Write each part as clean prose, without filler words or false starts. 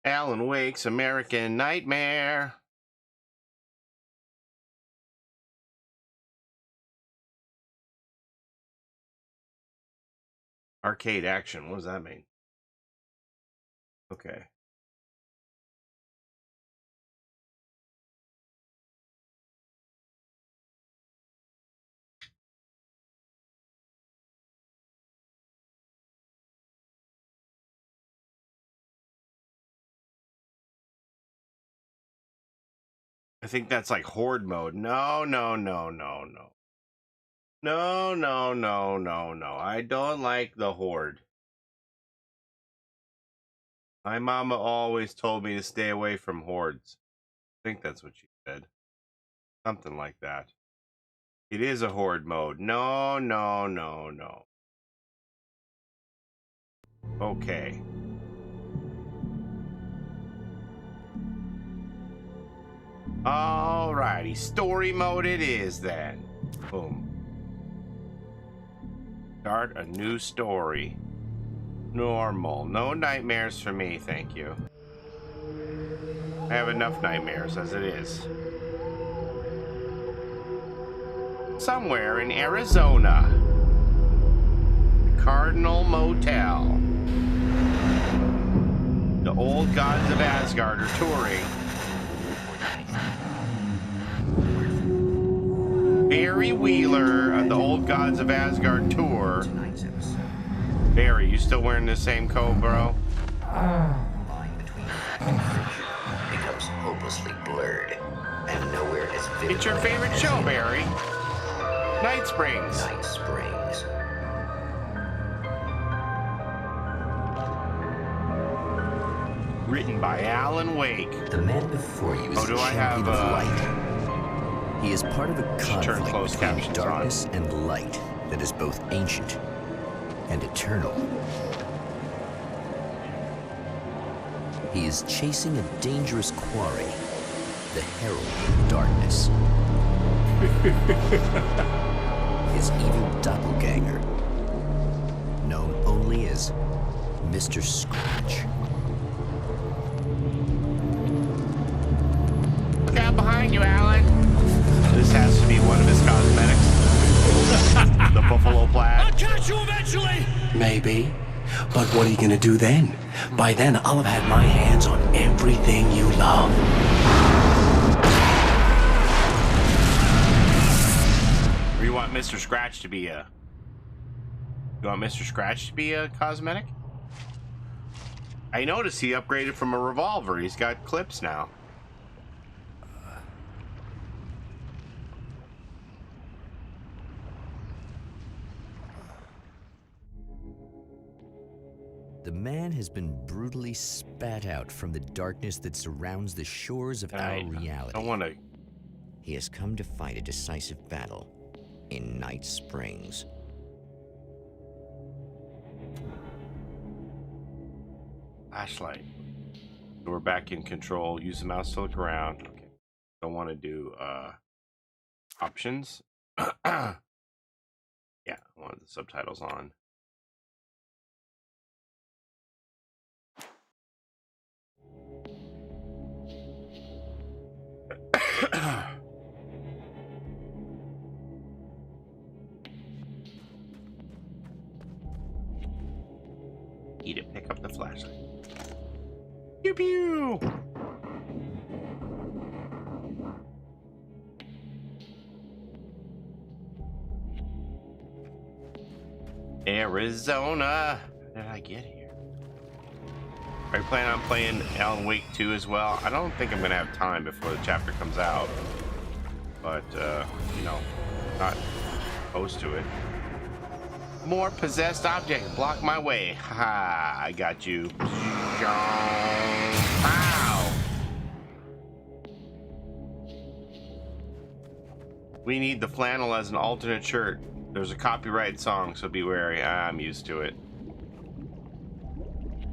Alan Wake's American Nightmare. Arcade action. What does that mean? Okay. I think that's like horde mode. No. No. I don't like the horde. My mama always told me to stay away from hordes. I think that's what she said. Something like that. It is a horde mode. No. Okay. Alrighty, story mode it is then. Boom. Start a new story. Normal. No nightmares for me, thank you. I have enough nightmares as it is. Somewhere in Arizona. The Cardinal Motel. The old gods of Asgard are touring. Barry Wheeler of the Old Gods of Asgard tour. Barry, you still wearing the same coat, bro? Line between fact and fiction becomes hopelessly blurred, and nowhere is vivid. It's your favorite show, Barry. Night Springs. Night Springs. Written by Alan Wake. The man before you is Oh, do the I have, champion of light. He is part of a turn conflict closed between captions darkness and light that is both ancient and eternal. He is chasing a dangerous quarry, the Herald of Darkness. His evil doppelganger, known only as Mr. Scratch. Look out behind you, Alan. This has to be one of his cosmetics. The buffalo plaid. I'll catch you eventually! Maybe. But what are you gonna do then? By then, I'll have had my hands on everything you love. Or you want Mr. Scratch to be a... You want Mr. Scratch to be a cosmetic? I noticed he upgraded from a revolver. He's got clips now. The man has been brutally spat out from the darkness that surrounds the shores of our reality. I want to... He has come to fight a decisive battle in Night Springs. Flashlight. So we're back in control. Use the mouse to look around. Okay. I want to do options. Yeah, I wanted the subtitles on. Need to pick up the flashlight. Pew pew! Arizona! How did I get here? Are you planning on playing Alan Wake 2 as well? I don't think I'm gonna have time before the chapter comes out. But, you know, not opposed to it. More possessed objects block my way. Ha! I got you. Pow! We need the flannel as an alternate shirt. There's a copyright song, so be wary. I'm used to it.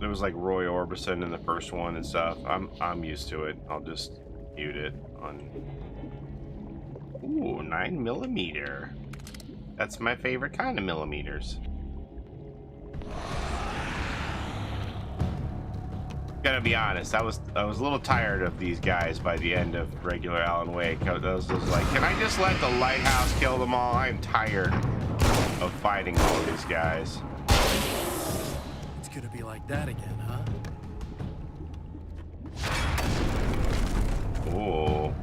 There was like Roy Orbison in the first one and stuff. I'm used to it. I'll just mute it on. Ooh, 9mm. That's my favorite kind of millimeters. Gotta be honest, I was a little tired of these guys by the end of regular Alan Wake. I was like, can I just let the lighthouse kill them all? I'm tired of fighting all of these guys. It's gonna be like that again, huh? Oh.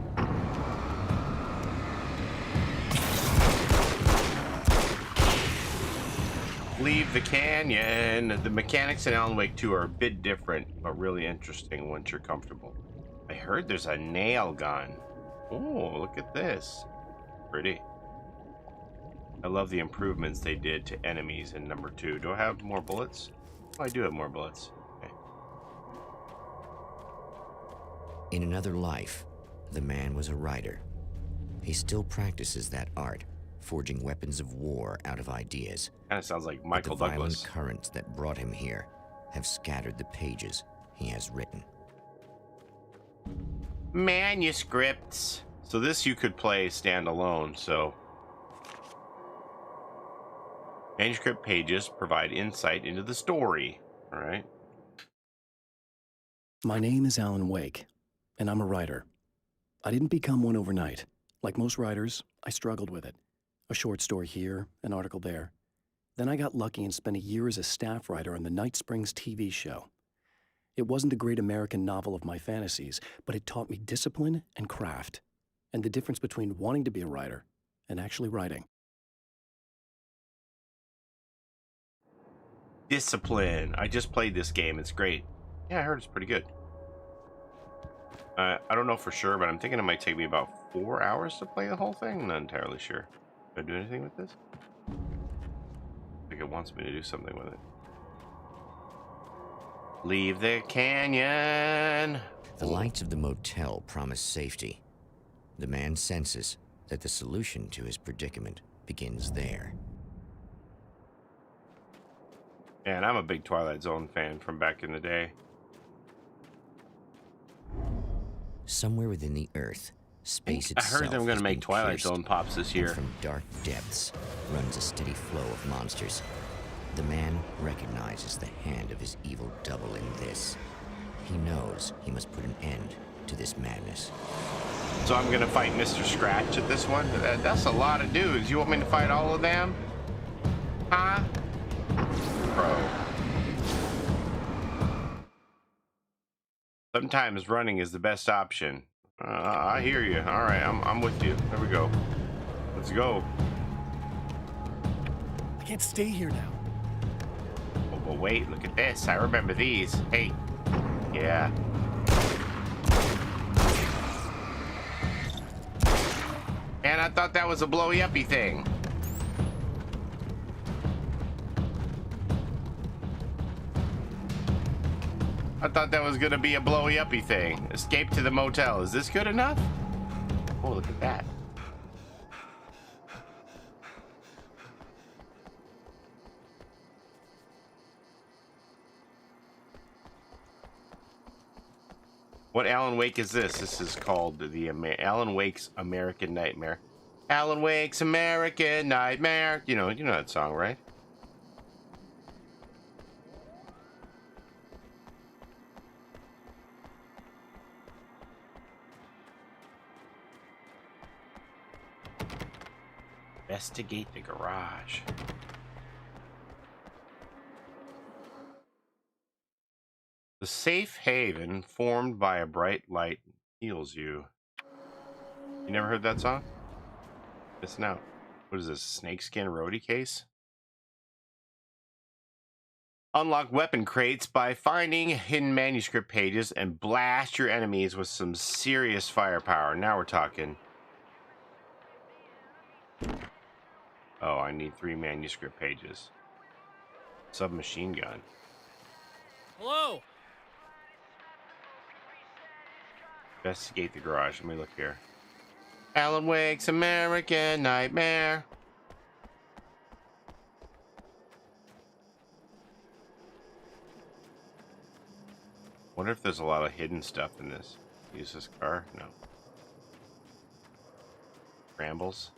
Leave the canyon. The mechanics in Alan Wake 2 are a bit different, but really interesting once you're comfortable. I heard there's a nail gun. Oh, look at this. Pretty. I love the improvements they did to enemies in number 2. Do I have more bullets? Oh, I do have more bullets. Okay. In another life, the man was a writer. He still practices that art, forging weapons of war out of ideas. Kind of sounds like Michael But the Douglas. violent currents that brought him here have scattered the pages he has written. Manuscripts. So this you could play standalone, so manuscript pages provide insight into the story. All right. My name is Alan Wake, and I'm a writer. I didn't become one overnight. Like most writers, I struggled with it. A short story here, an article there. Then I got lucky and spent a year as a staff writer on the Night Springs TV show. It wasn't the great American novel of my fantasies, but it taught me discipline and craft, and the difference between wanting to be a writer and actually writing. Discipline. I just played this game. It's great. Yeah, I heard it's pretty good. I don't know for sure, but I'm thinking it might take me about 4 hours to play the whole thing. I'm not entirely sure. Do I do anything with this? I think it wants me to do something with it. Leave the canyon. The lights of the motel promise safety. The man senses that the solution to his predicament begins there. And I'm a big Twilight Zone fan from back in the day. Somewhere within the earth, space I itself heard they were going to has make been Twilight pierced, Zone pops this year. and from dark depths runs a steady flow of monsters. The man recognizes the hand of his evil double in this. He knows he must put an end to this madness. So I'm going to fight Mr. Scratch at this one? That's a lot of dudes. You want me to fight all of them? Huh? Bro. Sometimes running is the best option. I hear you. All right, I'm with you. There we go. Let's go. I can't stay here now. Oh, but wait, look at this. I remember these. Hey. Yeah. And I thought that was a blowy-uppy thing. I thought that was gonna be a blowy-uppy thing. Escape to the motel. Is this good enough? Oh, look at that. What Alan Wake is this? This is called the Alan Wake's American Nightmare. Alan Wake's American Nightmare. You know that song, right? Investigate the garage. The safe haven formed by a bright light heals you. You never heard that song? Missing out. What is this? Snakeskin roadie case? Unlock weapon crates by finding hidden manuscript pages and blast your enemies with some serious firepower. Now we're talking. Oh, I need 3 manuscript pages. Submachine gun. Hello? Investigate the garage. Let me look here. Alan Wake's American Nightmare. Wonder if there's a lot of hidden stuff in this. Use this car? No. Rambles.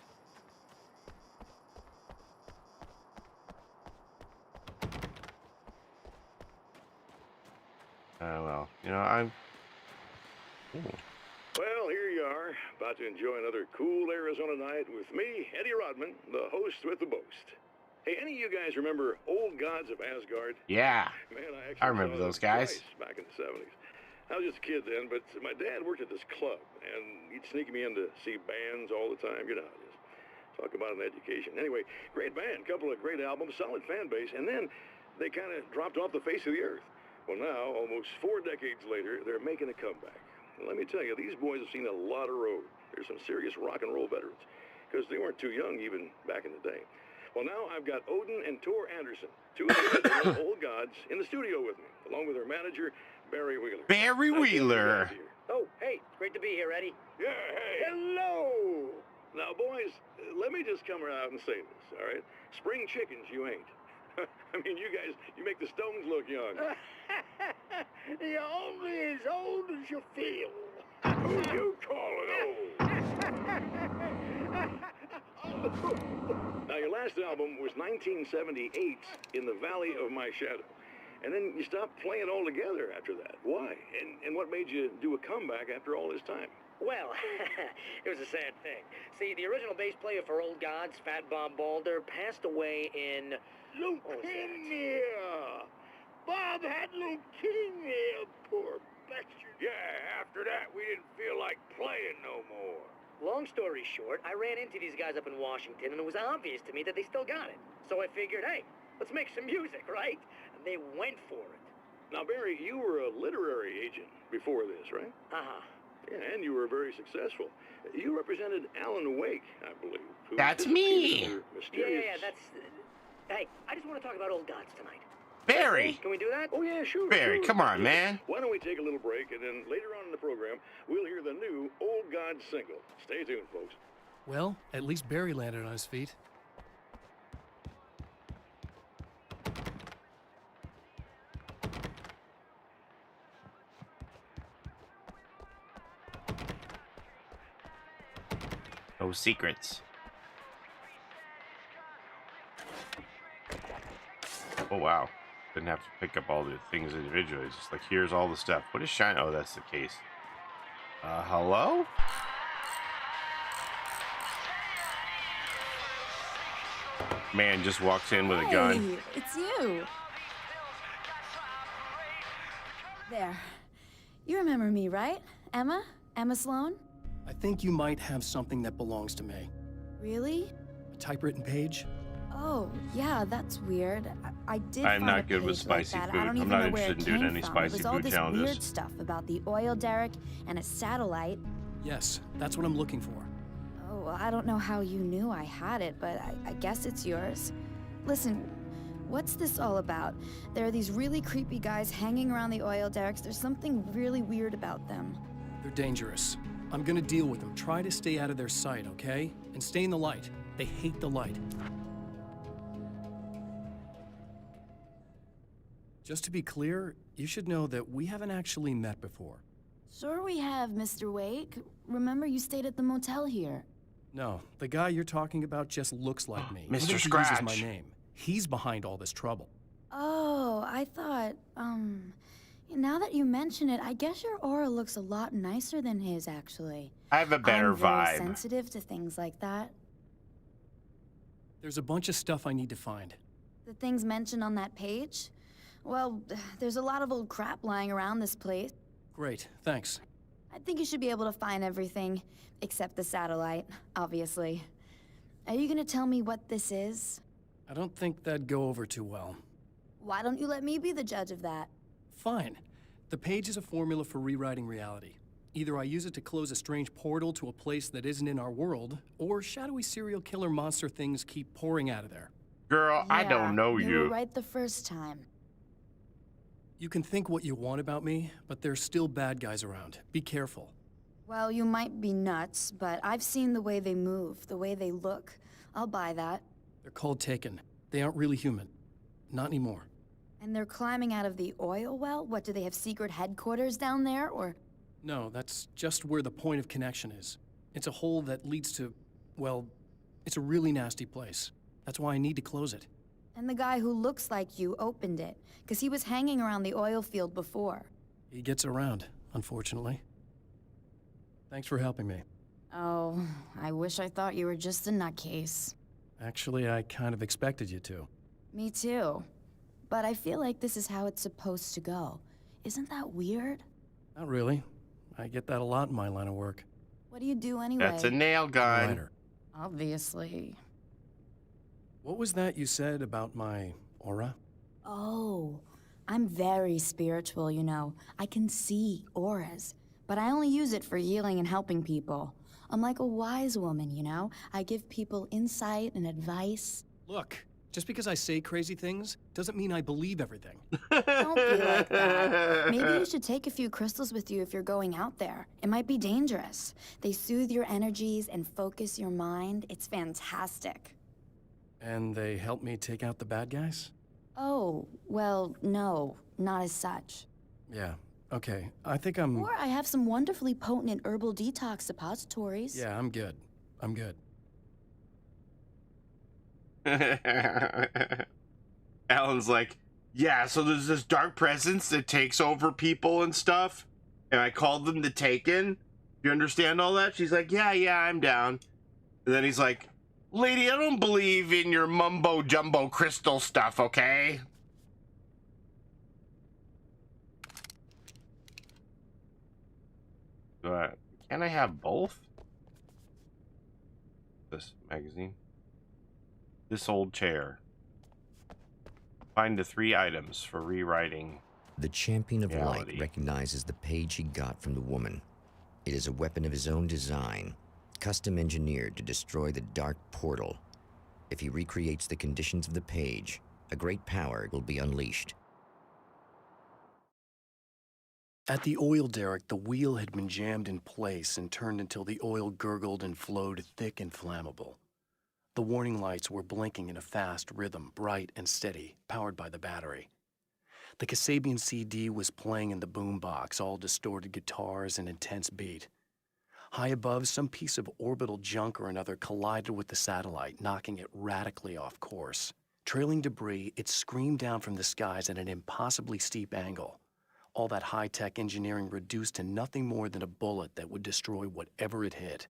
Oh well, So, you know, I'm... Ooh. Well, here you are, about to enjoy another cool Arizona night with me, Eddie Rodman, the host with the boast. Hey, any of you guys remember Old Gods of Asgard? Yeah, Man, I remember saw those them guys. twice back in the 70s. I was just a kid then, but my dad worked at this club, and he'd sneak me in to see bands all the time. You know how it is. Talk about an education. Anyway, great band, couple of great albums, solid fan base, and then they kind of dropped off the face of the earth. Well, now, almost 4 decades later, they're making a comeback. And let me tell you, these boys have seen a lot of road. There's some serious rock and roll veterans, because they weren't too young even back in the day. Well, now I've got Odin and Tor Anderson, two of the original Old Gods, in the studio with me, along with their manager, Barry Wheeler. Barry Wheeler. Oh, hey, great to be here, Eddie. Yeah, hey. Hello. Now, boys, let me just come out and say this, all right? Spring chickens, you ain't. I mean, you guys, you make the Stones look young. You're only as old as you feel. Who you calling old? Now, your last album was 1978, In the Valley of My Shadow. And then you stopped playing altogether after that. Why? And what made you do a comeback after all this time? Well, it was a sad thing. See, the original bass player for Old Gods, Fat Bob Balder, passed away in... Leukemia! Bob had leukemia, poor bastard. Yeah, after that, we didn't feel like playing no more. Long story short, I ran into these guys up in Washington, and it was obvious to me that they still got it. So I figured, hey, let's make some music, right? And they went for it. Now, Barry, you were a literary agent before this, right? Uh-huh. Yeah, and you were very successful. You represented Alan Wake, I believe. Who That's me. Yeah, that's... Hey, I just want to talk about Old Gods tonight. Barry. Can we do that? Oh, yeah, sure. Barry, sure. come on, man. Why don't we take a little break, and then later on in the program, we'll hear the new Old Gods single. Stay tuned, folks. Well, at least Barry landed on his feet. No secrets. Oh, wow. Didn't have to pick up all the things individually. It's just like, here's all the stuff. What is shine? Oh, that's the case. Hello? Man just walks in with a gun. Hey, it's you. There. You remember me, right? Emma? Emma Sloan? I think you might have something that belongs to me. Really? A typewritten page? Oh, yeah, that's weird. I did I'm find not a good with page like spicy that. food. I don't I'm even not know where interested it in doing came any from. spicy It was all food this challenges. weird stuff about the oil derrick and a satellite. Yes, that's what I'm looking for. Oh, well, I don't know how you knew I had it, but I guess it's yours. Listen, what's this all about? There are these really creepy guys hanging around the oil derricks. There's something really weird about them. They're dangerous. I'm gonna deal with them. Try to stay out of their sight, okay? And stay in the light. They hate the light. Just to be clear, you should know that we haven't actually met before. Sure we have, Mr. Wake. Remember you stayed at the motel here. No, the guy you're talking about just looks like me. Mr. He just uses Scratch. my name. He's behind all this trouble. Oh, I thought, now that you mention it, I guess your aura looks a lot nicer than his, actually. I have a better I'm very vibe. sensitive to things like that. There's a bunch of stuff I need to find. The things mentioned on that page? Well, there's a lot of old crap lying around this place. Great, thanks. I think you should be able to find everything, except the satellite, obviously. Are you gonna tell me what this is? I don't think that'd go over too well. Why don't you let me be the judge of that? Fine. The page is a formula for rewriting reality. Either I use it to close a strange portal to a place that isn't in our world, or shadowy serial killer monster things keep pouring out of there. Girl, I Yeah, don't know You you. were right the first time. You can think what you want about me, but there's still bad guys around. Be careful. Well, you might be nuts, but I've seen the way they move, the way they look. I'll buy that. They're called Taken. They aren't really human. Not anymore. And they're climbing out of the oil well? What, do they have secret headquarters down there, or...? No, that's just where the point of connection is. It's a hole that leads to, well, it's a really nasty place. That's why I need to close it. And the guy who looks like you opened it, because he was hanging around the oil field before. He gets around, unfortunately. Thanks for helping me. Oh, I wish I thought you were just a nutcase. Actually, I kind of expected you to. Me too. But I feel like this is how it's supposed to go. Isn't that weird? Not really. I get that a lot in my line of work. What do you do anyway? That's a nail gun. Writer. Obviously. What was that you said about my aura? Oh, I'm very spiritual, you know. I can see auras, but I only use it for healing and helping people. I'm like a wise woman, you know? I give people insight and advice. Look, just because I say crazy things doesn't mean I believe everything. Don't be like that. Maybe you should take a few crystals with you if you're going out there. It might be dangerous. They soothe your energies and focus your mind. It's fantastic. And they help me take out the bad guys? Oh, well, no, not as such. Yeah, okay. I think I'm... Or I have some wonderfully potent and herbal detox suppositories. Yeah, I'm good. I'm good. Alan's like, yeah, so there's this dark presence that takes over people and stuff, and I called them the Taken. You understand all that? She's like, yeah, I'm down. And then he's like, lady, I don't believe in your mumbo jumbo crystal stuff, okay? Can I have both? This magazine. This old chair. Find the 3 items for rewriting. The champion of reality. light recognizes the page he got from the woman. It is a weapon of his own design, custom engineered to destroy the dark portal. If he recreates the conditions of the page, a great power will be unleashed. At the oil derrick, the wheel had been jammed in place and turned until the oil gurgled and flowed thick and flammable. The warning lights were blinking in a fast rhythm, bright and steady, powered by the battery. The Kasabian CD was playing in the boombox, all distorted guitars and intense beat. High above, some piece of orbital junk or another collided with the satellite, knocking it radically off course. Trailing debris, it screamed down from the skies at an impossibly steep angle. All that high-tech engineering reduced to nothing more than a bullet that would destroy whatever it hit.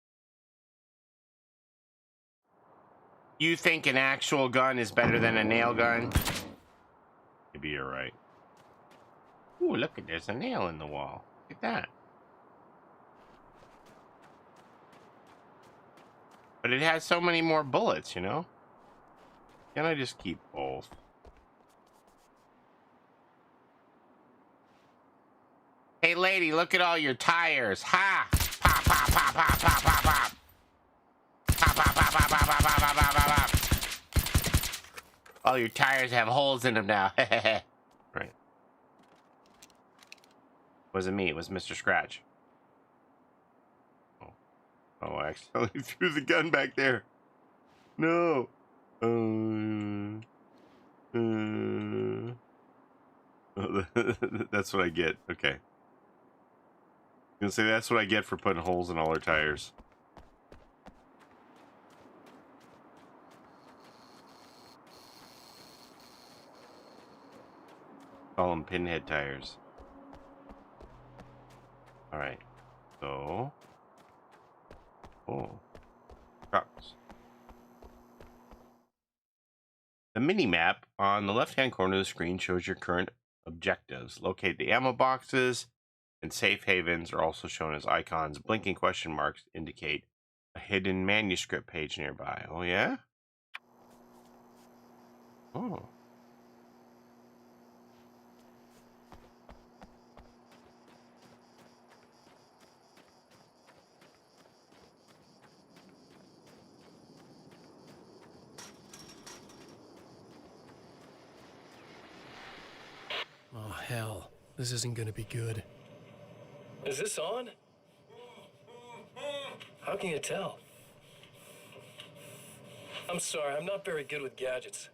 You think an actual gun is better than a nail gun? Maybe you're right. Ooh, look, there's a nail in the wall. Look at that. But it has so many more bullets, you know? Can I just keep both? Hey, lady, look at all your tires. Ha! Pop, pop, pop, pop, pop, pop, pop. Pop, pop, pop, pop, pop, pop, pop, pop, pop, pop. All your tires have holes in them now. Right. Wasn't me, it was Mr. Scratch. Oh, I accidentally threw the gun back there. No. That's what I get. Okay. I'm gonna say that's what I get for putting holes in all our tires. Call them pinhead tires. Alright. So. Oh. Trucks. The mini-map on the left-hand corner of the screen shows your current objectives. Locate the ammo boxes and safe havens are also shown as icons. Blinking question marks indicate a hidden manuscript page nearby. Oh, yeah? Oh. Oh, hell. This isn't gonna be good. Is this on? How can you tell? I'm sorry, I'm not very good with gadgets.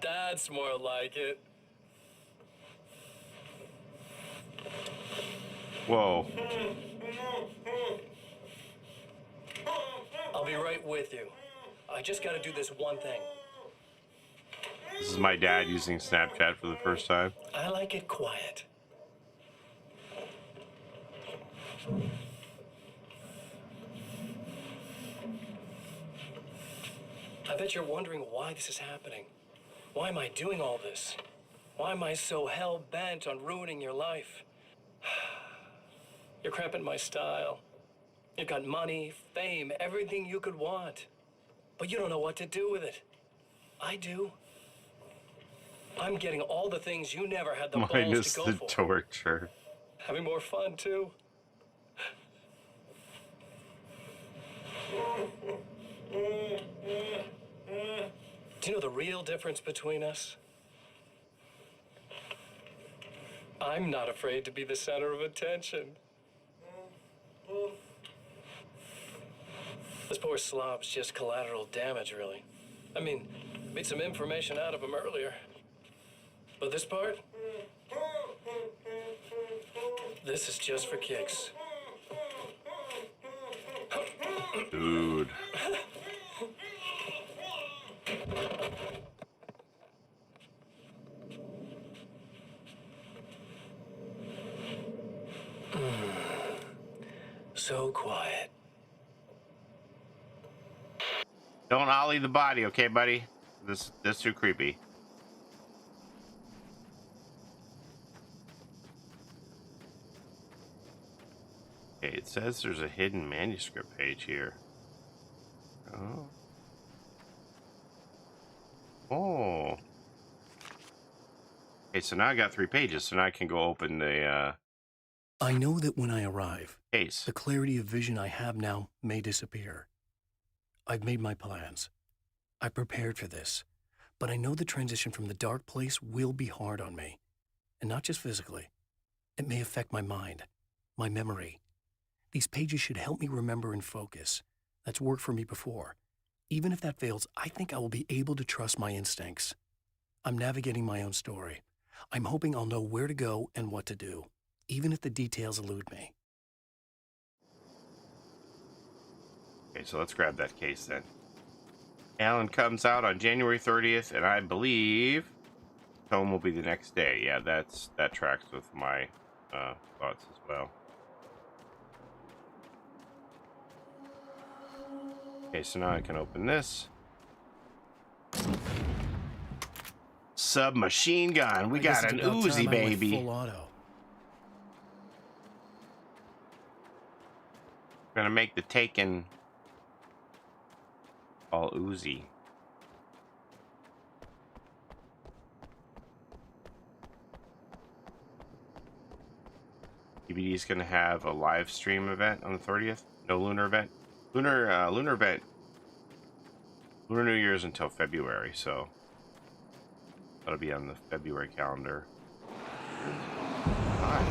That's more like it. Whoa. I'll be right with you. I just gotta do this one thing. This is my dad using Snapchat for the first time. I like it quiet. I bet you're wondering why this is happening. Why am I doing all this? Why am I so hell-bent on ruining your life? You're cramping my style. You've got money, fame, everything you could want. But you don't know what to do with it. I do. I'm getting all the things you never had the balls Minus to go the for. torture. Having more fun, too. Do you know the real difference between us? I'm not afraid to be the center of attention. This poor slob's just collateral damage, really. I mean, beat some information out of him earlier. But this part? This is just for kicks. Dude. So quiet. Don't ollie the body, okay, buddy? This too creepy. Okay, it says there's a hidden manuscript page here. Oh. Oh. Okay, so now I got 3 pages, so now I can go open the I know that when I arrive, case. the clarity of vision I have now may disappear. I've made my plans. I prepared for this, but I know the transition from the dark place will be hard on me, and not just physically. It may affect my mind, my memory. These pages should help me remember and focus. That's worked for me before. Even if that fails, I think I will be able to trust my instincts. I'm navigating my own story. I'm hoping I'll know where to go and what to do, even if the details elude me. Okay, so let's grab that case then. Alan comes out on January 30th, and I believe home will be the next day. Yeah, that tracks with my thoughts as well. Okay, so now I can open this. Submachine gun. We got an Uzi, baby. Full auto. Gonna make the Taken all Uzi. DVD is gonna have a live stream event on the 30th. No lunar event. Lunar event. Lunar New Year's until February, so that'll be on the February calendar. Hi.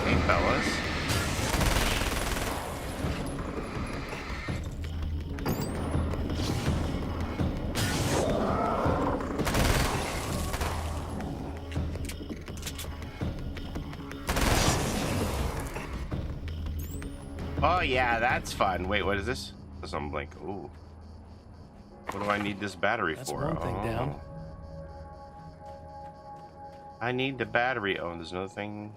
Hey, fellas. Oh yeah, that's fun. Wait, what is this? This on blink. Ooh. What do I need this battery That's for? one thing down. I need the battery. Oh, there's another thing.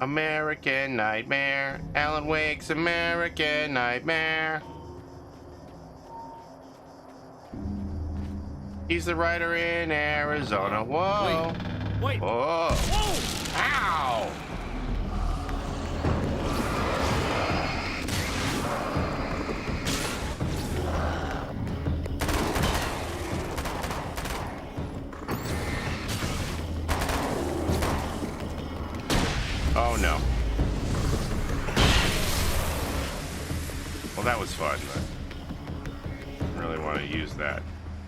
American Nightmare. Alan Wake's American Nightmare. He's the writer in Arizona. Whoa. Wait. Whoa. Whoa! Ow. Oh no. Well, that was fun, but I didn't really want to use that.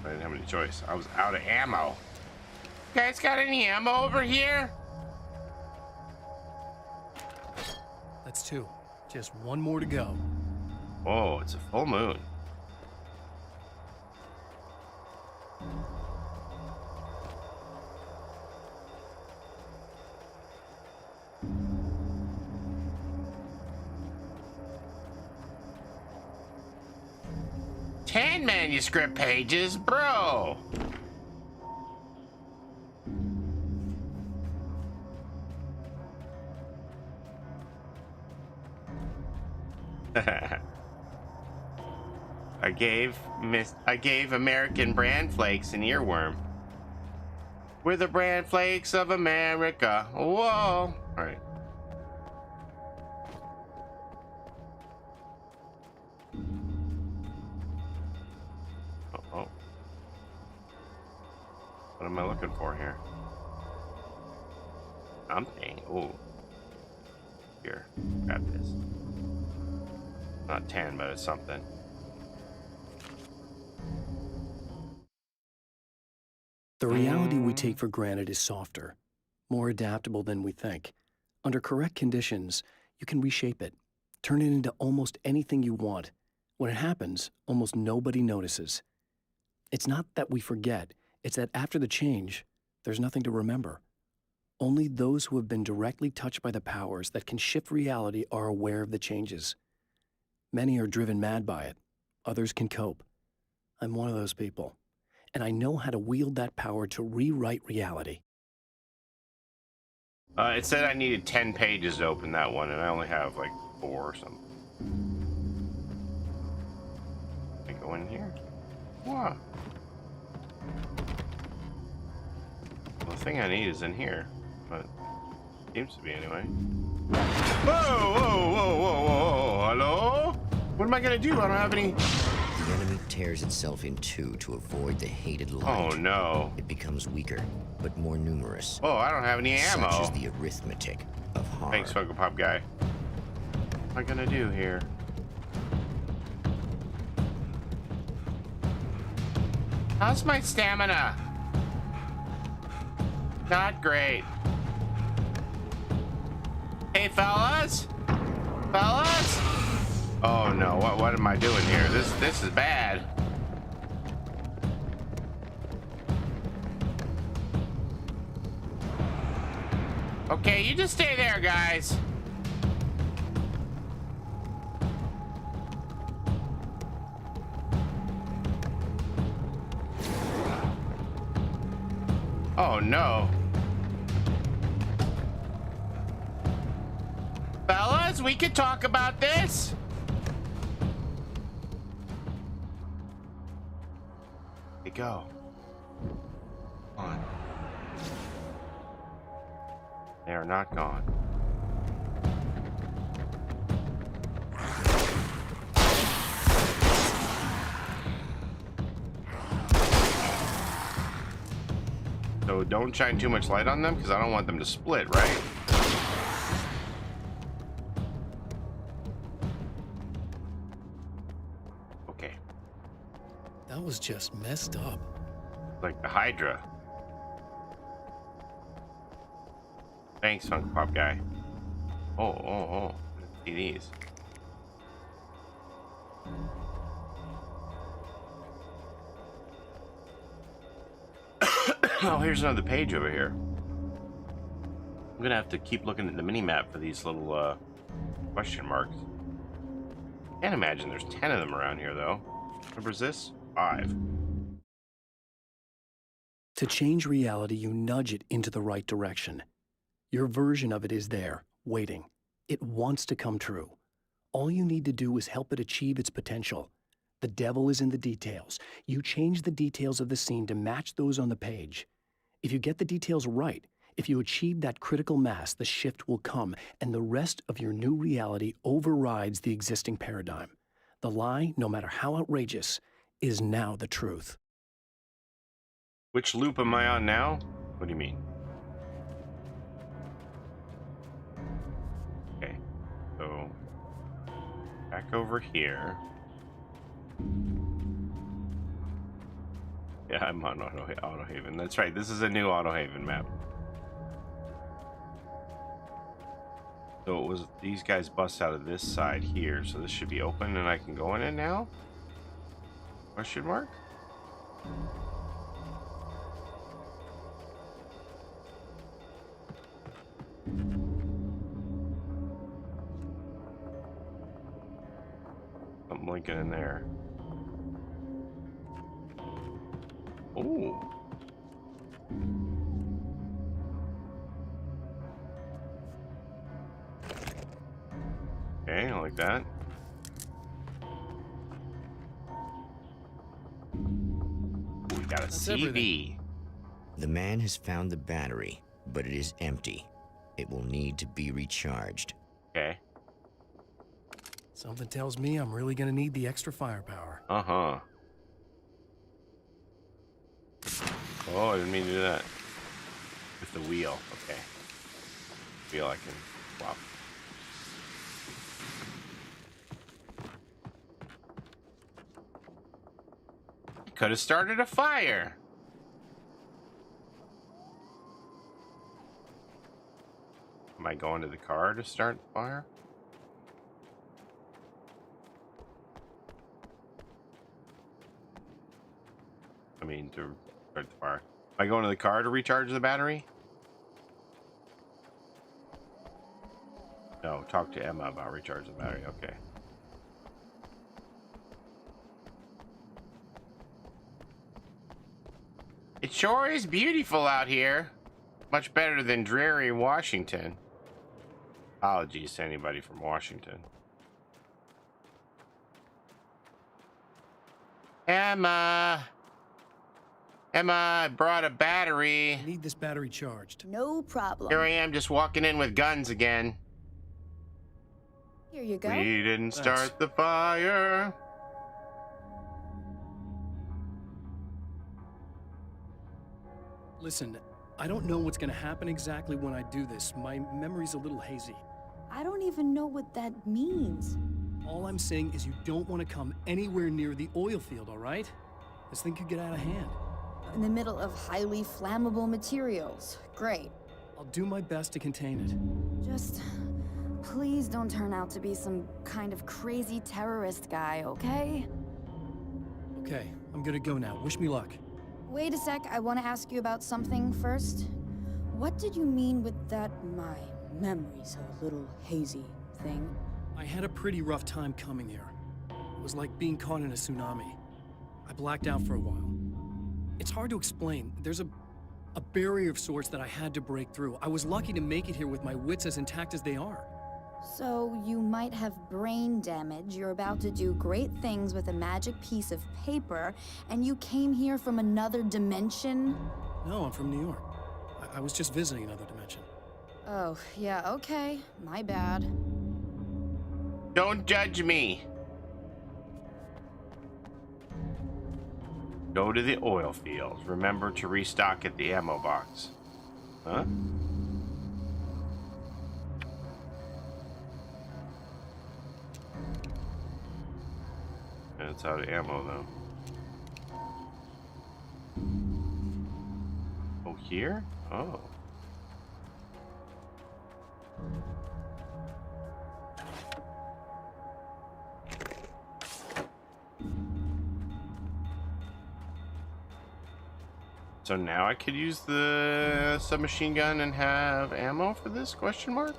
I didn't have any choice. I was out of ammo. You guys got any ammo over here? That's 2. Just one more to go. Oh, it's a full moon. 10 manuscript pages, bro. I gave American Brand Flakes an earworm. We're the Brand Flakes of America. Whoa. All right. Oh. What am I looking for here? Something. Oh. Here. Grab this. Not 10, but it's something. The reality we take for granted is softer, more adaptable than we think. Under correct conditions, you can reshape it, turn it into almost anything you want. When it happens, almost nobody notices. It's not that we forget, it's that after the change, there's nothing to remember. Only those who have been directly touched by the powers that can shift reality are aware of the changes. Many are driven mad by it. Others can cope. I'm one of those people. And I know how to wield that power to rewrite reality. It said I needed 10 pages to open that one, and I only have like 4 or something. Can I go in here? Wow. Well, the thing I need is in here, but seems to be anyway. Whoa, whoa, whoa, whoa, whoa, hello? What am I gonna do? I don't have any... The enemy tears itself in two to avoid the hated light. Oh no. It becomes weaker, but more numerous. Oh, I don't have any ammo. Such is the arithmetic of harm. Thanks, Funko Pop guy. What am I gonna do here? How's my stamina? Not great. Hey, fellas? Fellas? Oh no, what am I doing here? This is bad. Okay, you just stay there, guys. Oh no. Fellas, we could talk about this. Go. On. They are not gone. So don't shine too much light on them because I don't want them to split, right? Okay. That was just messed up. Like the Hydra. Thanks, Funko Pop guy. Oh. Let's see these. Oh, here's another page over here. I'm gonna have to keep looking at the mini-map for these little question marks. Can't imagine there's 10 of them around here, though. What number is this? 5. To change reality, you nudge it into the right direction. Your version of it is there, waiting. It wants to come true. All you need to do is help it achieve its potential. The devil is in the details. You change the details of the scene to match those on the page. If you get the details right, if you achieve that critical mass, the shift will come, and the rest of your new reality overrides the existing paradigm. The lie, no matter how outrageous, is now the truth. Which loop am I on now? What do you mean? Okay, so back over here. Yeah, I'm on Autohaven. That's right, this is a new Autohaven map. So it was these guys bust out of this side here, so this should be open and I can go in it now? Question mark? I'm blinking in there. Ooh. Okay, I like that. Ooh, we got a That's CD. everything. The man has found the battery, but it is empty. It will need to be recharged. Okay. Something tells me I'm really gonna need the extra firepower. Uh-huh. Oh, I didn't mean to do that. With the wheel. Okay. Wheel I can swap. Could have started a fire. Am I going to the car to start the fire? I mean, to start the fire. Am I going to the car to recharge the battery? No, talk to Emma about recharging the battery. Okay. It sure is beautiful out here. Much better than dreary Washington. Apologies to anybody from Washington. Emma! Emma, I brought a battery. I need this battery charged. No problem. Here I am just walking in with guns again. Here you go. We didn't Thanks. start the fire. Listen, I don't know what's gonna happen exactly when I do this. My memory's a little hazy. I don't even know what that means. All I'm saying is you don't want to come anywhere near the oil field, all right? This thing could get out of hand. In the middle of highly flammable materials. Great. I'll do my best to contain it. Just please don't turn out to be some kind of crazy terrorist guy, okay? Okay, I'm gonna go now. Wish me luck. Wait a sec, I want to ask you about something first. What did you mean with that my memory's a little hazy thing? I had a pretty rough time coming here. It was like being caught in a tsunami. I blacked out for a while. It's hard to explain. There's a barrier of sorts that I had to break through. I was lucky to make it here with my wits as intact as they are. So you might have brain damage, you're about to do great things with a magic piece of paper, and you came here from another dimension? No, I'm from New York. I was just visiting another dimension. Oh, yeah, okay. My bad. Don't judge me. Go to the oil fields. Remember to restock at the ammo box. Huh? That's out of ammo, though. Oh, here? Oh. So now I could use the submachine gun and have ammo for this? Question mark?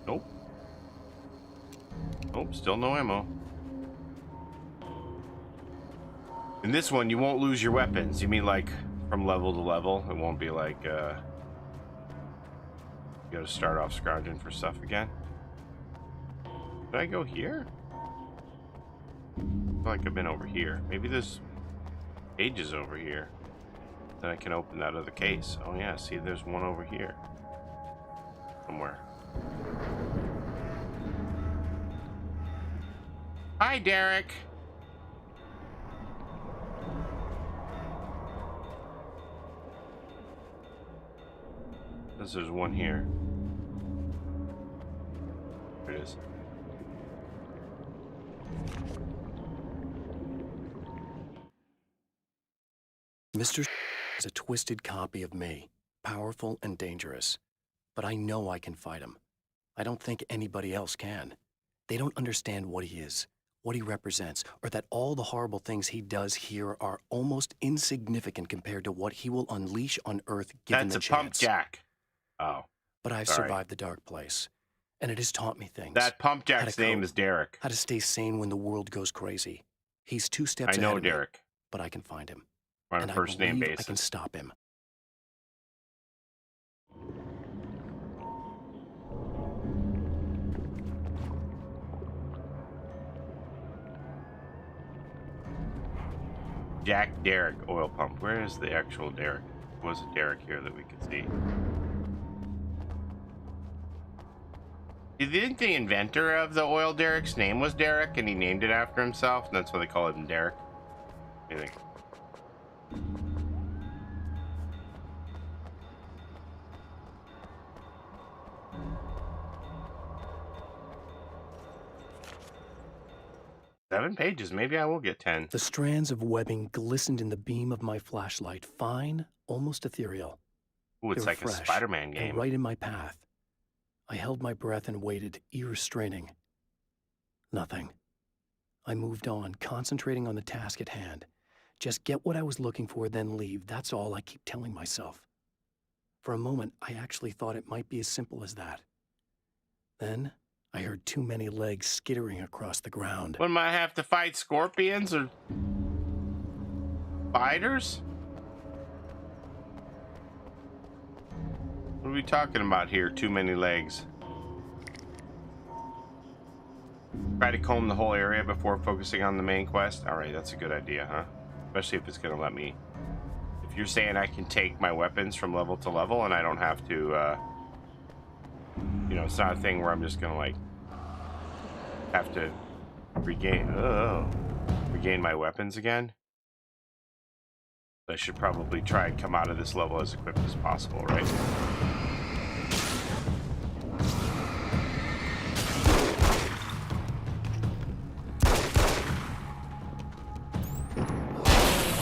Nope. Nope, still no ammo. In this one, you won't lose your weapons. You mean like from level to level? It won't be like, you gotta start off scrounging for stuff again? Did I go here? I feel like I've been over here. Maybe this page is over here. Then I can open that other case. Oh yeah, see, there's one over here. Somewhere. Hi, Derek. There's one here. There it is. Mr. is a twisted copy of me, powerful and dangerous. But I know I can fight him. I don't think anybody else can. They don't understand what he is, what he represents, or that all the horrible things he does here are almost insignificant compared to what he will unleash on Earth given That's the a chance. pump jack. Oh. But I've Sorry. survived the dark place, and it has taught me things. That pump How to jack's name cope, is Derek. how to stay sane when the world goes crazy. He's 2 steps I ahead know of me, Derek. but I can find him. We're on And a I first name believe I can basis. stop him. Jack Derek oil pump. Where is the actual Derek? Was a Derek here that we could see? Do you think the inventor of the oil derrick's name was Derek and he named it after himself? And that's why they call him Derek? What do you think? 7 pages. Maybe I will get 10. The strands of webbing glistened in the beam of my flashlight, fine, almost ethereal. Ooh, it's They were like a fresh Spider-Man and game. right in my path. I held my breath and waited, ears straining. Nothing. I moved on, concentrating on the task at hand. Just get what I was looking for, then leave. That's all I keep telling myself. For a moment, I actually thought it might be as simple as that. Then, I heard too many legs skittering across the ground. What, am I have to fight scorpions or spiders? What are we talking about here? Too many legs. Try to comb the whole area before focusing on the main quest. All right, that's a good idea, huh? Especially if it's gonna let me. If you're saying I can take my weapons from level to level and I don't have to, you know, it's not a thing where I'm just gonna like have to regain my weapons again. I should probably try and come out of this level as equipped as possible, right?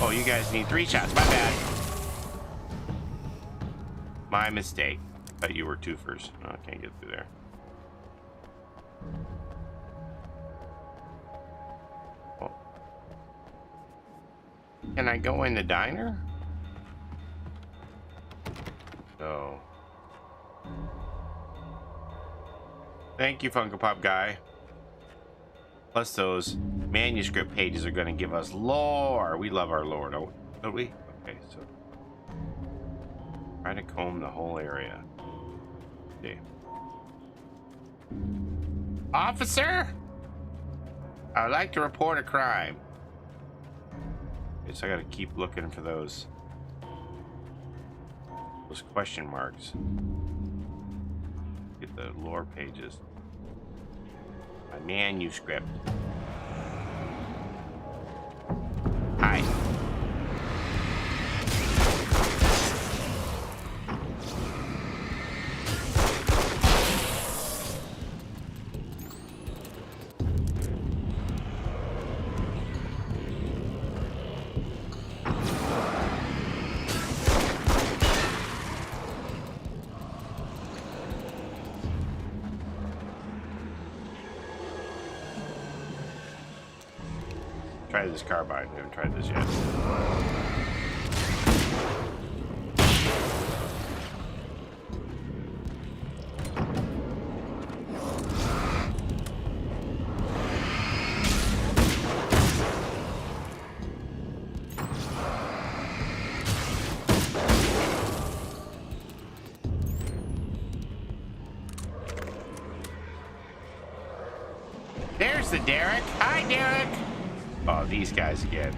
Oh, you guys need 3 shots. My bad. My mistake. Thought you were twofers. Oh, I can't get through there. Oh. Can I go in the diner? No. Thank you, Funko Pop guy. Plus, those manuscript pages are going to give us lore. We love our lore, don't we? Okay, so try to comb the whole area. Okay. Officer, I would like to report a crime. Okay, so I got to keep looking for those question marks. Get the lore pages. My manuscript. Hi. Try this carbine. We haven't tried this yet. There's the Derek. Hi, Derek. Oh, these guys again.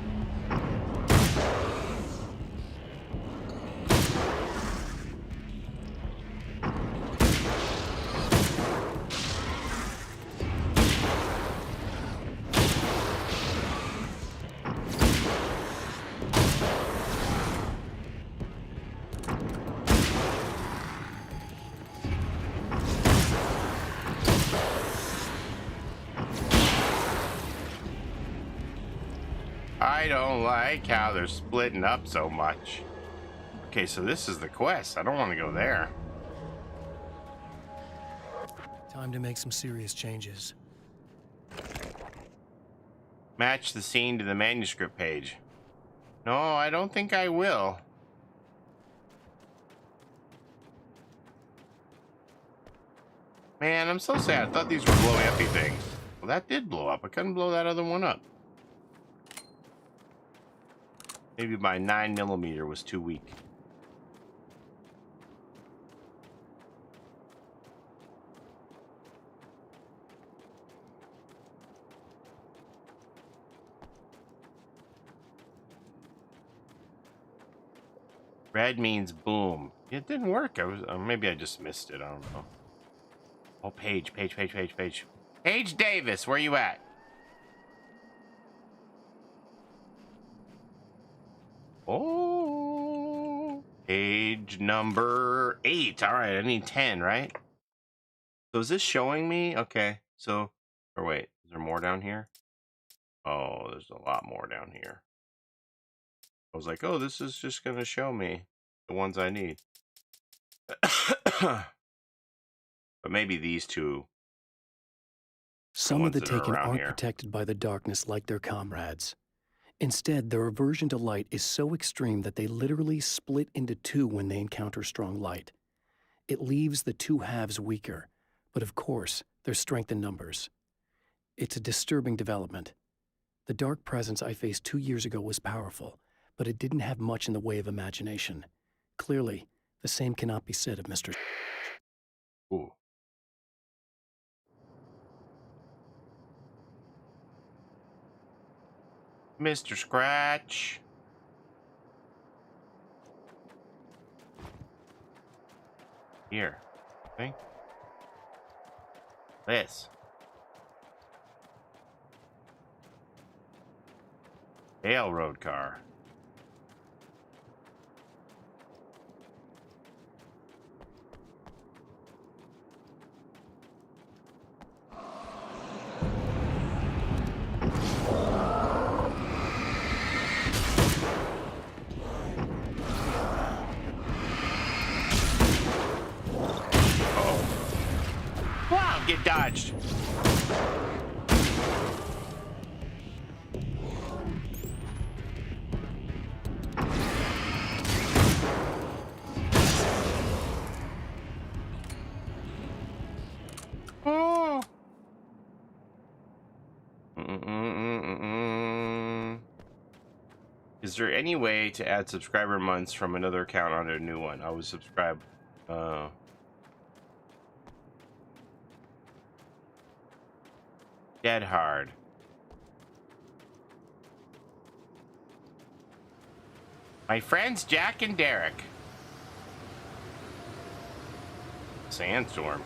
I don't like how they're splitting up so much. Okay, so this is the quest. I don't want to go there. Time to make some serious changes. Match the scene to the manuscript page. No, I don't think I will. Man, I'm so sad. I thought these were blow-empty things. Well, that did blow up. I couldn't blow that other one up. Maybe my 9mm was too weak. Red means boom. It didn't work. I was maybe I just missed it. I don't know. Oh, Paige. Paige Davis, where you at? Oh, page number 8. All right, I need 10, right? So is this showing me? Okay, so, or wait, is there more down here? Oh, there's a lot more down here. I was like, oh, this is just going to show me the ones I need. But maybe these two. Some of the Ones that are taken around aren't here. protected by the darkness like their comrades. Instead, their aversion to light is so extreme that they literally split into two when they encounter strong light. It leaves the two halves weaker, but of course, there's strength in numbers. It's a disturbing development. The dark presence I faced 2 years ago was powerful, but it didn't have much in the way of imagination. Clearly, the same cannot be said of Mr. Ooh. Mr. Scratch. Here. Okay. This. Railroad car. Wow, get dodged. Oh. Is there any way to add subscriber months from another account onto a new one? I was subscribed. Dead hard. My friends Jack and Derek. Sandstorm.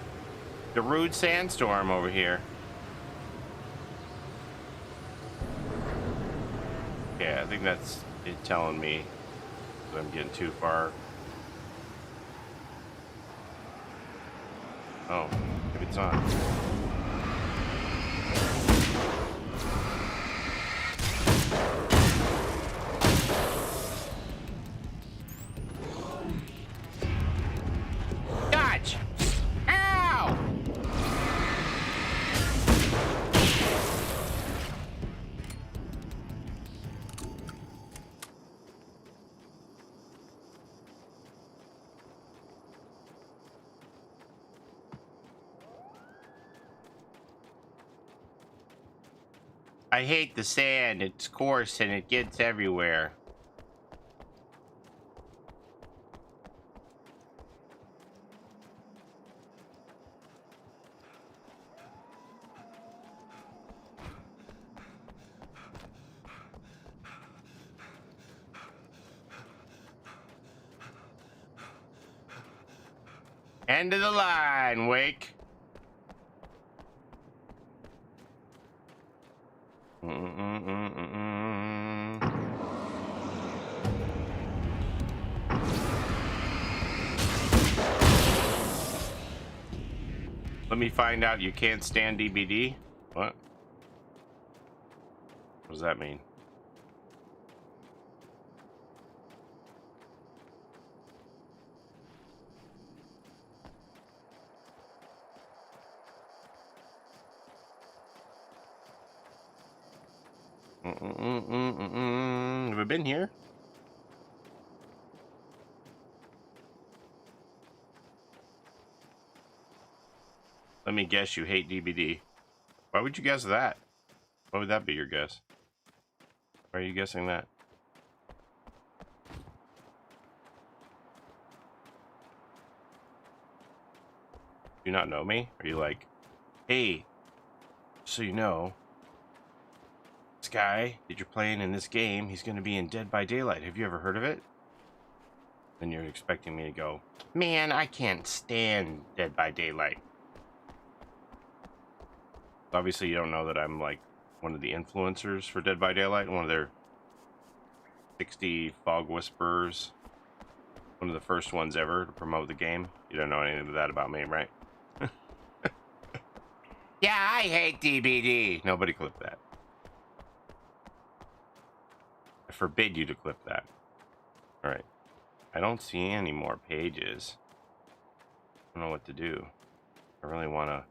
The rude sandstorm over here. Yeah, I think that's it telling me that I'm getting too far. Oh, maybe it's not. Dodge! Ow! I hate the sand. It's coarse and it gets everywhere. End of the line, Wake. Let me find out you can't stand DBD. What? What does that mean? Have I been here? Let me guess, you hate DBD. Why would you guess that? What would that be your guess? Why are you guessing that? Do you not know me? Are you like, hey, so you know, this guy that you're playing in this game, he's going to be in Dead by Daylight. Have you ever heard of it? Then you're expecting me to go, man, I can't stand Dead by Daylight. Obviously, you don't know that I'm like one of the influencers for Dead by Daylight, one of their 60 fog whisperers, one of the first ones ever to promote the game. You don't know anything of that about me, right? Yeah, I hate DBD. Nobody clip that. I forbid you to clip that. All right. I don't see any more pages. I don't know what to do. I really want to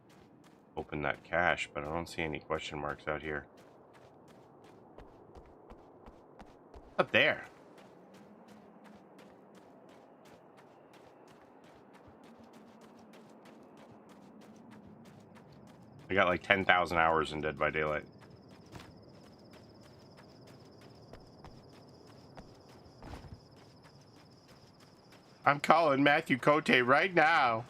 open that cache, but I don't see any question marks out here. Up there. I got like 10,000 hours in Dead by Daylight. I'm calling Matthew Cote right now.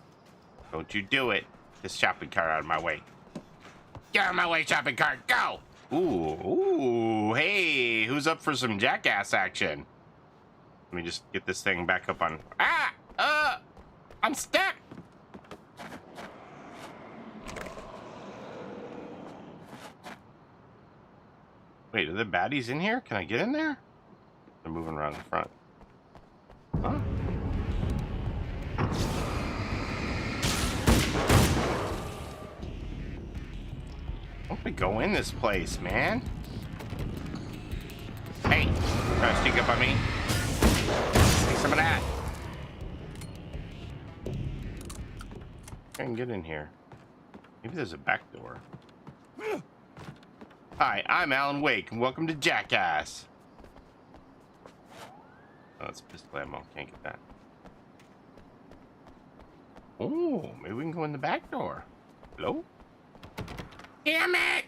Don't you do it. This shopping cart out of my way. Get out of my way, shopping cart. Go! Ooh, hey, who's up for some jackass action? Let me just get this thing back up on... I'm stuck! Wait, are the baddies in here? Can I get in there? They're moving around the front. Huh? Don't we go in this place, man? Hey, try to sneak up on me. Take some of that. I can get in here. Maybe there's a back door. Hi, I'm Alan Wake, and welcome to Jackass. Oh, that's pistol ammo. Can't get that. Oh, maybe we can go in the back door. Hello? Damn it!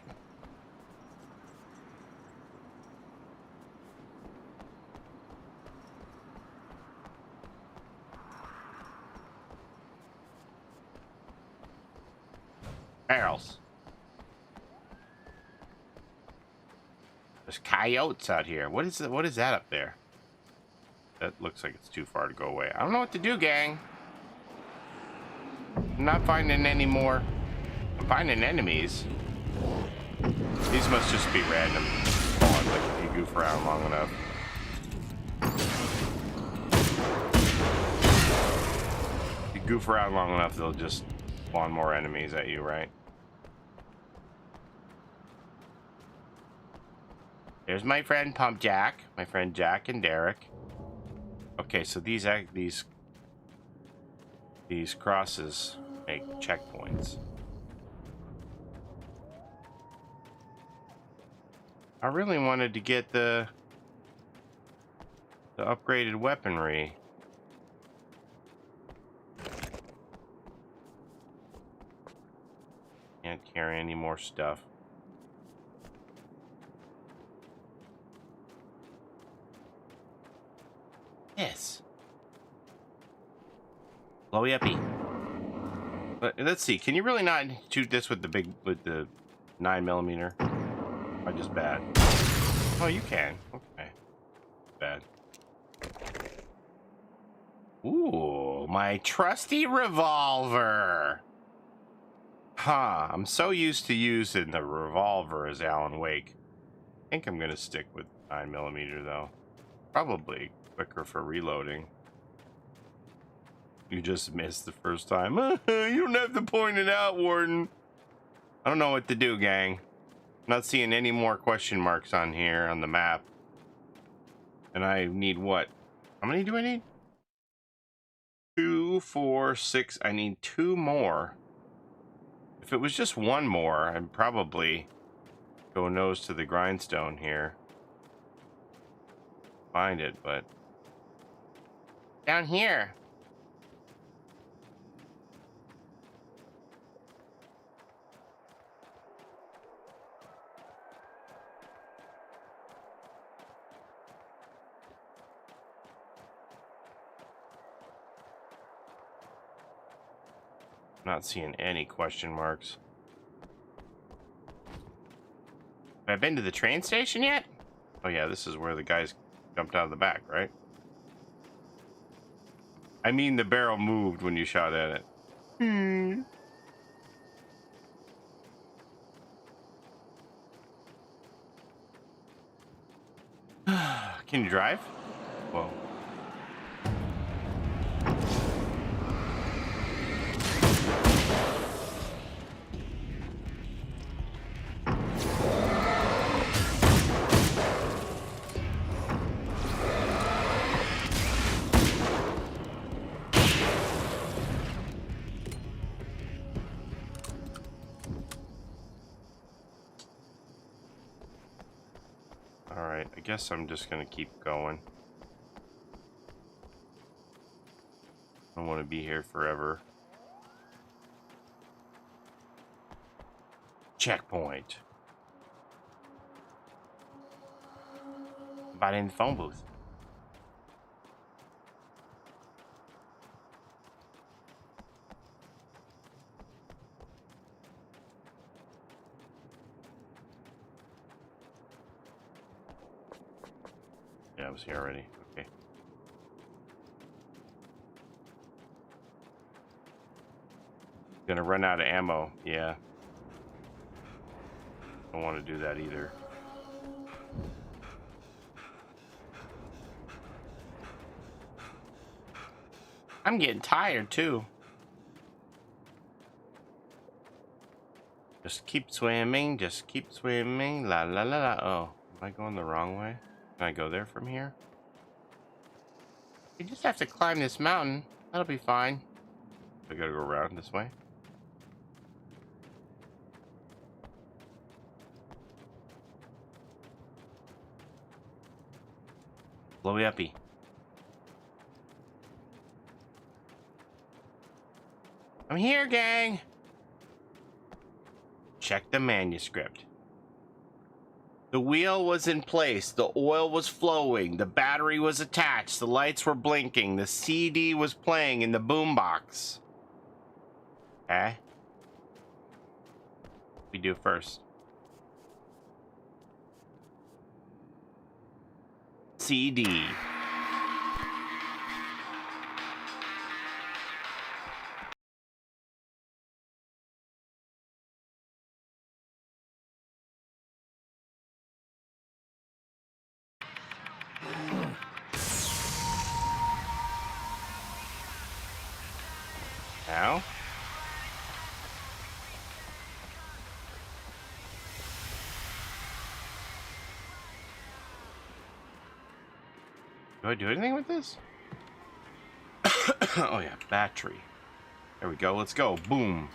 Barrels. There's coyotes out here. What is that up there? That looks like it's too far to go away. I don't know what to do, gang. I'm not finding any more. I'm finding enemies. These must just be random spawns, like if you goof around long enough. If you goof around long enough, they'll just spawn more enemies at you, right? There's my friend Pump Jack, my friend Jack and Derek. Okay, so these crosses make checkpoints. I really wanted to get the upgraded weaponry. Can't carry any more stuff. Yes. Blowy uppy. Let's see. Can you really not shoot this with the 9mm? Or just bad? Oh, you can. Okay. Bad. Ooh, my trusty revolver. Huh. I'm so used to using the revolver as Alan Wake. I think I'm gonna stick with 9mm though. Probably quicker for reloading. You just missed the first time. You don't have to point it out, Warden. I don't know what to do, gang. Not seeing any more question marks on here on the map. And I need what? How many do I need? 2, 4, 6. I need 2 more. If it was just 1 more, I'd probably go nose to the grindstone here. Find it, but down here. Not seeing any question marks. Have I been to the train station yet? Oh yeah, this is where the guys jumped out of the back, right? I mean, the barrel moved when you shot at it. Can you drive? Whoa. Alright, I guess I'm just gonna keep going. I don't want to be here forever. Checkpoint. About in the phone booth. Yeah, I was here already. Okay. Gonna run out of ammo. Yeah. Don't want to do that either. I'm getting tired too. Just keep swimming, just keep swimming. La la la la. Oh, am I going the wrong way? Can I go there from here? You just have to climb this mountain. That'll be fine. I gotta go around this way. Blowy uppy. I'm here, gang. Check the manuscript. The wheel was in place, the oil was flowing, the battery was attached, the lights were blinking, the CD was playing in the boombox. Okay? We do first. CD. Now? Do I do anything with this? Oh yeah, battery. There we go, let's go. Boom.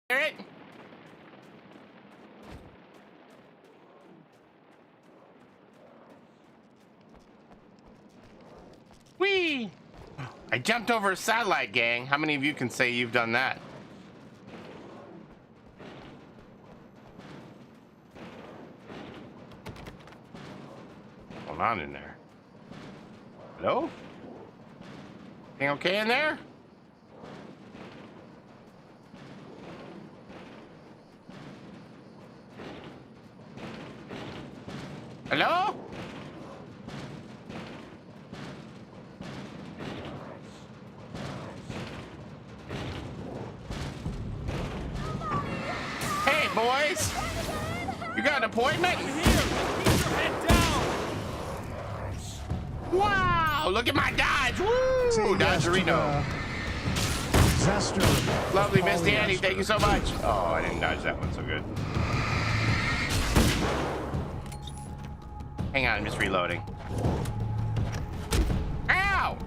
Hear it? Whee! I jumped over a satellite, gang. How many of you can say you've done that? What's going on in there? Hello? Everything okay in there? Hello? Hey, boys. You got an appointment? I'm here. Keep your head down. Wow, look at my dodge. Woo! Dodgerino. Disaster. Lovely, Paulie Miss Danny. Esther. Thank you so much. Oh, I didn't dodge that one so good. Hang on, I'm just reloading. Ow!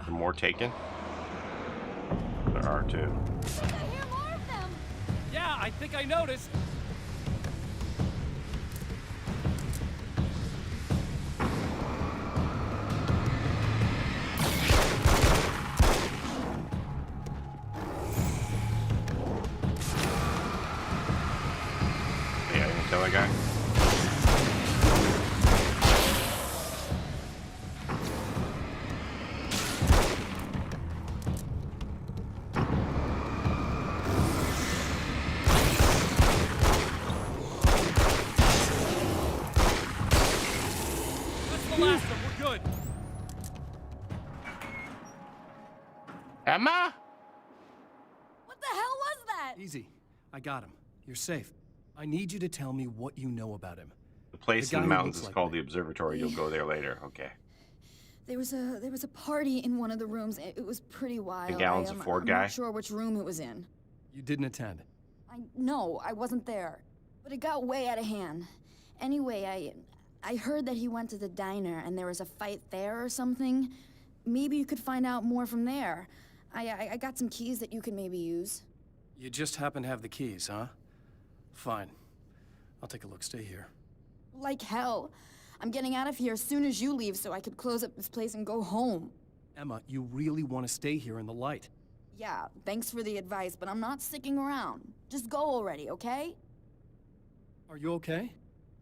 There more taken? There are two. I hear more of them. Yeah, I think I noticed. Yeah, I didn't kill that guy. That's the last of them. We're good. Emma? What the hell was that? Easy. I got him. You're safe. I need you to tell me what you know about him. The place The in guy the who mountains looks is like called me. the observatory. You'll go there later. Okay. There was a party in one of the rooms. It was pretty wild. Gallons of Ford I'm guy? not sure which room it was in. You didn't attend. No, I wasn't there. But it got way out of hand. Anyway, I heard that he went to the diner and there was a fight there or something. Maybe you could find out more from there. I got some keys that you could maybe use. You just happen to have the keys, huh? Fine. I'll take a look. Stay here. Like hell. I'm getting out of here as soon as you leave so I could close up this place and go home. Emma, you really want to stay here in the light? Yeah, thanks for the advice, but I'm not sticking around. Just go already, okay? Are you okay?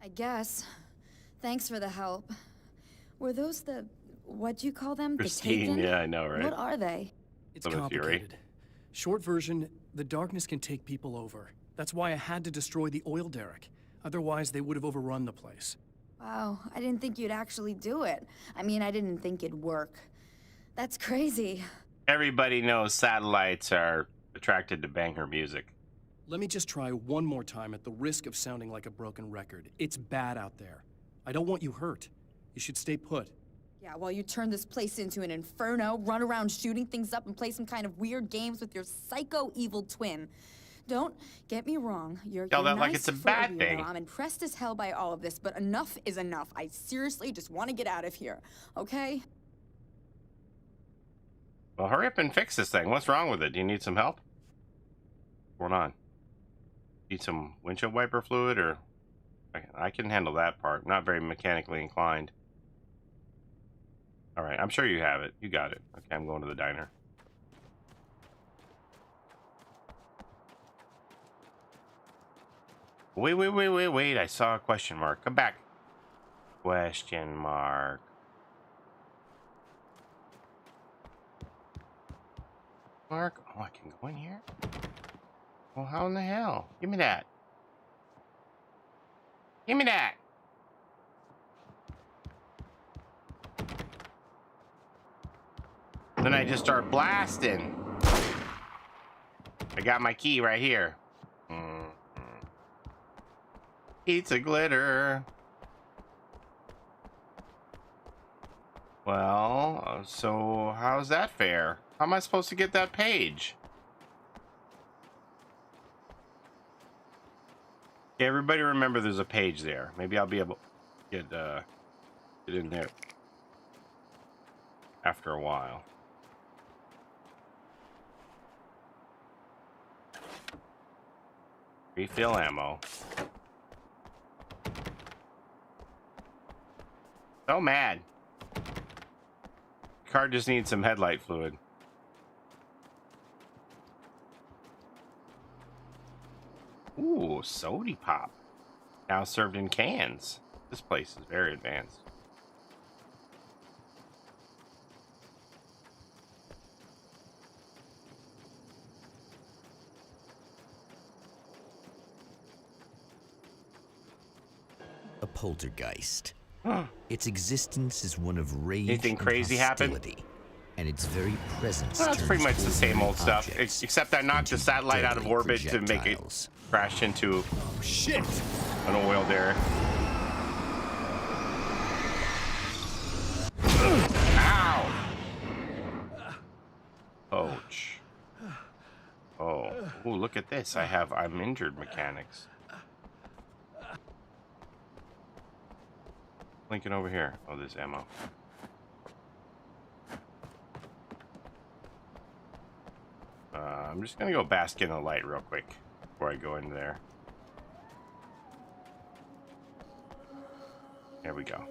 I guess. Thanks for the help. Were those what'd you call them? Christine, The Taken? yeah, I know, right? What are they? It's Little Fury. complicated. Short version, the darkness can take people over. That's why I had to destroy the oil derrick. Otherwise, they would have overrun the place. Wow, I didn't think you'd actually do it. I mean, I didn't think it'd work. That's crazy. Everybody knows satellites are attracted to banger music. Let me just try one more time at the risk of sounding like a broken record. It's bad out there. I don't want you hurt. You should stay put. Yeah, while you turn this place into an inferno, run around shooting things up and play some kind of weird games with your psycho evil twin. Don't get me wrong, you're Tell that nice like it's a for bad weirdo. thing. I'm impressed as hell by all of this, but enough is enough. I seriously just want to get out of here, okay? Well, hurry up and fix this thing. What's wrong with it? Do you need some help? What's going on? Need some windshield wiper fluid, or I can handle that part. I'm not very mechanically inclined. All right, I'm sure you have it. You got it. Okay, I'm going to the diner. Wait. I saw a question mark. Come back. Question mark. Mark? Oh, I can go in here? Well, how in the hell? Give me that. Give me that. Then I just start blasting. I got my key right here. Pizza glitter. Well, so how's that fair? How am I supposed to get that page? Okay, everybody remember there's a page there. Maybe I'll be able to get in there after a while. Refill ammo. So mad. Car just needs some headlight fluid. Ooh, sody pop. Now served in cans. This place is very advanced. poltergeist. Its existence is one of rage Anything and crazy happen? hostility, and its very presence Well, that's pretty much the same old stuff, objects except I knocked the into satellite out of deadly orbit to make it projectiles. crash into Shit! an oil derrick. Ow! Ouch. Oh. Ooh, look at this. I'm injured mechanics. Lincoln over here. Oh, there's ammo. I'm just gonna go bask in the light real quick before I go in there. There we go.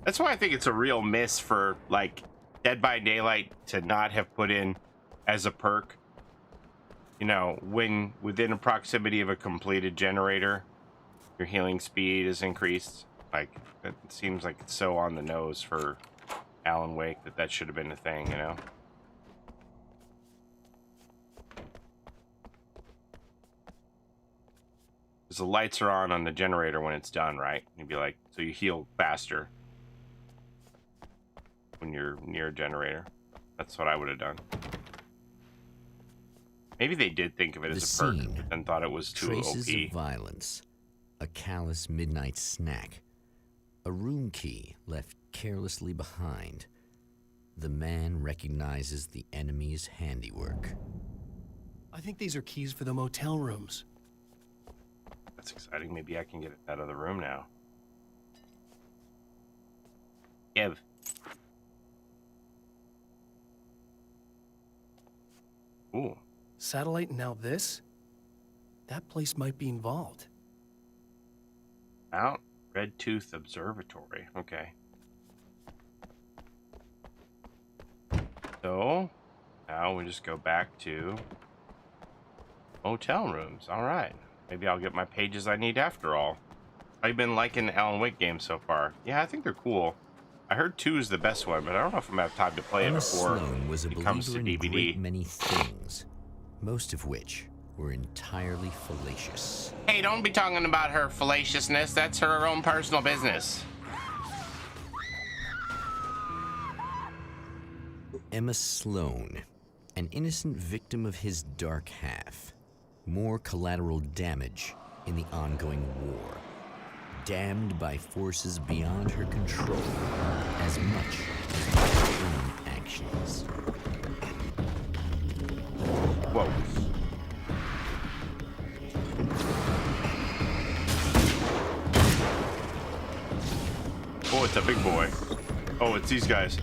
That's why I think it's a real miss for like Dead by Daylight to not have put in as a perk, you know, when within a proximity of a completed generator, your healing speed is increased. Like, it seems like it's so on the nose for Alan Wake that should have been a thing, you know? Because the lights are on the generator when it's done, right? You'd be like, so you heal faster when you're near a generator. That's what I would have done. Maybe they did think of it as a perk and thought it was too traces OP. of violence, a callous midnight snack, a room key left carelessly behind. The man recognizes the enemy's handiwork. I think these are keys for the motel rooms. That's exciting. Maybe I can get out of the room now. Give. Ooh. Satellite and now this? That place might be involved. Mount Red Tooth Observatory. Okay. So, now we just go back to motel rooms. All right. Maybe I'll get my pages I need after all. I've been liking the Alan Wake games so far. Yeah, I think they're cool. I heard 2 is the best one, but I don't know if I'm gonna have time to play it Emma before Sloan was a it comes to believer in a DVD. great many things, most of which were entirely fallacious. Hey, don't be talking about her fallaciousness. That's her own personal business. Emma Sloan, an innocent victim of his dark half. More collateral damage in the ongoing war. Damned by forces beyond her control as much as by her own actions. Whoa. Oh, it's a big boy. Oh, it's these guys.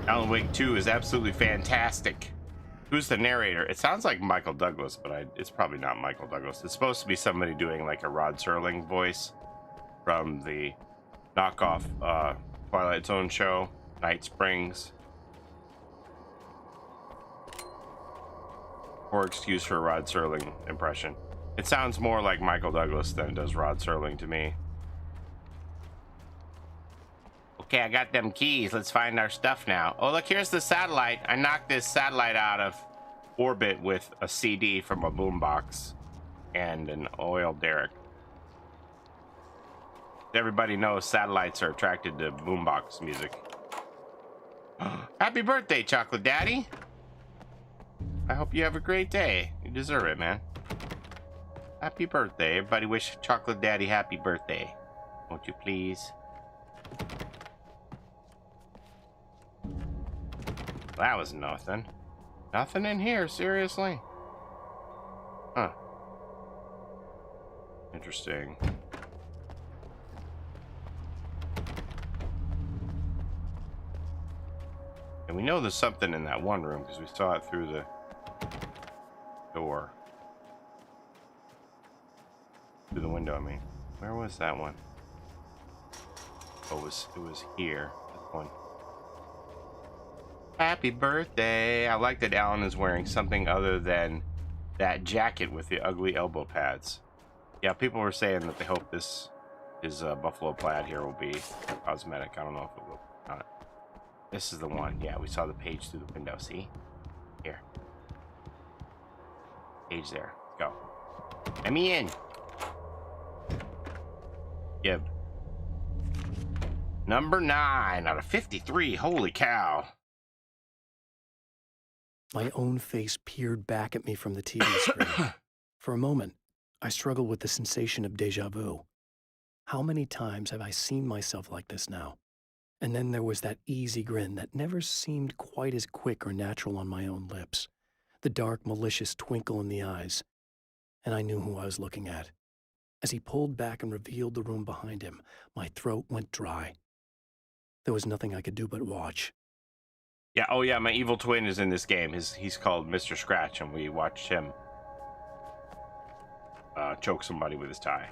Alan Wake 2 is absolutely fantastic. Who's the narrator? It sounds like Michael Douglas, but it's probably not Michael Douglas. It's supposed to be somebody doing like a Rod Serling voice from the knockoff Twilight Zone show, Night Springs. Or excuse for a Rod Serling impression. It sounds more like Michael Douglas than it does Rod Serling to me. Okay, I got them keys. Let's find our stuff now. Oh, look, here's the satellite. I knocked this satellite out of orbit with a CD from a boombox and an oil derrick. Everybody knows satellites are attracted to boombox music. Happy birthday, Chocolate Daddy. I hope you have a great day. You deserve it, man. Happy birthday. Everybody wish Chocolate Daddy happy birthday. Won't you please? That was nothing. Nothing in here, seriously? Huh. Interesting. And we know there's something in that one room because we saw it through the door. Through the window, I mean. Where was that one? Oh, it was here. That one. Happy birthday. I like that Alan is wearing something other than that jacket with the ugly elbow pads. Yeah, people were saying that they hope this his buffalo plaid here will be cosmetic. I don't know if it will or not. This is the one. Yeah, we saw the page through the window. See? Here. Page there. Go. Let me in. Gib. Number 9 out of 53. Holy cow. My own face peered back at me from the TV screen. For a moment, I struggled with the sensation of déjà vu. How many times have I seen myself like this now? And then there was that easy grin that never seemed quite as quick or natural on my own lips. The dark, malicious twinkle in the eyes. And I knew who I was looking at. As he pulled back and revealed the room behind him, my throat went dry. There was nothing I could do but watch. Yeah, oh yeah, my evil twin is in this game. He's called Mr. Scratch, and we watched him choke somebody with his tie.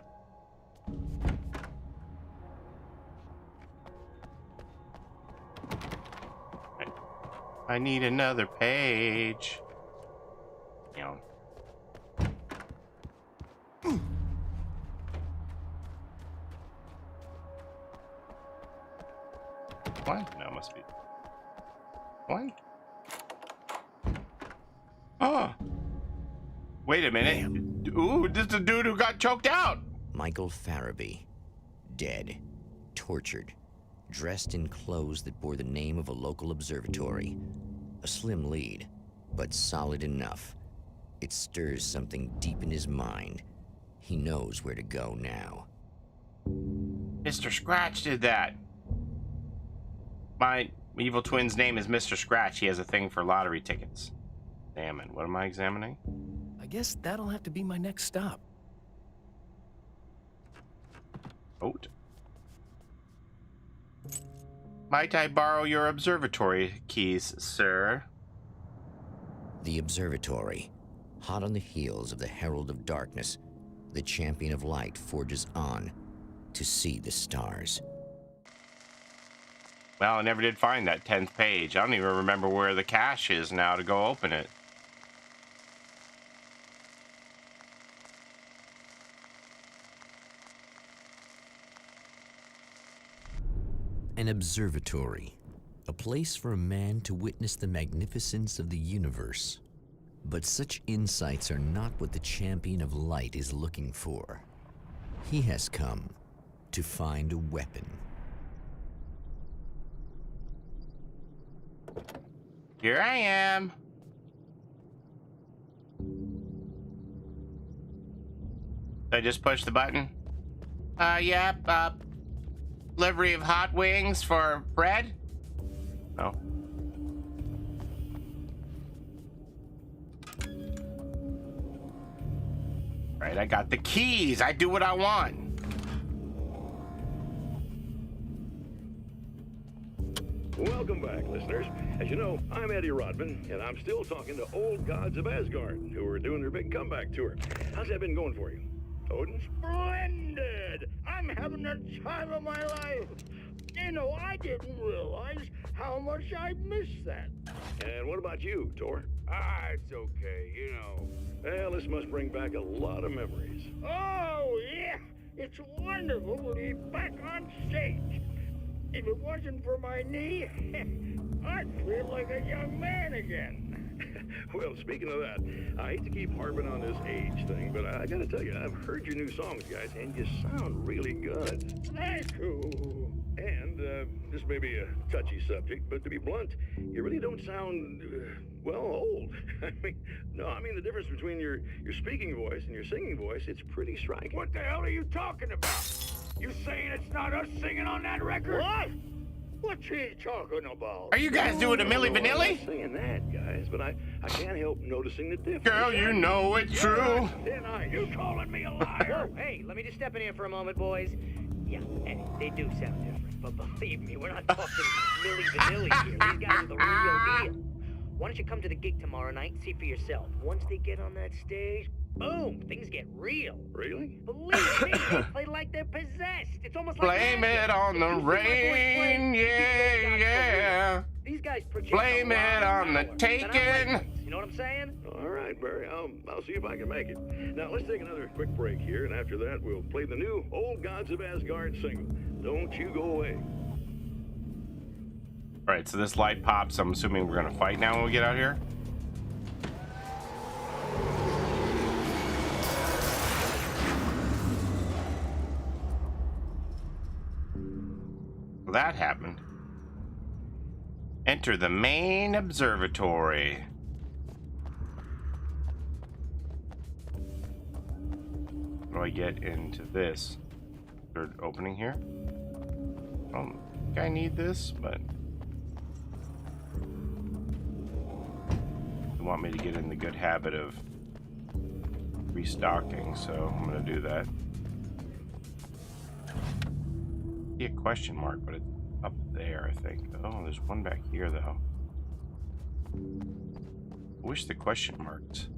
I need another page. You know. What? No, it must be. What? Oh! Wait a minute. Ooh, this is the dude who got choked out! Michael Farabee, dead, tortured, dressed in clothes that bore the name of a local observatory. A slim lead, but solid enough. It stirs something deep in his mind. He knows where to go now. Mr. Scratch did that. My evil twin's name is Mr. Scratch. He has a thing for lottery tickets. Examine. What am I examining? I guess that'll have to be my next stop. Oat. Might I borrow your observatory keys, sir? The observatory. Hot on the heels of the Herald of Darkness, the champion of light forges on to see the stars. Well, I never did find that 10th page. I don't even remember where the cache is now to go open it. An observatory, a place for a man to witness the magnificence of the universe. But such insights are not what the champion of light is looking for. He has come to find a weapon. Here I am. Did I just push the button? Yep, delivery of hot wings for bread? Oh. Right, I got the keys. I do what I want. Welcome back, listeners. As you know, I'm Eddie Rodman, and I'm still talking to old gods of Asgard, who are doing their big comeback tour. How's that been going for you? Odin? Splendid! I'm having the time of my life. You know, I didn't realize how much I missed that. And what about you, Tor? It's okay, you know. Well, this must bring back a lot of memories. Oh, yeah! It's wonderful to be back on stage. If it wasn't for my knee, I'd feel like a young man again. Well, speaking of that, I hate to keep harping on this age thing, but I gotta tell you, I've heard your new songs, guys, and you sound really good. Thank you. And this may be a touchy subject, but to be blunt, you really don't sound, well, old. I mean the difference between your speaking voice and your singing voice, it's pretty striking. What the hell are you talking about? You saying it's not us singing on that record? What? What's he talking about? Are you guys doing a Milli I'm not Vanilli? saying that, guys, but I can't help noticing the difference. Girl, you know it's true. You calling me a liar? Whoa, hey, let me just step in here for a moment, boys. Yeah, Eddie, they do sound different, but believe me, we're not talking Milli Vanilli here. These guys are the real deal. Why don't you come to the gig tomorrow night and see for yourself? Once they get on that stage, boom, things get real. Really? Believe me, they play like they're possessed. It's almost like Blame magic. it on the You see my boys play, rain, you see these old yeah, guys for real. yeah. These guys project Blame a lot it on the of power than our taking. wavelengths, you know what I'm saying? All right, Barry. I'll see if I can make it. Now, let's take another quick break here, and after that, we'll play the new Old Gods of Asgard single. Don't you go away. All right, so this light pops. I'm assuming we're gonna fight now when we get out here. Well, that happened. Enter the main observatory. How do I get into this? Third opening here? I don't think I need this, but they want me to get in the good habit of restocking, so I'm gonna do that. See a question mark, but it's up there, I think. Oh, there's one back here, though. I wish the question marks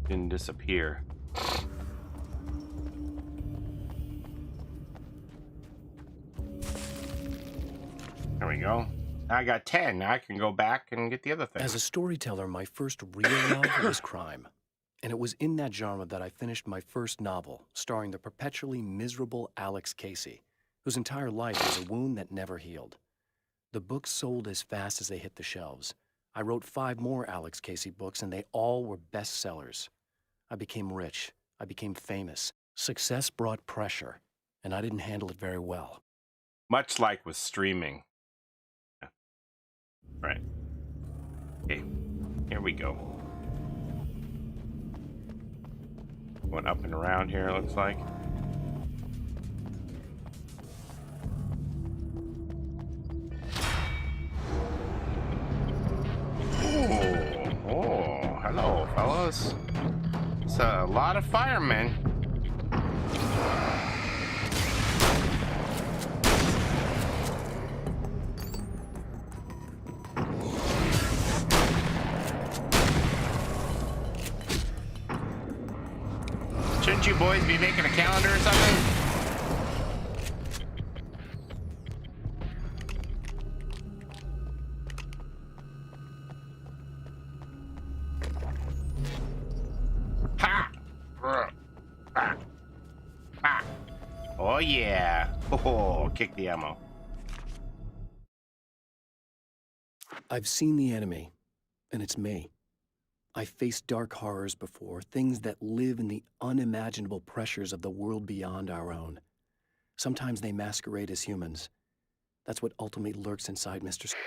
didn't disappear. There we go. I got 10. I can go back and get the other thing. As a storyteller, my first real love was crime. And it was in that genre that I finished my first novel, starring the perpetually miserable Alex Casey, whose entire life was a wound that never healed. The books sold as fast as they hit the shelves. I wrote 5 more Alex Casey books, and they all were bestsellers. I became rich. I became famous. Success brought pressure, and I didn't handle it very well. Much like with streaming. Yeah. Right. Okay. Here we go. Going up and around here, it looks like. Oh, hello, fellas. It's a lot of firemen. Shouldn't you boys be making a calendar or something? Ha! Ah. Ah. Oh yeah. Oh, kick the ammo. I've seen the enemy, and it's me. I've faced dark horrors before, things that live in the unimaginable pressures of the world beyond our own. Sometimes they masquerade as humans. That's what ultimately lurks inside Mr. Scratch.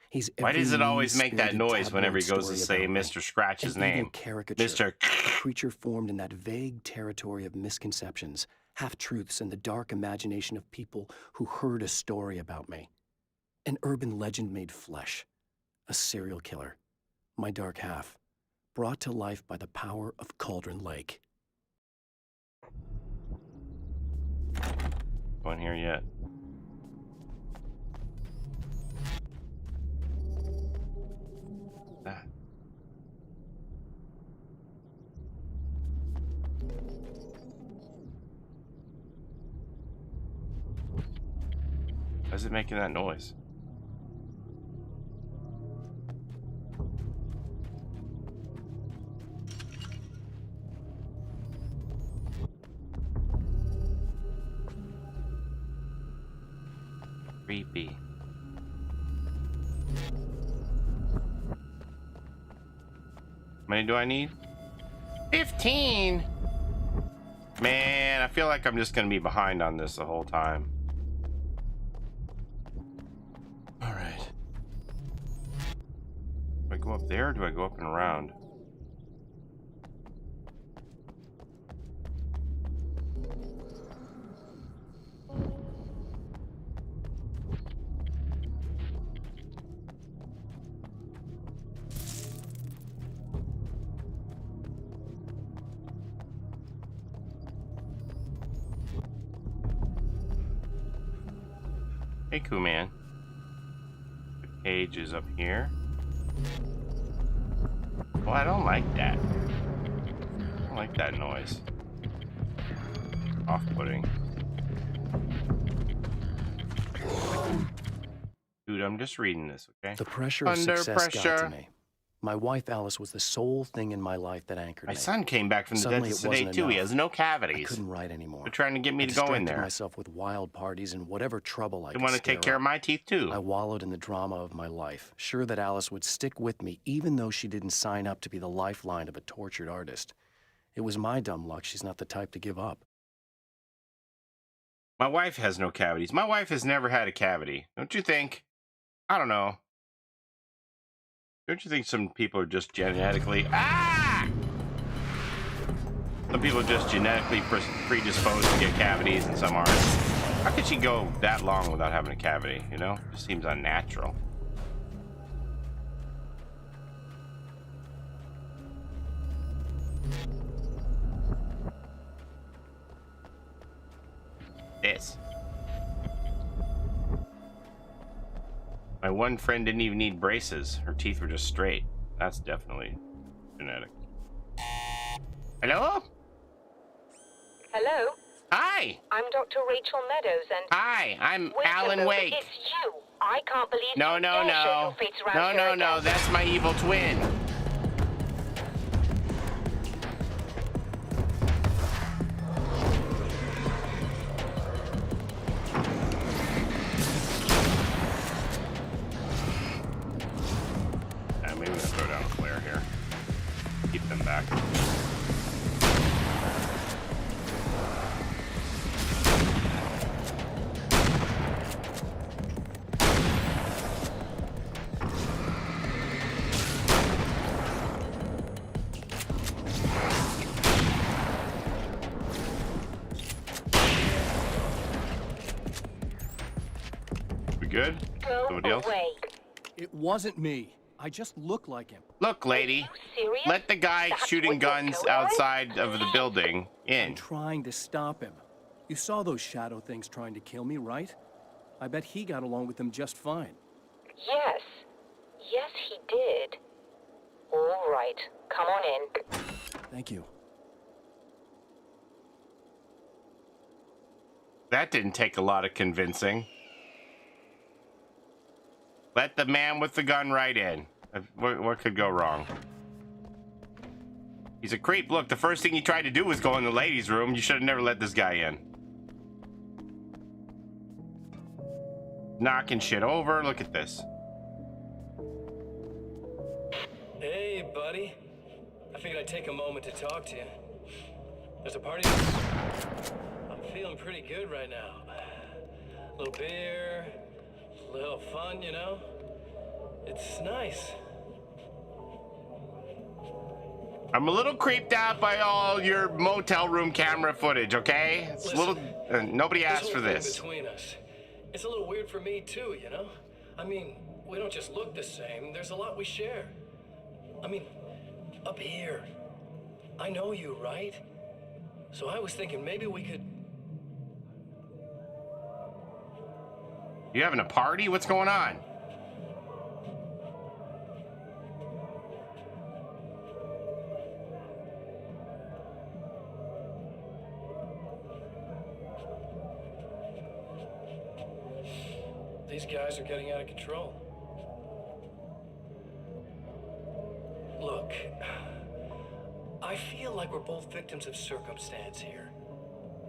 He's Why does it always make that mean-spirited noise whenever he goes to tabloid say story Mr. Scratch's about me. An evil name? caricature, Mr. a creature formed in that vague territory of misconceptions, half-truths, and the dark imagination of people who heard a story about me. An urban legend made flesh. A serial killer. My dark half, brought to life by the power of Cauldron Lake. Go in here yet. That. Why is it making that noise? Creepy. How many do I need? 15! Man, I feel like I'm just gonna be behind on this the whole time. Alright. Do I go up there or do I go up and around? Hey, cool man. The cage is up here. Well, I don't like that. I don't like that noise. Off-putting. Dude, I'm just reading this, okay? The pressure of Under success pressure. got to me. My wife Alice was the sole thing in my life that anchored My me. son came back from the Suddenly dentist it today wasn't too. He enough. has no I cavities. couldn't write anymore. They're trying to get me I to go in distracted there. myself with wild parties and whatever trouble I They could want to scare take care up. of my teeth too. I wallowed in the drama of my life, sure that Alice would stick with me even though she didn't sign up to be the lifeline of a tortured artist. It was my dumb luck she's not the type to give up. My wife has no cavities. My wife has never had a cavity. Don't you think? I don't know. Don't you think some people are just genetically... Ah! Some people are just genetically predisposed to get cavities and some aren't. How could she go that long without having a cavity, you know? It just seems unnatural. This. My one friend didn't even need braces. Her teeth were just straight. That's definitely genetic. Hello? Hello? Hi. I'm Dr. Rachel Meadows and... Hi, I'm Wait a Alan moment, Wake. It's you. I can't believe No, you no, dare show no. your face around No, here no, no. again. That's my evil twin. Maybe we'll throw down a flare here. Keep them back. We good? Go Somebody else? away. It wasn't me. I just look like him. Look, lady. Are you serious? Let the guy That's shooting what you're guns doing? outside of the building I'm in. trying to stop him. You saw those shadow things trying to kill me, right? I bet he got along with them just fine. Yes. Yes, he did. All right. Come on in. Thank you. That didn't take a lot of convincing. Let the man with the gun right in. What could go wrong? He's a creep. Look, the first thing he tried to do was go in the ladies' room. You should have never let this guy in. Knocking shit over. Look at this. Hey, buddy. I figured I'd take a moment to talk to you. There's a party. I'm feeling pretty good right now. A little beer, a little fun, you know? It's nice. I'm a little creeped out by all your motel room camera footage, okay? It's a little... nobody asked for this. Between us. It's a little weird for me, too, you know? I mean, we don't just look the same. There's a lot we share. I mean, up here. I know you, right? So I was thinking maybe we could... You having a party? What's going on? These guys are getting out of control. Look, I feel like we're both victims of circumstance here.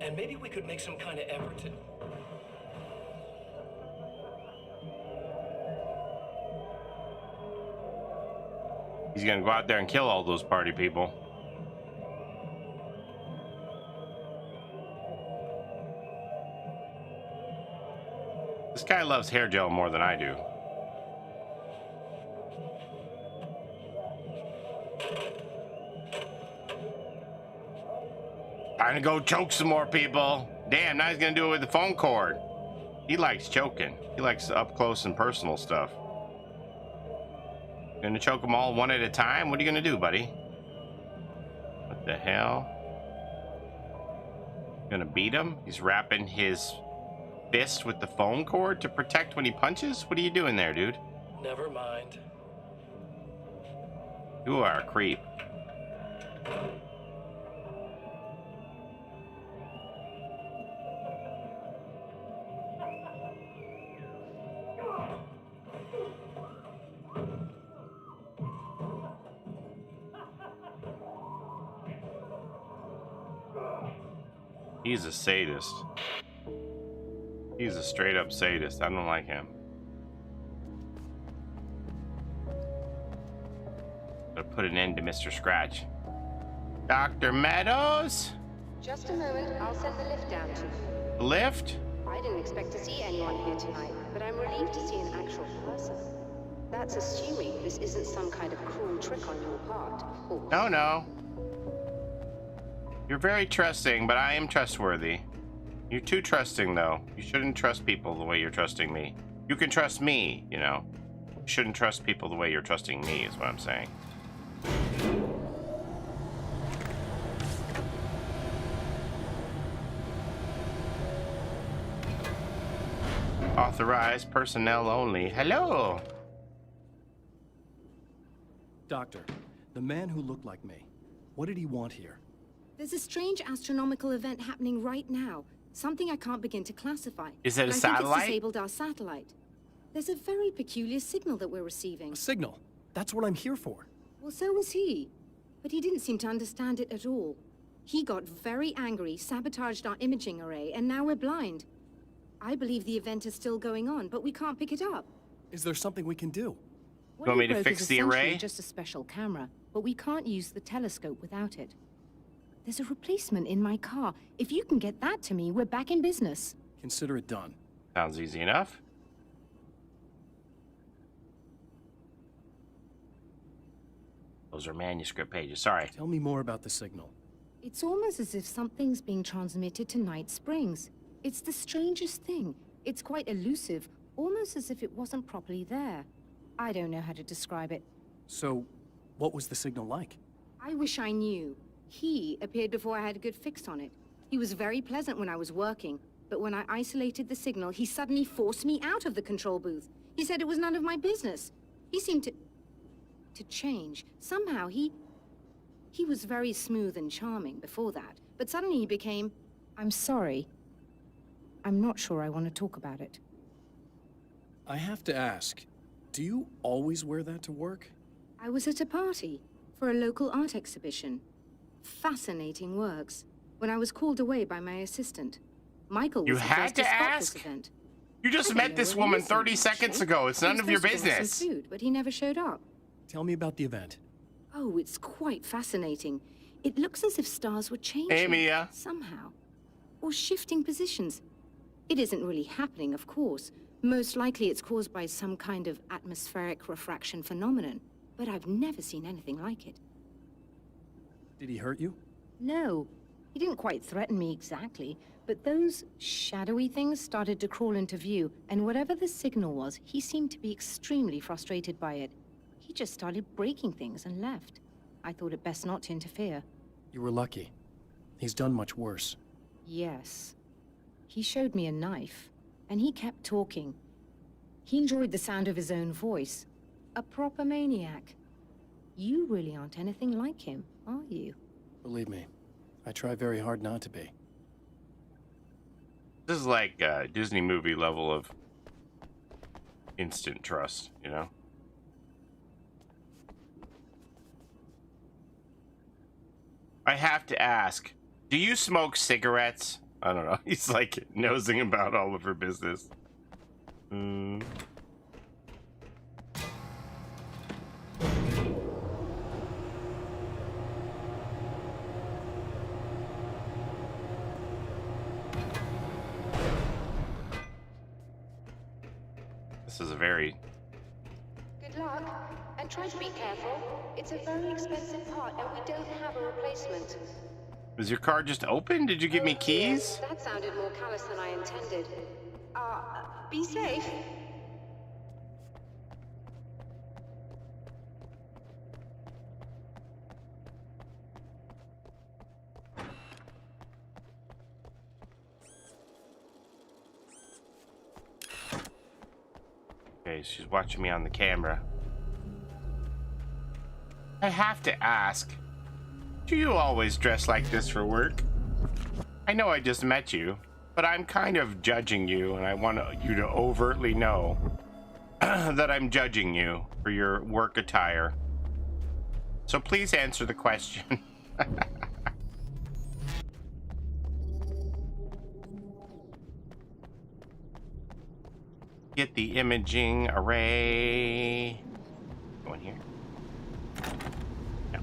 And maybe we could make some kind of effort to... He's gonna go out there and kill all those party people. This guy loves hair gel more than I do. Time to go choke some more people. Damn, now he's gonna do it with the phone cord. He likes choking. He likes up close and personal stuff. Gonna choke them all one at a time? What are you gonna do, buddy? What the hell? Gonna beat him? He's wrapping his fist with the phone cord to protect when he punches? What are you doing there, dude? Never mind. You are a creep. He's a sadist. He's a straight up sadist. I don't like him. Gotta put an end to Mr. Scratch. Dr. Meadows? Just a moment, I'll send the lift down to you. Lift? I didn't expect to see anyone here tonight, but I'm relieved to see an actual person. That's assuming this isn't some kind of cruel trick on your part. Or... No. You're very trusting, but I am trustworthy. You're too trusting, though. You shouldn't trust people the way you're trusting me. You can trust me, you know. You shouldn't trust people the way you're trusting me, is what I'm saying. Authorized personnel only. Hello! Doctor, the man who looked like me, what did he want here? There's a strange astronomical event happening right now. Something I can't begin to classify. Is it a I think satellite? it's disabled our satellite. There's a very peculiar signal that we're receiving. A signal? That's what I'm here for. Well, so was he. But he didn't seem to understand it at all. He got very angry, sabotaged our imaging array, and now we're blind. I believe the event is still going on, but we can't pick it up. Is there something we can do? What want me he to broke fix is the essentially array? just a special camera, but we can't use the telescope without it. There's a replacement in my car. If you can get that to me, we're back in business. Consider it done. Sounds easy enough. Those are manuscript pages. Sorry. Tell me more about the signal. It's almost as if something's being transmitted to Night Springs. It's the strangest thing. It's quite elusive, almost as if it wasn't properly there. I don't know how to describe it. So, what was the signal like? I wish I knew. He appeared before I had a good fix on it. He was very pleasant when I was working, but when I isolated the signal, he suddenly forced me out of the control booth. He said it was none of my business. He seemed to change. Somehow he was very smooth and charming before that, but suddenly he became, I'm sorry. I'm not sure I want to talk about it. I have to ask, do you always wear that to work? I was at a party for a local art exhibition. Fascinating works. When I was called away by my assistant, Michael was You the had first to spot ask? this event. You just I don't met know this where he woman is 30 now, seconds actually. ago. It's He none was of your supposed to bring us business. some food, but he never showed up. Tell me about the event. Oh, it's quite fascinating. It looks as if stars were changing. Hey, Mia. Somehow. Or shifting positions. It isn't really happening, of course. Most likely it's caused by some kind of atmospheric refraction phenomenon. But I've never seen anything like it. Did he hurt you? No. He didn't quite threaten me exactly, but those shadowy things started to crawl into view, and whatever the signal was, he seemed to be extremely frustrated by it. He just started breaking things and left. I thought it best not to interfere. You were lucky. He's done much worse. Yes. He showed me a knife, and he kept talking. He enjoyed the sound of his own voice. A proper maniac. You really aren't anything like him, are you? Believe me, I try very hard not to be. This is like a Disney movie level of instant trust, you know? I have to ask, do you smoke cigarettes? I don't know. He's like nosing about all of her business. This is a very... Good luck, and try to be careful. It's a very expensive part, and we don't have a replacement. Was your car just open? Did you give me keys? Yes, that sounded more callous than I intended. Be safe. Okay, she's watching me on the camera. I have to ask, do you always dress like this for work? I know I just met you, but I'm kind of judging you, and I want you to overtly know that I'm judging you for your work attire. So please answer the question. Get the imaging array. Go in here. No.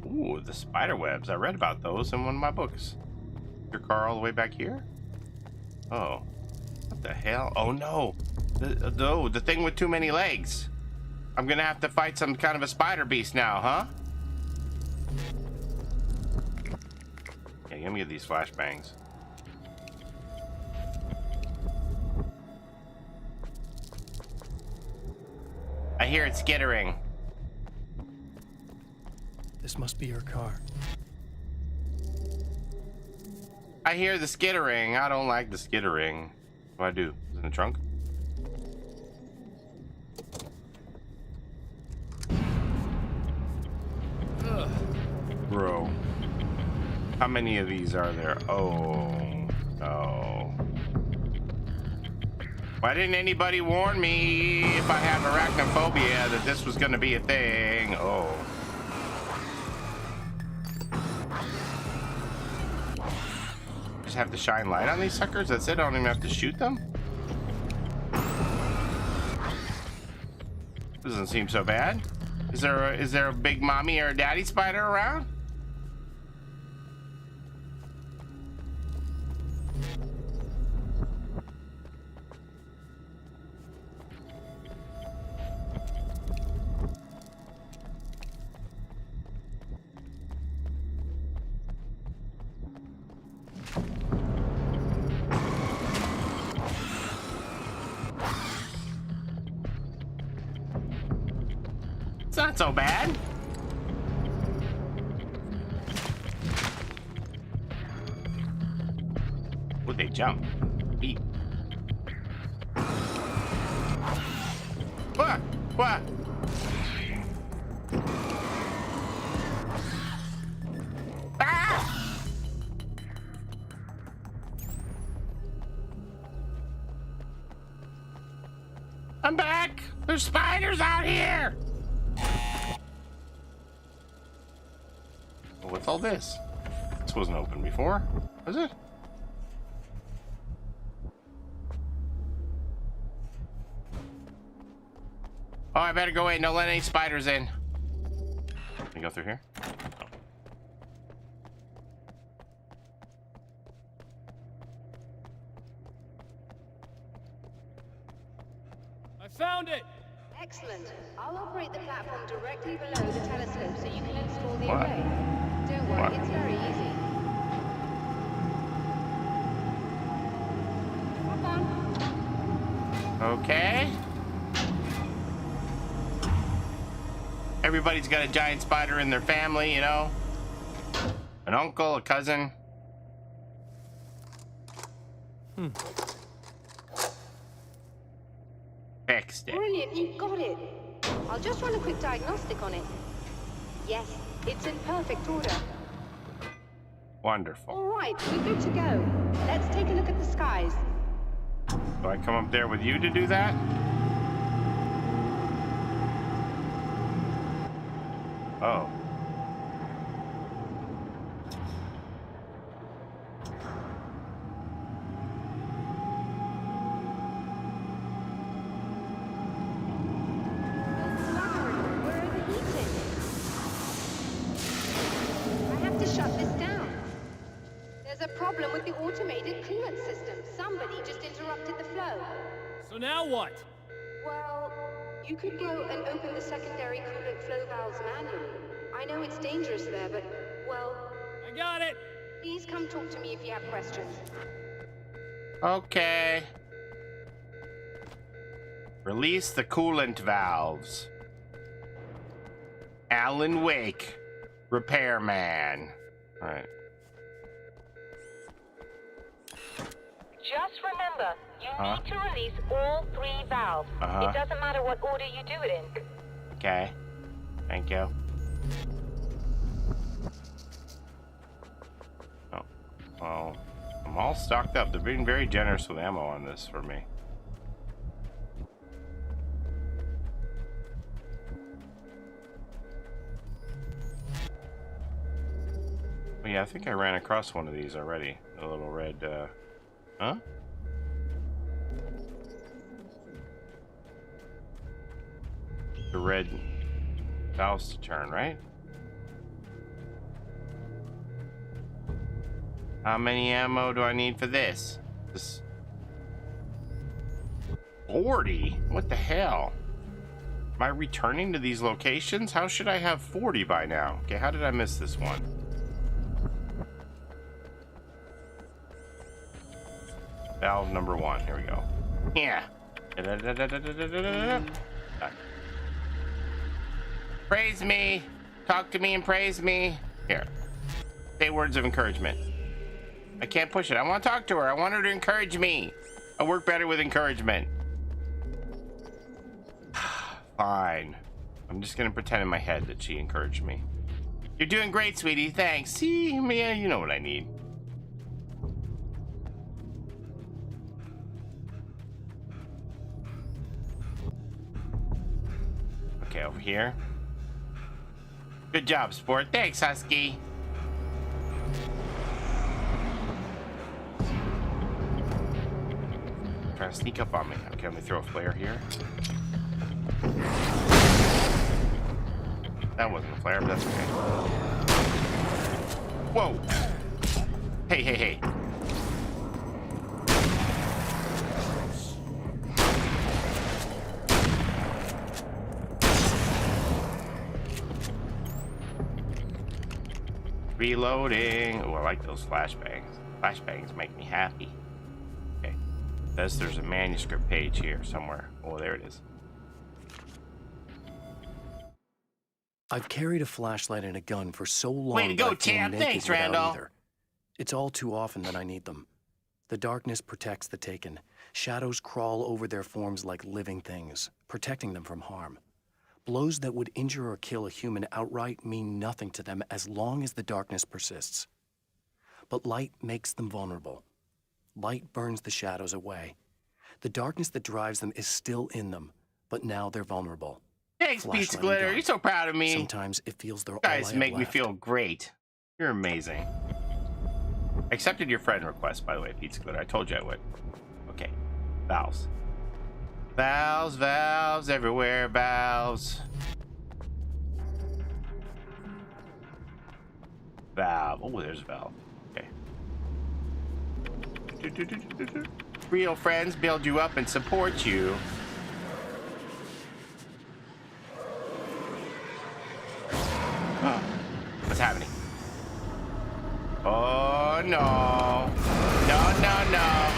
Ooh, the spider webs. I read about those in one of my books. Your car all the way back here? Oh. What the hell? Oh no. The thing with too many legs. I'm gonna have to fight some kind of a spider beast now, huh? Yeah, let me get these flashbangs. I hear it skittering. This must be your car. I hear the skittering. I don't like the skittering. What do I do? Is it in the trunk? Ugh. Bro. How many of these are there? Oh, no. Why didn't anybody warn me if I have arachnophobia that this was going to be a thing? Oh. Just have to shine light on these suckers? That's it? I don't even have to shoot them? Doesn't seem so bad. Is there a big mommy or a daddy spider around? It's not so bad. Would they jump? Eat. What? What? Ah! I'm back. There's spiders out here. What's all this? This wasn't open before, was it? Oh, I better go in. Don't let any spiders in. Can you go through here? Oh. I found it! Excellent. I'll operate the platform directly below the telescope so you can install the What? array. Don't worry, What? it's very easy. Hop on. Okay. Everybody's got a giant spider in their family, you know? An uncle, a cousin. Fixed it. Brilliant, you got it. I'll just run a quick diagnostic on it. Yes, it's in perfect order. Wonderful. All right, we're good to go. Let's take a look at the skies. Do I come up there with you to do that? Oh. We're overheating. I have to shut this down. There's a problem with the automated coolant system. Somebody just interrupted the flow. So now what? Well, you could go and open the secondary coolant flow valves manually. I know it's dangerous there, but, well... I got it! Please come talk to me if you have questions. Okay. Release the coolant valves. Alan Wake, repairman. All right. Just remember, You need to release all 3 valves. It doesn't matter what order you do it in. Okay. Thank you. Oh. Well, I'm all stocked up. They're being very generous with ammo on this for me. Oh, yeah, I think I ran across one of these already. A little red, huh? The red valves to turn, right? How many ammo do I need for this? This 40? What the hell? Am I returning to these locations? How should I have 40 by now? Okay, how did I miss this one? Valve number 1. Here we go. Yeah. Praise me. Talk to me and praise me. Here. Say words of encouragement. I can't push it. I want to talk to her. I want her to encourage me. I work better with encouragement. Fine. I'm just going to pretend in my head that she encouraged me. You're doing great, sweetie. Thanks. See, man, you know what I need. Okay, over here. Good job, sport. Thanks, Husky. Trying to sneak up on me. Okay, let me throw a flare here. That wasn't a flare, but that's okay. Whoa! Hey, hey, hey. Reloading. Oh, I like those flashbangs. Flashbangs make me happy. Okay. Says there's a manuscript page here somewhere. Oh, there it is. I've carried a flashlight and a gun for so long. Way to go, that I feel champ. naked Thanks, without Randall. either. It's all too often that I need them. The darkness protects the taken. Shadows crawl over their forms like living things, protecting them from harm. Blows that would injure or kill a human outright mean nothing to them as long as the darkness persists. But light makes them vulnerable. Light burns the shadows away. The darkness that drives them is still in them, but now they're vulnerable. Thanks, Pizza Glitter. You're so proud of me. Sometimes it feels they're all You guys I have make me left. feel great. You're amazing. I accepted your friend request, by the way, Pizza Glitter. I told you I would. Okay. Valves. Valves, valves, everywhere, valves. Valve. Oh, there's a valve. Okay. Real friends build you up and support you. Oh, what's happening? Oh, no. No, no, no.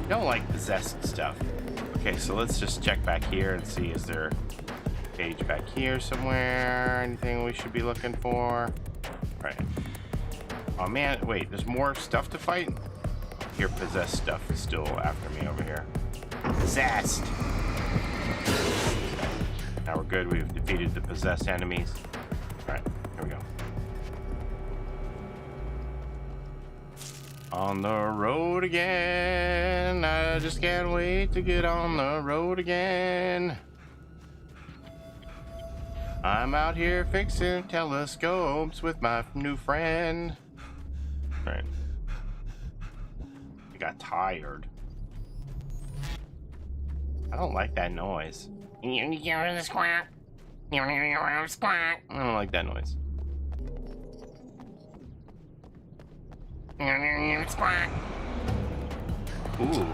Don't like possessed stuff. Okay, so let's just check back here and see, is there a page back here somewhere? Anything we should be looking for? Right. Oh man, wait, there's more stuff to fight? Here, possessed stuff is still after me over here. Possessed! Now we're good, we've defeated the possessed enemies. Alright, here we go. On the road again, I just can't wait to get on the road again. I'm out here fixing telescopes with my new friend. Right. I got tired. I don't like that noise. I don't like that noise. Ooh.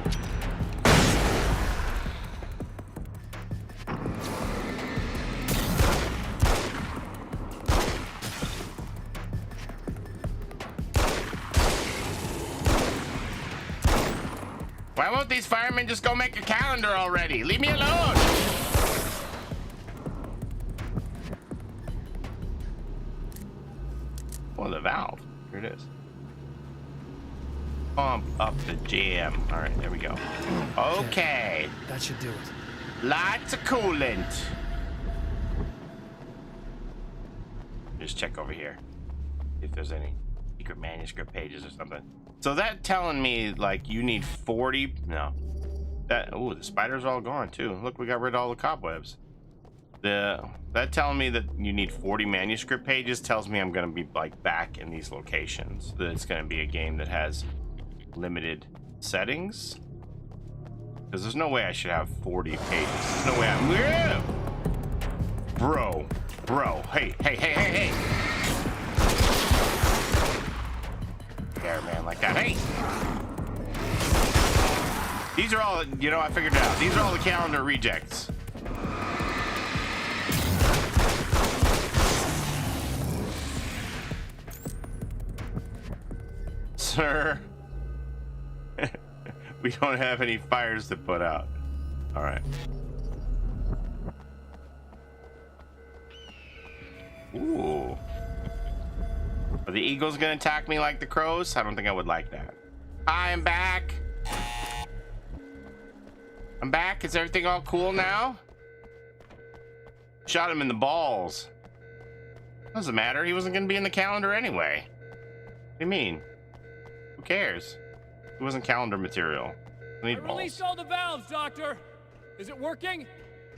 Why won't these firemen just go make a calendar already? Leave me alone! Oh, the valve. Here it is. Pump up the jam. All right, there we go. Okay. That should do it. Lots of coolant. Just check over here. See if there's any secret manuscript pages or something. So that telling me like you need 40. No. Oh, the spiders are all gone too. Look, we got rid of all the cobwebs. That telling me that you need 40 manuscript pages tells me I'm gonna be like back in these locations. That it's gonna be a game that has limited settings. Because there's no way I should have 40 pages. There's no way I'm. Bro. Hey. There, man, like that. Hey. These are all, you know, I figured it out. These are all the calendar rejects. Sir, we don't have any fires to put out. All right. Ooh. Are the eagles gonna attack me like the crows? I don't think I would like that. Hi, I'm back. I'm back. Is everything all cool now? Shot him in the balls. Doesn't matter. He wasn't gonna be in the calendar anyway. What do you mean? Who cares? It wasn't calendar material. I need balls. Released all the valves, Doctor. Is it working?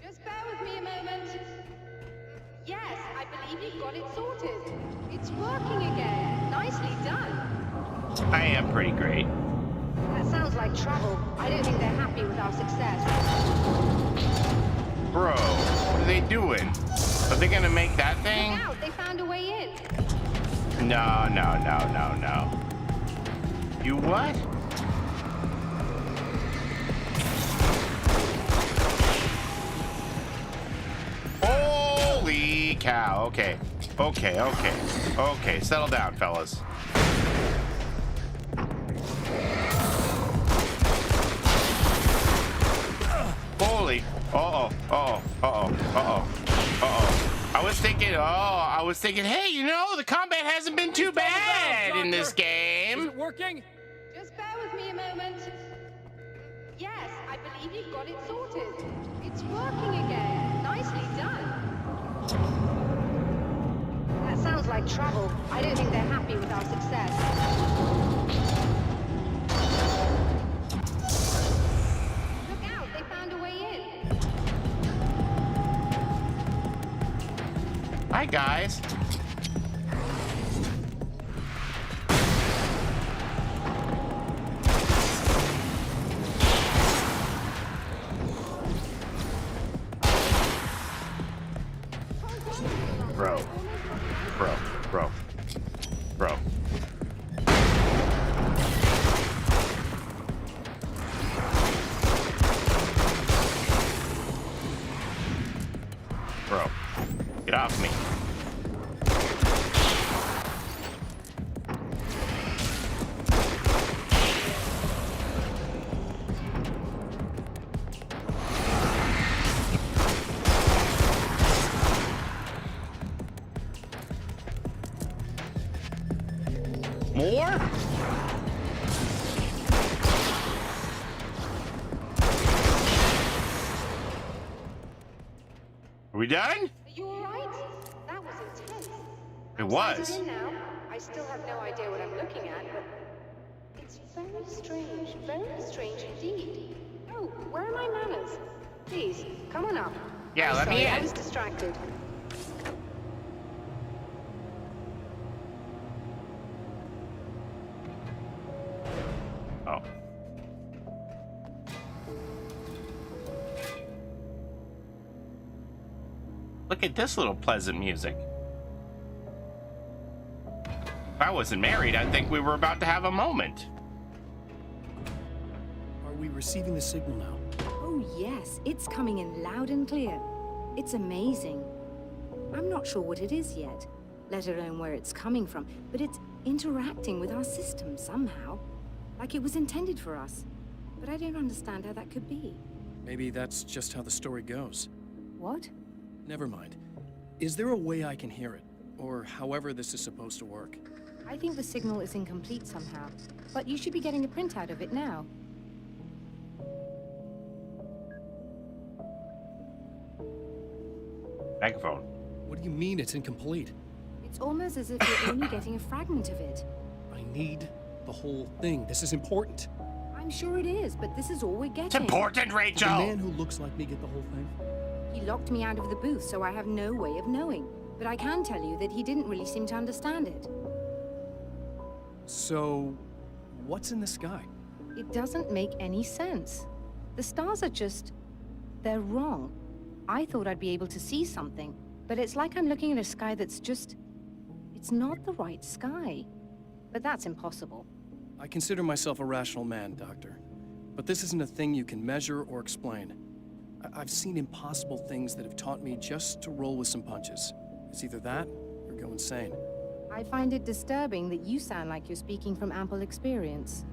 Just bear with me a moment. Yes, I believe you've got it sorted. It's working again. Nicely done. I am pretty great. That sounds like trouble. I don't think they're happy with our success. Bro, what are they doing? Are they gonna make that thing? Look out, they found a way in. No. You what? Holy cow. Okay. Settle down, fellas. Holy. I was thinking, hey, you know, the combat hasn't been too bad in this game. Is it working? Just bear with me a moment. Yes, I believe you've got it sorted. It's working again. Nicely done. That sounds like trouble. I don't think they're happy with our success. Look out, they found a way in. Hi, guys. Bro, get off me. More? Are we done? Are you alright? That was intense. It was. I'm now. I still have no idea what I'm looking at, but it's very strange indeed. Oh, where are my manners? Please, come on up. Yeah, let me in. I was distracted. Oh. Look at this little pleasant music. If I wasn't married, I'd think we were about to have a moment. Are we receiving the signal now? Oh, yes. It's coming in loud and clear. It's amazing. I'm not sure what it is yet, let alone where it's coming from, but it's interacting with our system somehow. Like it was intended for us. But I don't understand how that could be. Maybe that's just how the story goes. What? Never mind. Is there a way I can hear it? Or however this is supposed to work? I think the signal is incomplete somehow, but you should be getting a printout of it now. Megaphone. What do you mean it's incomplete? It's almost as if you're only getting a fragment of it. I need the whole thing. This is important. I'm sure it is, but this is all we're getting. It's important, Did Rachel! the man who looks like me get the whole thing? He locked me out of the booth, so I have no way of knowing. But I can tell you that he didn't really seem to understand it. So, what's in the sky? It doesn't make any sense. The stars are just... they're wrong. I thought I'd be able to see something, but it's like I'm looking at a sky that's just... it's not the right sky. But that's impossible. I consider myself a rational man, Doctor. But this isn't a thing you can measure or explain. I've seen impossible things that have taught me just to roll with some punches. It's either that, or go insane. I find it disturbing that you sound like you're speaking from ample experience.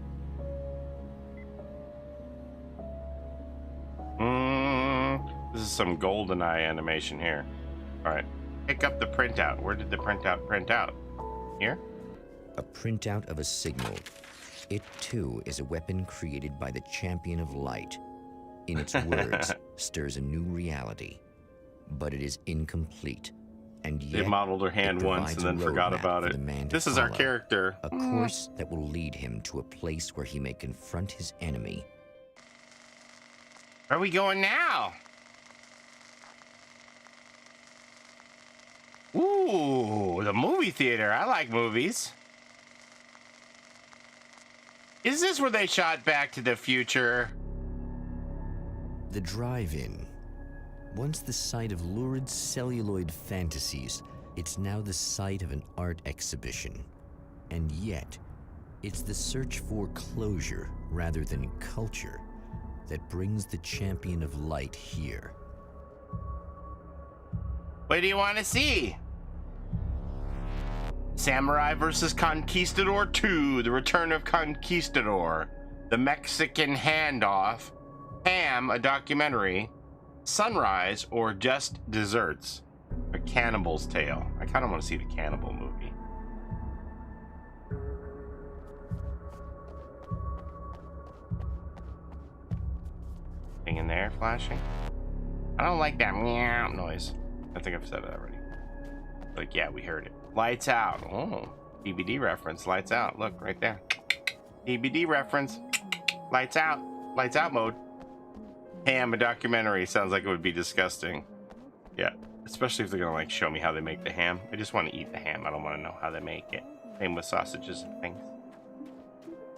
This is some GoldenEye animation here. Alright. Pick up the printout. Where did the printout print out? Here? A printout of a signal. It, too, is a weapon created by the Champion of Light. In its words, stirs a new reality. But it is incomplete. And yet, they modeled her hand it once and then provides a forgot roadmap about for it. the man to This is our follow. character. A course that will lead him to a place where he may confront his enemy. Where are we going now? Ooh, the movie theater. I like movies. Is this where they shot Back to the Future? The drive-in. Once the site of lurid celluloid fantasies, it's now the site of an art exhibition. And yet, it's the search for closure rather than culture that brings the Champion of Light here. What do you want to see? Samurai vs. Conquistador 2, The Return of Conquistador, The Mexican Handoff, Ham, a documentary, Sunrise, or Just Desserts, A Cannibal's Tale. I kind of want to see the Cannibal movie. Thing in there flashing? I don't like that meow noise. I think I've said it already. Like, yeah, we heard it. Lights out. Oh, DVD reference. Lights out. Look, right there. DVD reference. Lights out. Lights out mode. Ham, a documentary. Sounds like it would be disgusting. Yeah, especially if they're gonna like show me how they make the ham. I just want to eat the ham. I don't want to know how they make it. Same with sausages and things.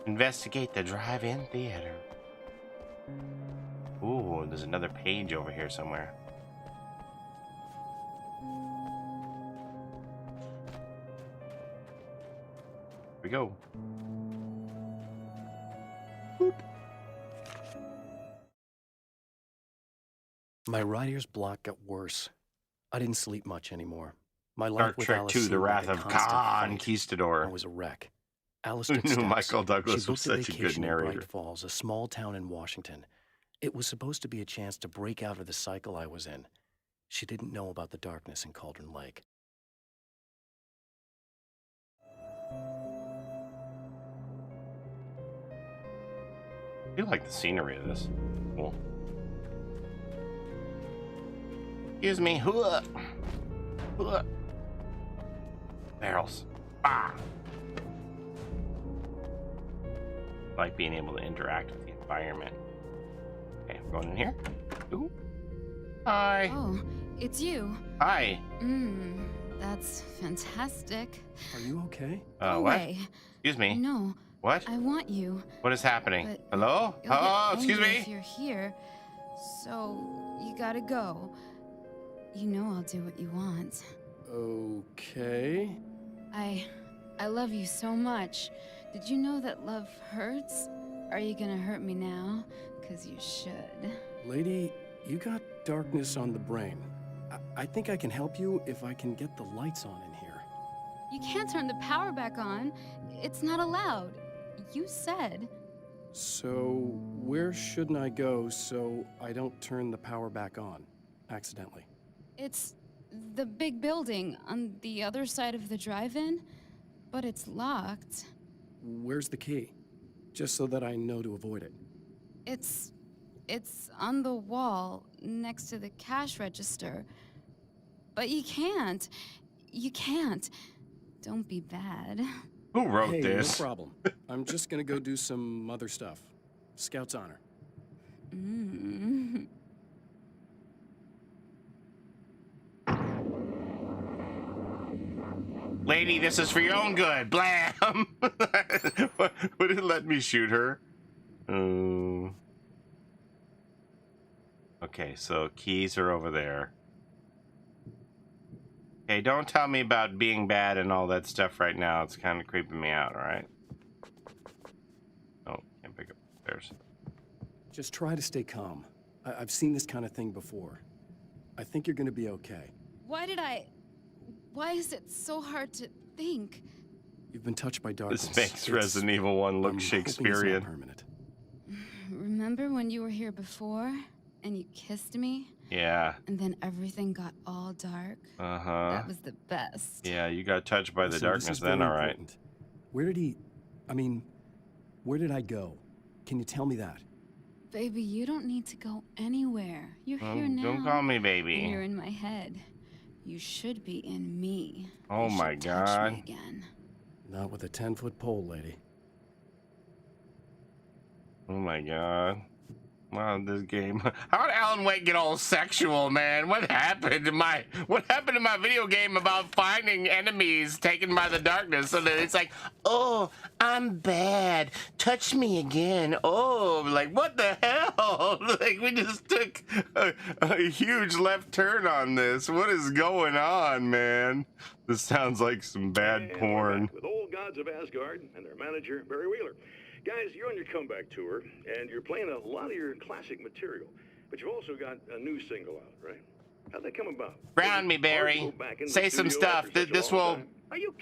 Investigate the drive-in theater. Ooh, there's another page over here somewhere. Here we go. Boop. My writer's block got worse. I didn't sleep much anymore. My life Star with Trek Alice 2, The seemed Wrath like a of constant fight. Conquistador. I was a wreck. Alice Who took knew steps. Michael Douglas She was booked such a good vacation in narrator? Bright Falls, a small town in Washington. It was supposed to be a chance to break out of the cycle I was in. She didn't know about the darkness in Cauldron Lake. I do like the scenery of this. Cool. Excuse me. Hooah. Hooah. Barrels. Ah. I like being able to interact with the environment. Okay, I'm going in here. Ooh. Hi. Oh, it's you. Hi. That's fantastic. Are you okay? No What? way. Excuse me. No. What? I want you. What is happening? But Hello? You'll get Oh, excuse angry me. if you're here, so you gotta go. You know I'll do what you want. Okay. I love you so much. Did you know that love hurts? Are you gonna hurt me now? 'Cause you should. Lady, you got darkness on the brain. I think I can help you if I can get the lights on in here. You can't turn the power back on. It's not allowed. You said. So, where shouldn't I go so I don't turn the power back on accidentally? It's the big building on the other side of the drive-in. But it's locked. Where's the key? Just so that I know to avoid it. It's on the wall next to the cash register. But you can't. You can't. Don't be bad. Who wrote Hey, this? no problem. I'm just gonna go do some other stuff. Scout's honor. Lady, this is for your own good. Blam! Would it let me shoot her? Okay, so keys are over there. Hey, don't tell me about being bad and all that stuff right now. It's kind of creeping me out, alright? Oh, can't pick up the stairs. Just try to stay calm. I've seen this kind of thing before. I think you're gonna be okay. Why is it so hard to think? You've been touched by darkness. This makes Resident Evil 1 look Shakespearean. Permanent. Remember when you were here before and you kissed me? Yeah. And then everything got all dark? Uh-huh. That was the best. Yeah, you got touched by the Listen, darkness then, alright. Where did I go? Can you tell me that? Baby, you don't need to go anywhere. You're here now. Don't call me baby. And you're in my head. You should be in me. Oh my touch God. me again. Not with a 10-foot pole, lady. Oh my God. Wow, this game. How did Alan Wake get all sexual, man? What happened to my video game about finding enemies taken by the darkness? So that it's like, oh, I'm bad. Touch me again. Oh, like what the hell? Like we just took a huge left turn on this. What is going on, man? This sounds like some bad porn. With Old Gods of Asgard and their manager, Barry Wheeler. Guys, you're on your comeback tour, and you're playing a lot of your classic material, but you've also got a new single out, right? How'd that come about? Ground me, Barry. Say some stuff. This will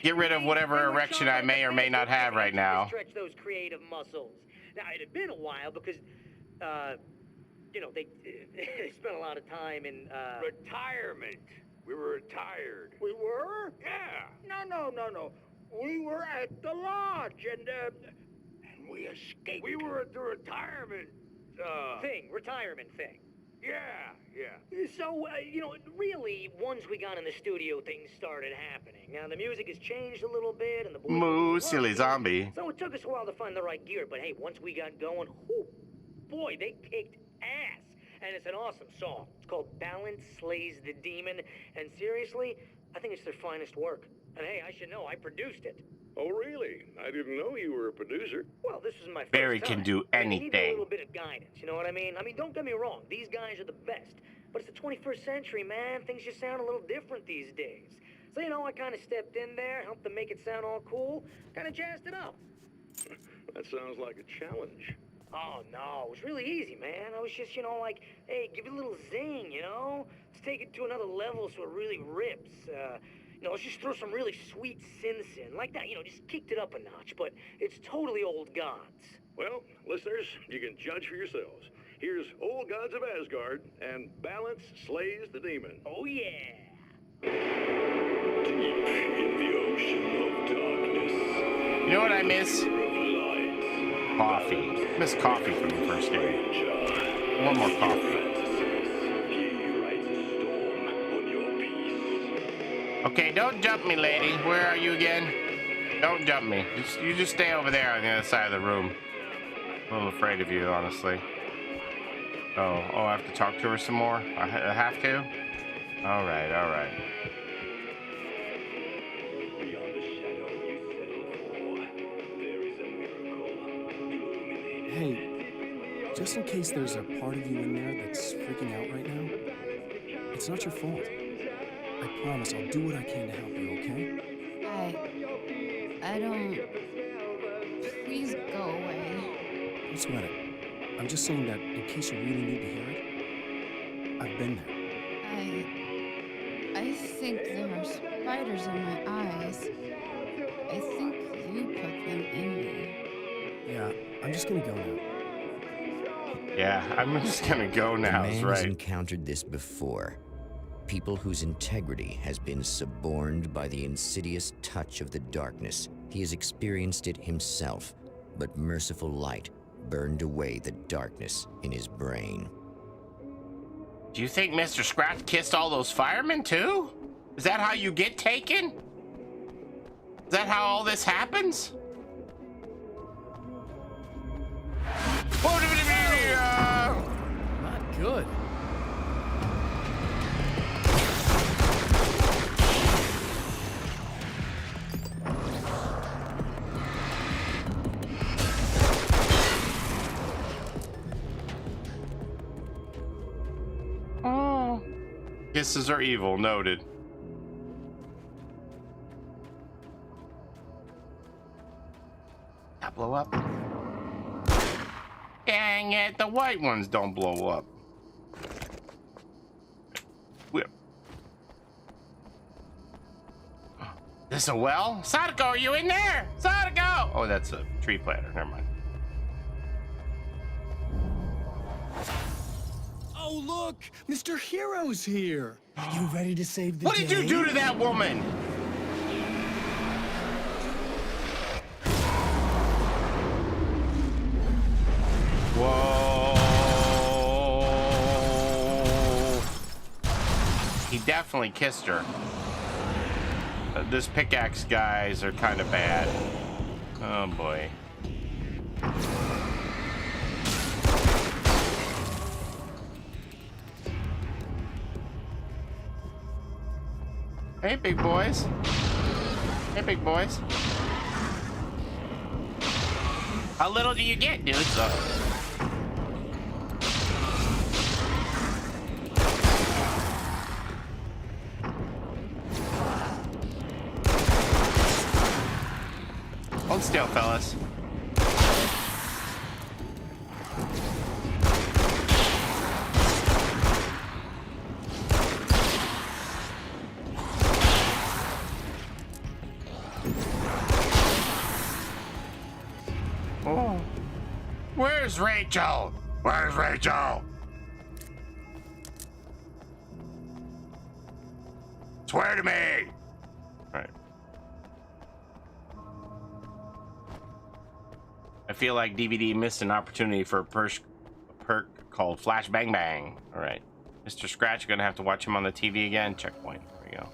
get rid of whatever erection I may or may not have right now. Stretch those creative muscles. Now, it had been a while because, you know, they spent a lot of time in, Retirement. We were retired. We were? Yeah. No. We were at the lodge, and we escaped. We were at the retirement, retirement thing. Yeah. So, you know, really, once we got in the studio, things started happening. Now, the music has changed a little bit, and the boys... Moo, silly zombie. So it took us a while to find the right gear, but hey, once we got going, whoo, boy, they kicked ass. And it's an awesome song. It's called Balance Slays the Demon, and seriously, I think it's their finest work. And hey, I should know, I produced it. Oh, really? I didn't know you were a producer. Well, this is my first Barry time. can do I mean, you need a anything. little bit of guidance, you know what I mean? I mean, don't get me wrong, these guys are the best. But it's the 21st century, man. Things just sound a little different these days. So, you know, I kind of stepped in there, helped them make it sound all cool, kind of jazzed it up. That sounds like a challenge. Oh, no, it was really easy, man. I was just, you know, like, hey, give it a little zing, you know? Let's take it to another level so it really rips. You know, let's just throw some really sweet synths in. Like that, you know, just kicked it up a notch, but it's totally Old Gods. Well, listeners, you can judge for yourselves. Here's Old Gods of Asgard, and Balance Slays the Demon. Oh, yeah. Deep in the ocean of darkness. You know what I miss? Coffee. I miss coffee from the first game. One more coffee. Okay, don't jump me, lady. Where are you again? Don't jump me. You just stay over there on the other side of the room. I'm a little afraid of you, honestly. Oh, I have to talk to her some more? I have to? All right. Hey, just in case there's a part of you in there that's freaking out right now, it's not your fault. I promise I'll do what I can to help you, okay? I don't... Please go away. Don't sweat it. I'm just saying that in case you really need to hear it, I've been there. I think there are spiders in my eyes. I think you put them in me. Yeah, I'm just gonna go now. Yeah, I'm just gonna go now, The man is has right. encountered this before. People whose integrity has been suborned by the insidious touch of the darkness He has experienced it himself, but merciful light burned away the darkness in his brain. Do you think Mr. Scratch kissed all those firemen too? Is that how you get taken? Is that how all this happens? Not good. Oh. Kisses are evil, noted. That blow up? Dang it, the white ones don't blow up. Whip. This a well? Sadako, are you in there? Sadako! Oh, that's a tree planter, never mind. Oh, look! Mr. Hero's here! You ready to save the day? What did you do to that woman? Whoa. He definitely kissed her. This pickaxe guys are kind of bad. Oh boy. Hey, big boys. Hey, big boys. How little do you get, dude? So hold still, fellas. Oh. Where's Rachel? Where's Rachel? Swear to me. All right. I feel like DVD missed an opportunity for a perk called Flash Bang Bang. All right. Mr. Scratch, you're gonna have to watch him on the TV again. Checkpoint. There we go.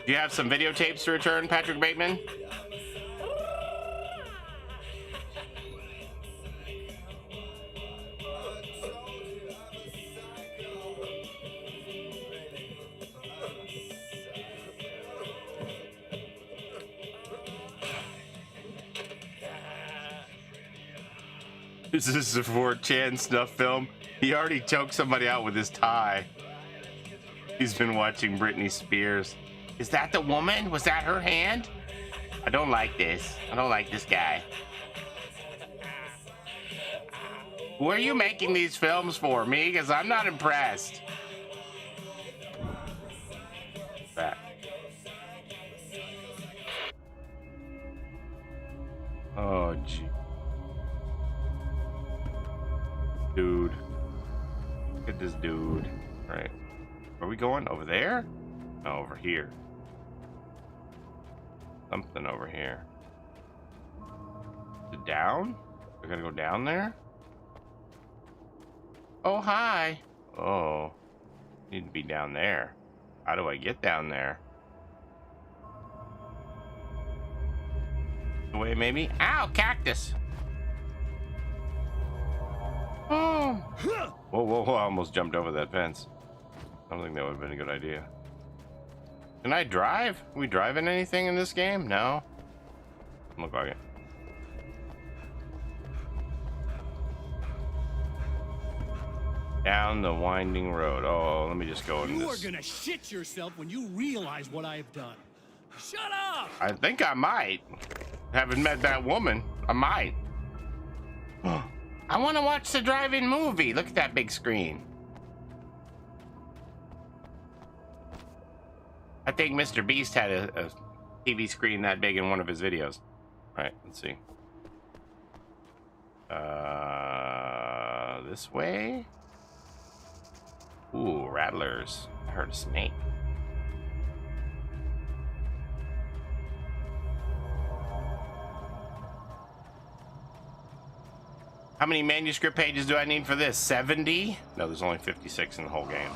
Do you have some videotapes to return, Patrick Bateman? This is a 4chan snuff film. He already choked somebody out with his tie. He's been watching Britney Spears. Is that the woman? Was that her hand? I don't like this. I don't like this guy. Who are you making these films for? Me? Because I'm not impressed. Back. Oh, gee. Dude. Look at this dude. All right. Where are we going? Over there? No, over here. Something over here. Is it down? We're gonna go down there? Oh, hi. Oh. Need to be down there. How do I get down there? The way maybe? Ow, cactus. Oh. Whoa, whoa, whoa. I almost jumped over that fence. I don't think that would have been a good idea. Can I drive? Are we driving anything in this game? No. Doesn't look like it. Down the winding road. Oh, let me just go in this. You are gonna shit yourself when you realize what I have done. Shut up! I think I might. Haven't met that woman. I might. I want to watch the drive-in movie. Look at that big screen. I think Mr. Beast had a TV screen that big in one of his videos. All right, let's see. This way? Ooh, rattlers. I heard a snake. How many manuscript pages do I need for this? 70? No, there's only 56 in the whole game.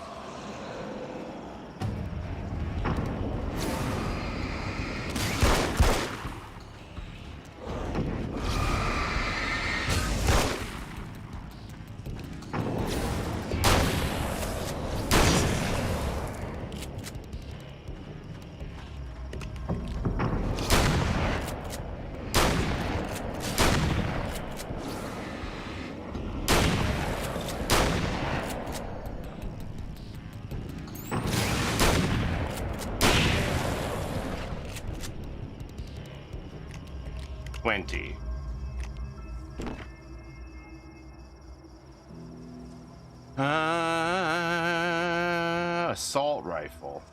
Assault rifle.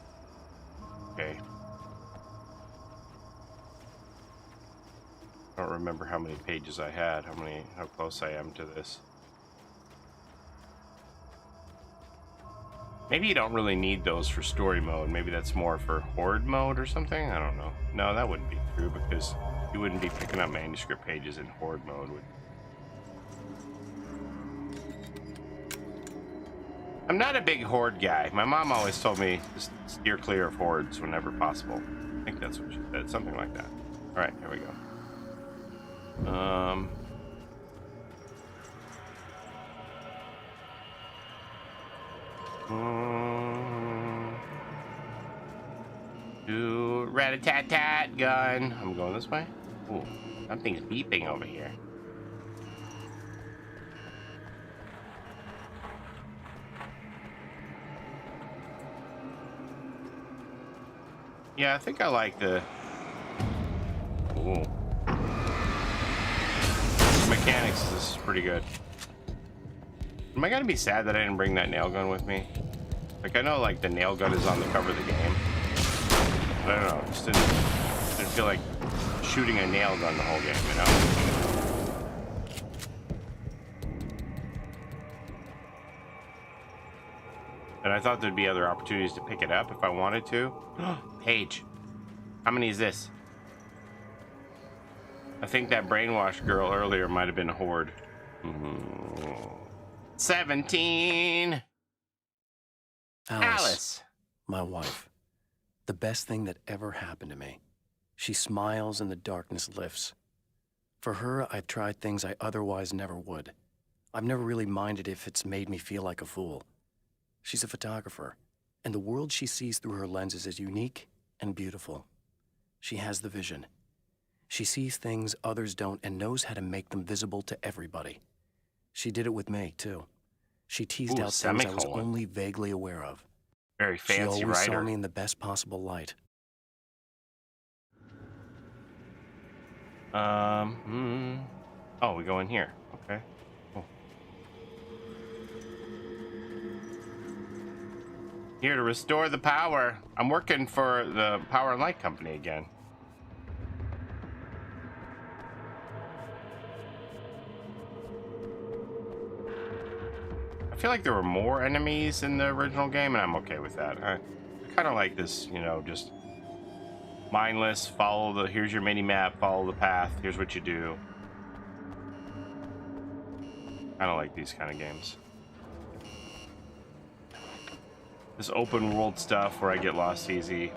Okay. I don't remember how many pages I had, how close I am to this. Maybe you don't really need those for story mode. Maybe that's more for horde mode or something. I don't know. No, that wouldn't be true because you wouldn't be picking up manuscript pages in horde mode. I'm not a big horde guy. My mom always told me to steer clear of hordes whenever possible. I think that's what she said, something like that. All right, here we go. Do rat-a-tat-tat gun. I'm going this way. Ooh, something's beeping over here. Yeah, I think I like the... Ooh. The mechanics of this is pretty good. Am I gonna be sad that I didn't bring that nail gun with me? Like, I know, like, the nail gun is on the cover of the game. But I don't know, just didn't feel like shooting a nail gun the whole game, you know? And I thought there'd be other opportunities to pick it up if I wanted to. Page. How many is this? I think that brainwashed girl earlier might have been a horde. 17. Alice. My wife. The best thing that ever happened to me. She smiles and the darkness lifts. For her, I've tried things I otherwise never would. I've never really minded if it's made me feel like a fool. She's a photographer, and the world she sees through her lenses is unique and beautiful. She has the vision. She sees things others don't and knows how to make them visible to everybody. She did it with me, too. She teased out things I was only vaguely aware of. Very fancy she always writer. saw me in the best possible light. Oh, we go in here. Okay. Cool. Here to restore the power. I'm working for the Power and Light Company again. I feel like there were more enemies in the original game, and I'm okay with that. I kind of like this, you know, just mindless, follow the, here's your mini map, follow the path, here's what you do. I don't like these kind of games. This open world stuff where I get lost easy,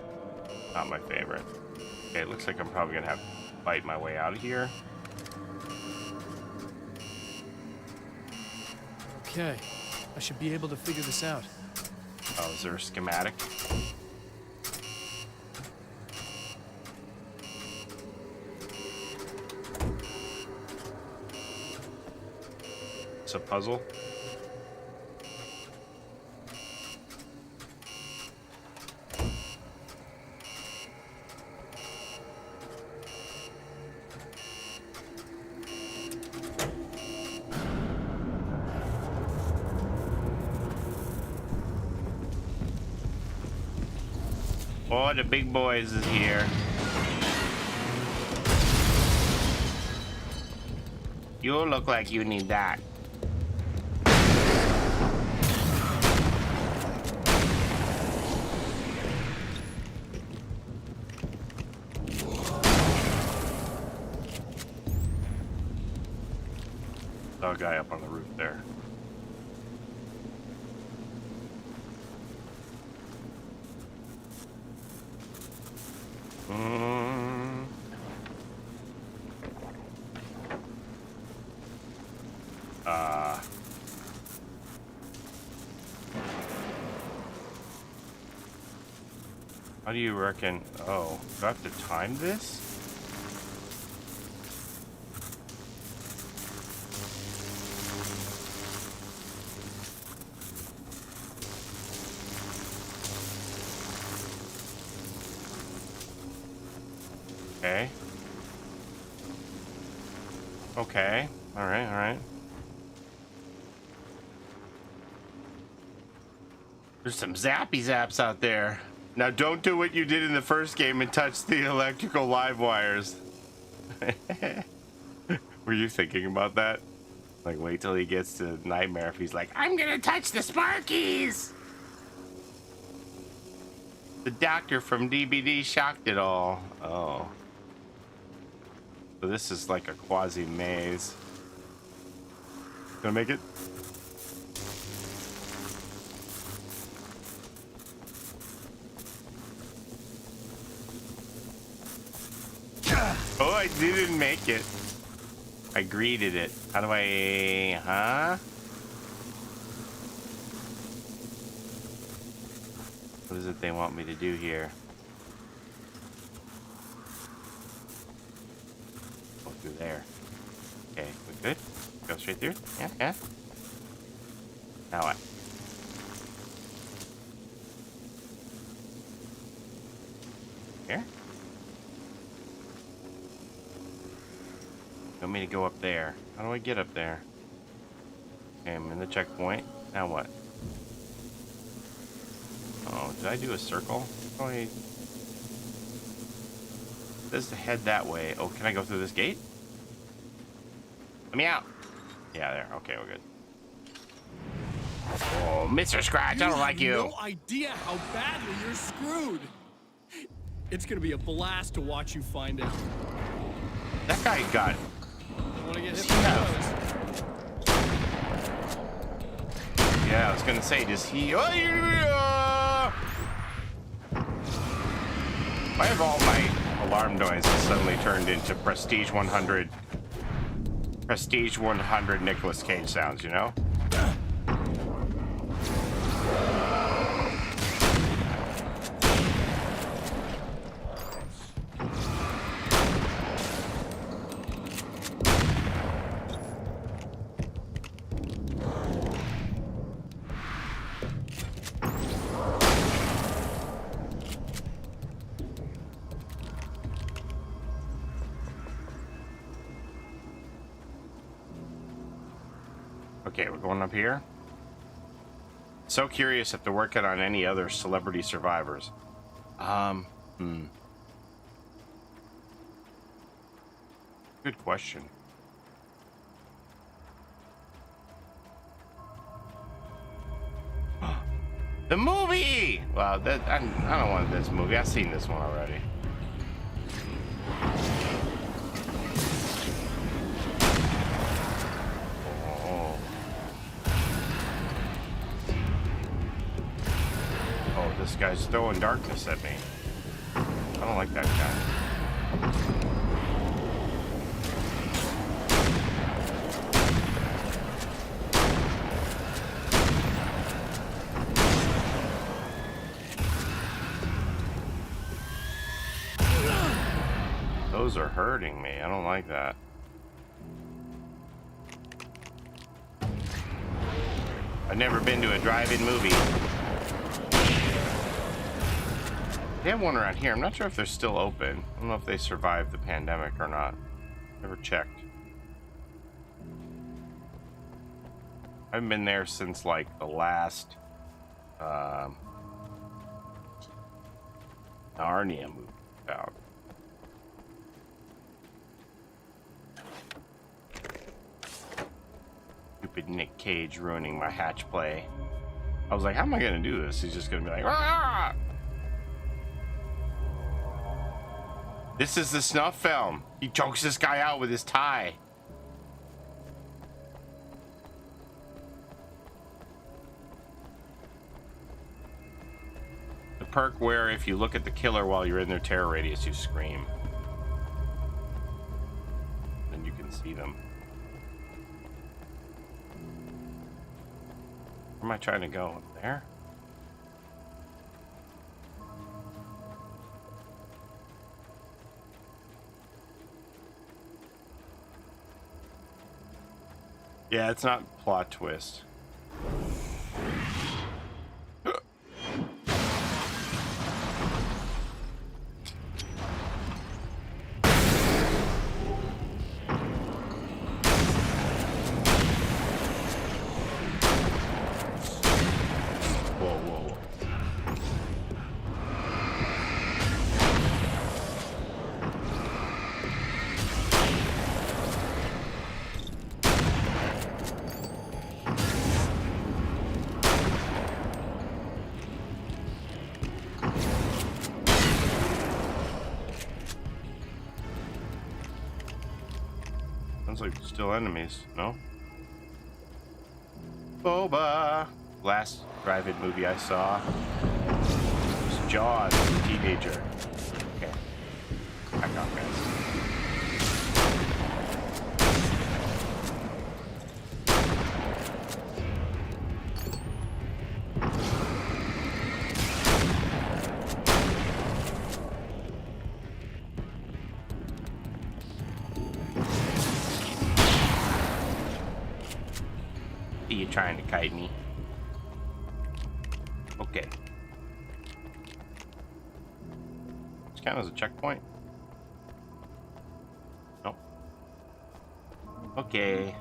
not my favorite. Okay, it looks like I'm probably gonna have to fight my way out of here. Okay, I should be able to figure this out. Oh, is there a schematic? It's a puzzle. Oh, the big boys is here. You look like you need that. Saw a guy up on the roof there. How do you reckon? Oh, do I have to time this? Okay. Okay. All right. All right. There's some zappy zaps out there. Now don't do what you did in the first game and touch the electrical live wires. Were you thinking about that? Like, wait till he gets to Nightmare if he's like, I'm gonna touch the Sparkies! The doctor from DBD shocked it all. Oh. So this is like a quasi maze. Gonna make it? Oh, I didn't make it. I greeted it. How do I, huh? What is it they want me to do here? Go through there. Okay, we good? Go straight through? Yeah, yeah. Now what? Here? You want me to go up there? How do I get up there? Okay, I'm in the checkpoint. Now what? Oh, did I do a circle? Oh, it says to head that way. Oh, can I go through this gate? Let me out. Yeah, there. Okay, we're good. Oh, Mr. Scratch, I don't like you. No idea how badly you're screwed. It's gonna be a blast to watch you find out. That guy got. Want to get hit by those? Yeah, I was gonna say, does he? Oh, why have all my alarm noises suddenly turned into Prestige 100 Nicolas Cage sounds? You know. Okay, we're going up here. So curious if they're working on any other celebrity survivors. Good question. The movie! Wow, that I don't want this movie. I've seen this one already. This guy's throwing darkness at me. I don't like that guy. Those are hurting me. I don't like that. I've never been to a drive-in movie. They have one around here. I'm not sure if they're still open. I don't know if they survived the pandemic or not. Never checked. I haven't been there since like the last Narnia movie out. Stupid Nick Cage ruining my hatch play. I was like, how am I gonna do this? He's just gonna be like, ah! This is the snuff film. He chokes this guy out with his tie. The perk where if you look at the killer while you're in their terror radius, you scream. Then you can see them. Where am I trying to go? Up there? Yeah, it's not plot twist. Sounds like still enemies, no? Boba! Last drive-in movie I saw was Jaws as a teenager. Okay. Back off, guys. You trying to kite me? Okay. This count as a checkpoint? Nope. Okay.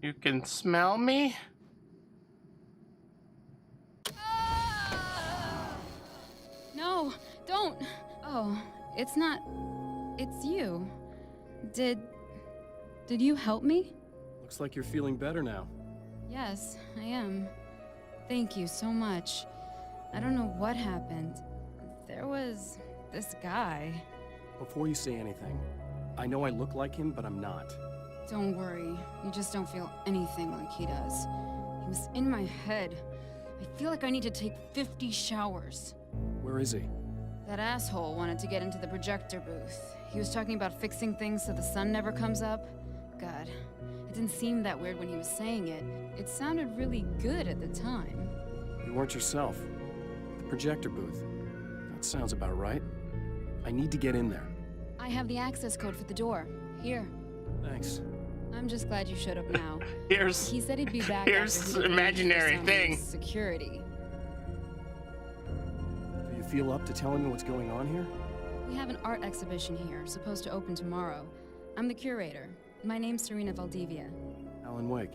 You can smell me? No, don't. Oh, it's not. It's you. Did you help me? Looks like you're feeling better now. Yes, I am. Thank you so much. I don't know what happened. There was this guy. Before you say anything, I know I look like him, but I'm not. Don't worry. You just don't feel anything like he does. He was in my head. I feel like I need to take 50 showers. Where is he? That asshole wanted to get into the projector booth. He was talking about fixing things so the sun never comes up. God, it didn't seem that weird when he was saying it. It sounded really good at the time. You weren't yourself. The projector booth. That sounds about right. I need to get in there. I have the access code for the door. Here. Thanks. I'm just glad you showed up now. He said he'd be back. Here's imaginary thing. Security. Do you feel up to telling me what's going on here? We have an art exhibition here, supposed to open tomorrow. I'm the curator. My name's Serena Valdivia. Alan Wake.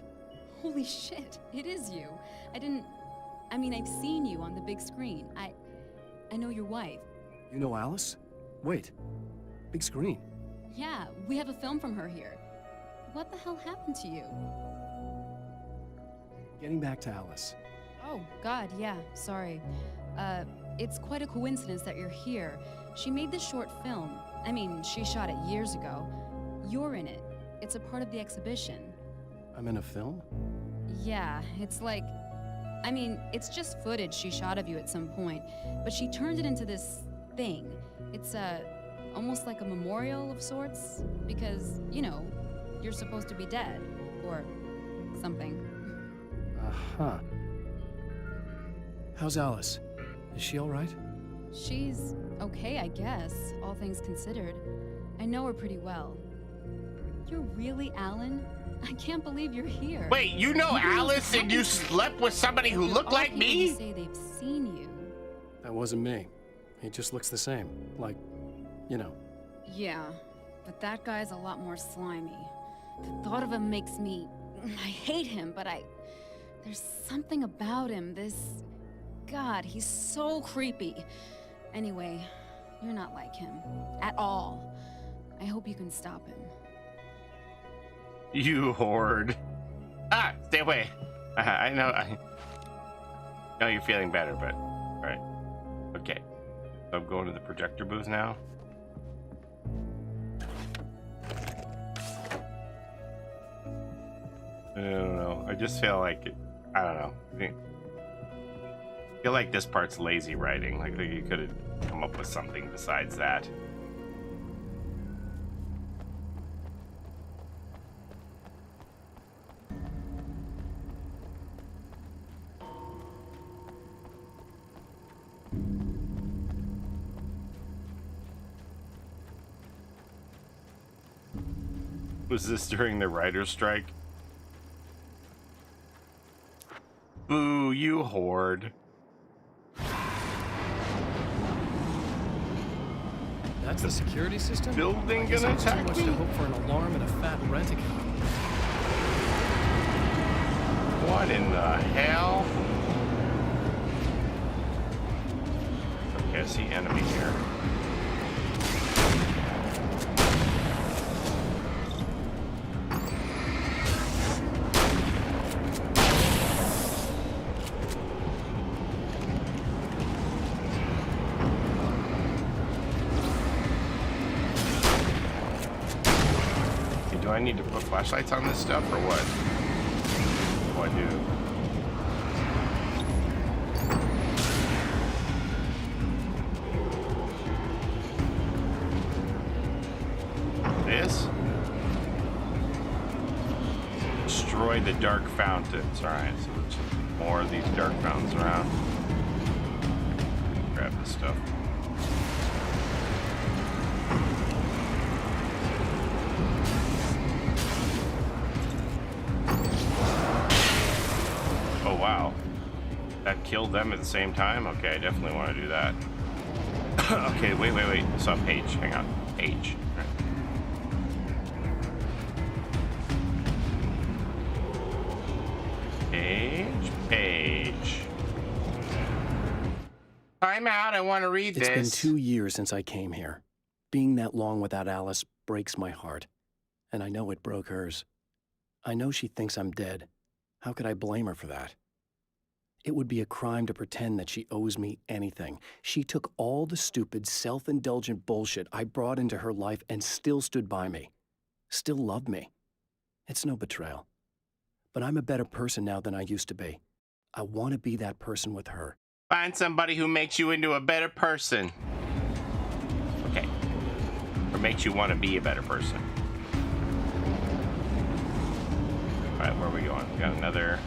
Holy shit, it is you. I mean, I've seen you on the big screen. I know your wife. You know Alice? Wait. Big screen. Yeah, we have a film from her here. What the hell happened to you? Getting back to Alice. Oh, God, yeah, sorry. It's quite a coincidence that you're here. She made this short film. I mean, she shot it years ago. You're in it. It's a part of the exhibition. I'm in a film? Yeah, it's like... I mean, it's just footage she shot of you at some point, but she turned it into this thing. It's, almost like a memorial of sorts, because, you know, you're supposed to be dead, or something. Uh-huh. How's Alice? Is she all right? She's okay, I guess, all things considered. I know her pretty well. You're really Alan? I can't believe you're here. Wait, you know Alice and you slept with somebody who looked like me? Say they've seen you. That wasn't me. He just looks the same. Like, you know. Yeah. but that guy's a lot more slimy. The thought of him makes me... I hate him, but there's something about him, this... God, he's so creepy. Anyway, you're not like him. At all. I hope you can stop him. You horde. Ah, stay away. I know you're feeling better, but... Alright. Okay. So I'm going to the projector booth now. I don't know. I just feel like it... I don't know. I feel like this part's lazy writing. Like you could have come up with something besides that. Was this during the writer's strike? Boo, you horde. That's the security system? Building gonna attack me? Too much to hope for an alarm and a fat rent-a-car. What in the hell? Okay, I see enemy here. Do I need to put flashlights on this stuff or what? Oh, I do. This? Destroy the dark fountains. Alright, so there's more of these dark fountains around. Grab this stuff. Oh wow, that killed them at the same time? Okay, I definitely want to do that. Okay, wait. I saw Paige. Hang on. Paige. Right. Paige. Time out. I want to read this. It's been 2 years since I came here. Being that long without Alice breaks my heart. And I know it broke hers. I know she thinks I'm dead. How could I blame her for that? It would be a crime to pretend that she owes me anything. She took all the stupid, self-indulgent bullshit I brought into her life and still stood by me. Still loved me. It's no betrayal. But I'm a better person now than I used to be. I want to be that person with her. Find somebody who makes you into a better person. Okay. Or makes you want to be a better person. Alright, where are we going? We got another...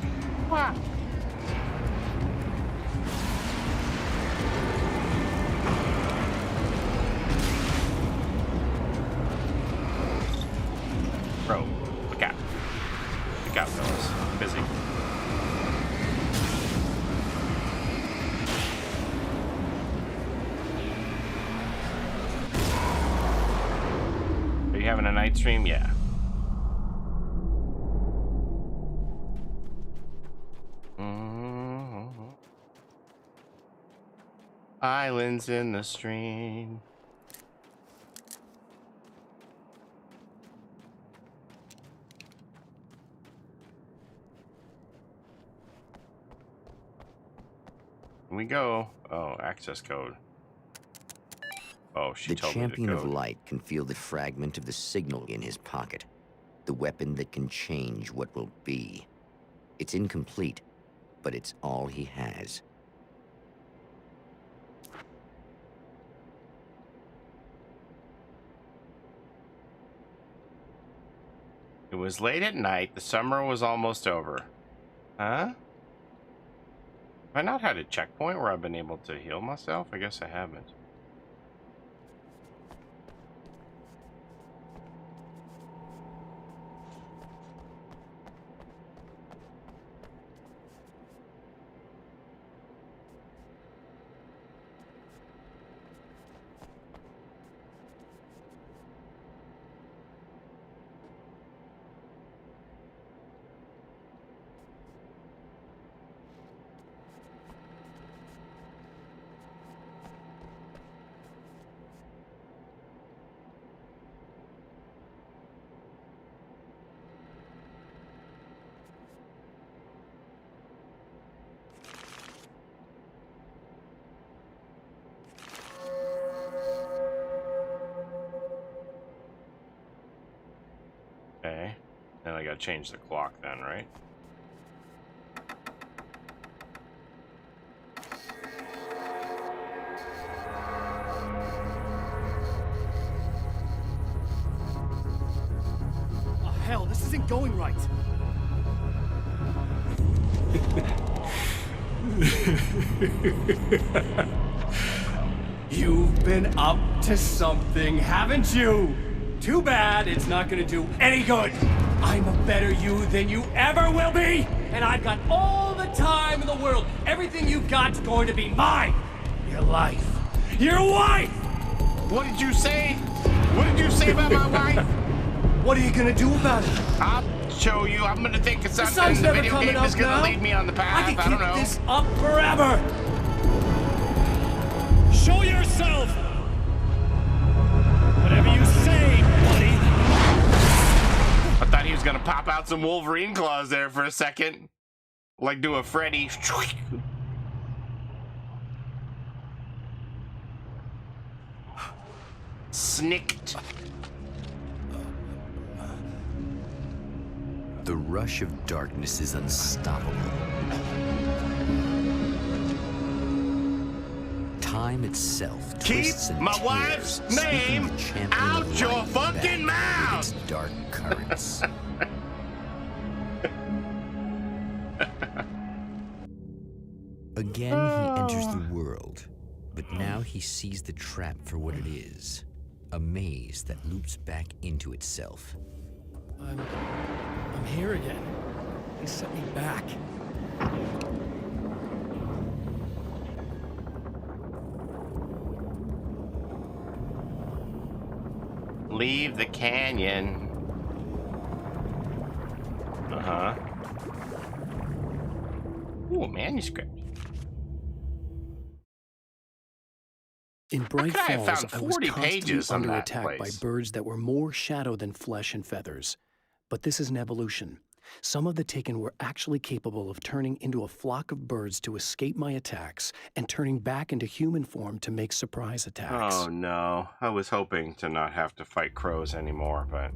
Wow. Bro, look out. Look out, fellas. I'm busy. Are you having a night stream? Yeah. Islands in the stream. Here we go. Oh, access code. Oh, she told me the code. The champion of light can feel the fragment of the signal in his pocket. The weapon that can change what will be. It's incomplete, but it's all he has. It was late at night. The summer was almost over. Huh? Have I not had a checkpoint where I've been able to heal myself? I guess I haven't. Then I gotta change the clock then, right? Oh, hell, this isn't going right. You've been up to something, haven't you? Too bad it's not gonna do any good. I'm a better you than you ever will be, and I've got all the time in the world. Everything you've got's going to be mine. Your life. Your wife! What did you say? What did you say about my wife? What are you gonna do about it? I'll show you. I'm gonna think of The something. sun's The never video coming game up is gonna now. lead me on the path. I can don't keep know. this up forever. Show yourself! Whatever you say, buddy. I thought he was gonna pop out some Wolverine claws there for a second. Like do a Freddy. Snicked. The rush of darkness is unstoppable. Time itself Keep twists and my tears, wife's sweeping name the champion out of your light fucking back mouth! with its dark currents. Again, he enters the world, but now he sees the trap for what it is. A maze that loops back into itself. I'm here again. He set me back. Leave the canyon. Uh-huh. Ooh, a manuscript. In Bright could I have Falls, found I was 40 constantly pages on under that attack by place? birds that were more shadow than flesh and feathers. But this is an evolution. Some of the taken were actually capable of turning into a flock of birds to escape my attacks and turning back into human form to make surprise attacks. Oh no, I was hoping to not have to fight crows anymore, but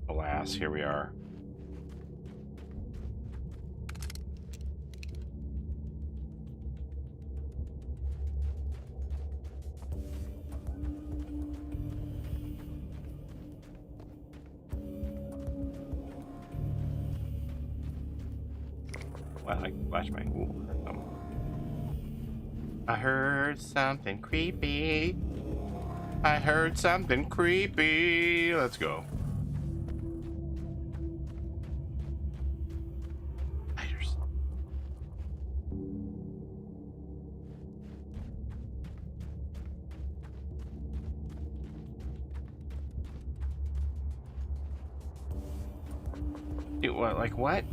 alas, here we are. Well, I flash my. Ooh, I heard something creepy. I heard something creepy. Let's go. Spiders. Dude, what? Like what?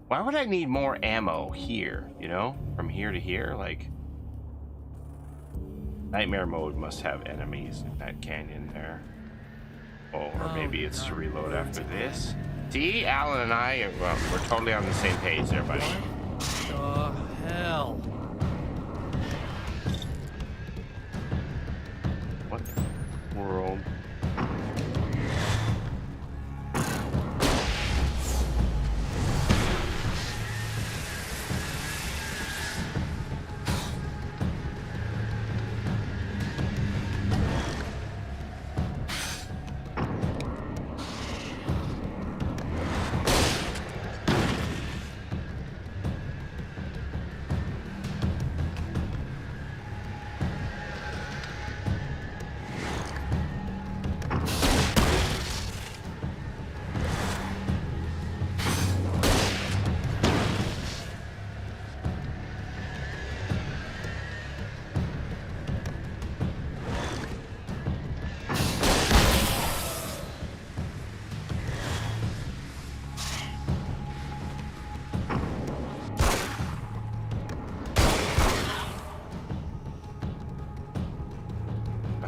Why would I need more ammo here, you know? From here to here? Like, nightmare mode must have enemies in that canyon there. Oh, or maybe it's to reload after this. See, Alan and I, well, we're totally on the same page there, buddy. The hell? What the world?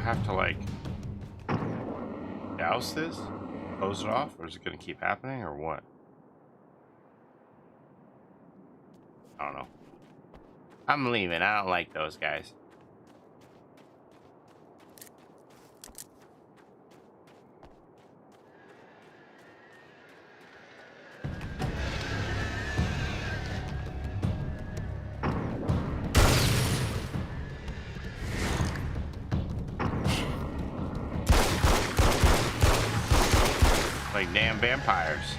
Have to like douse this, close it off, or is it gonna keep happening, or what? I don't know. I'm leaving. I don't like those guys. damn vampires.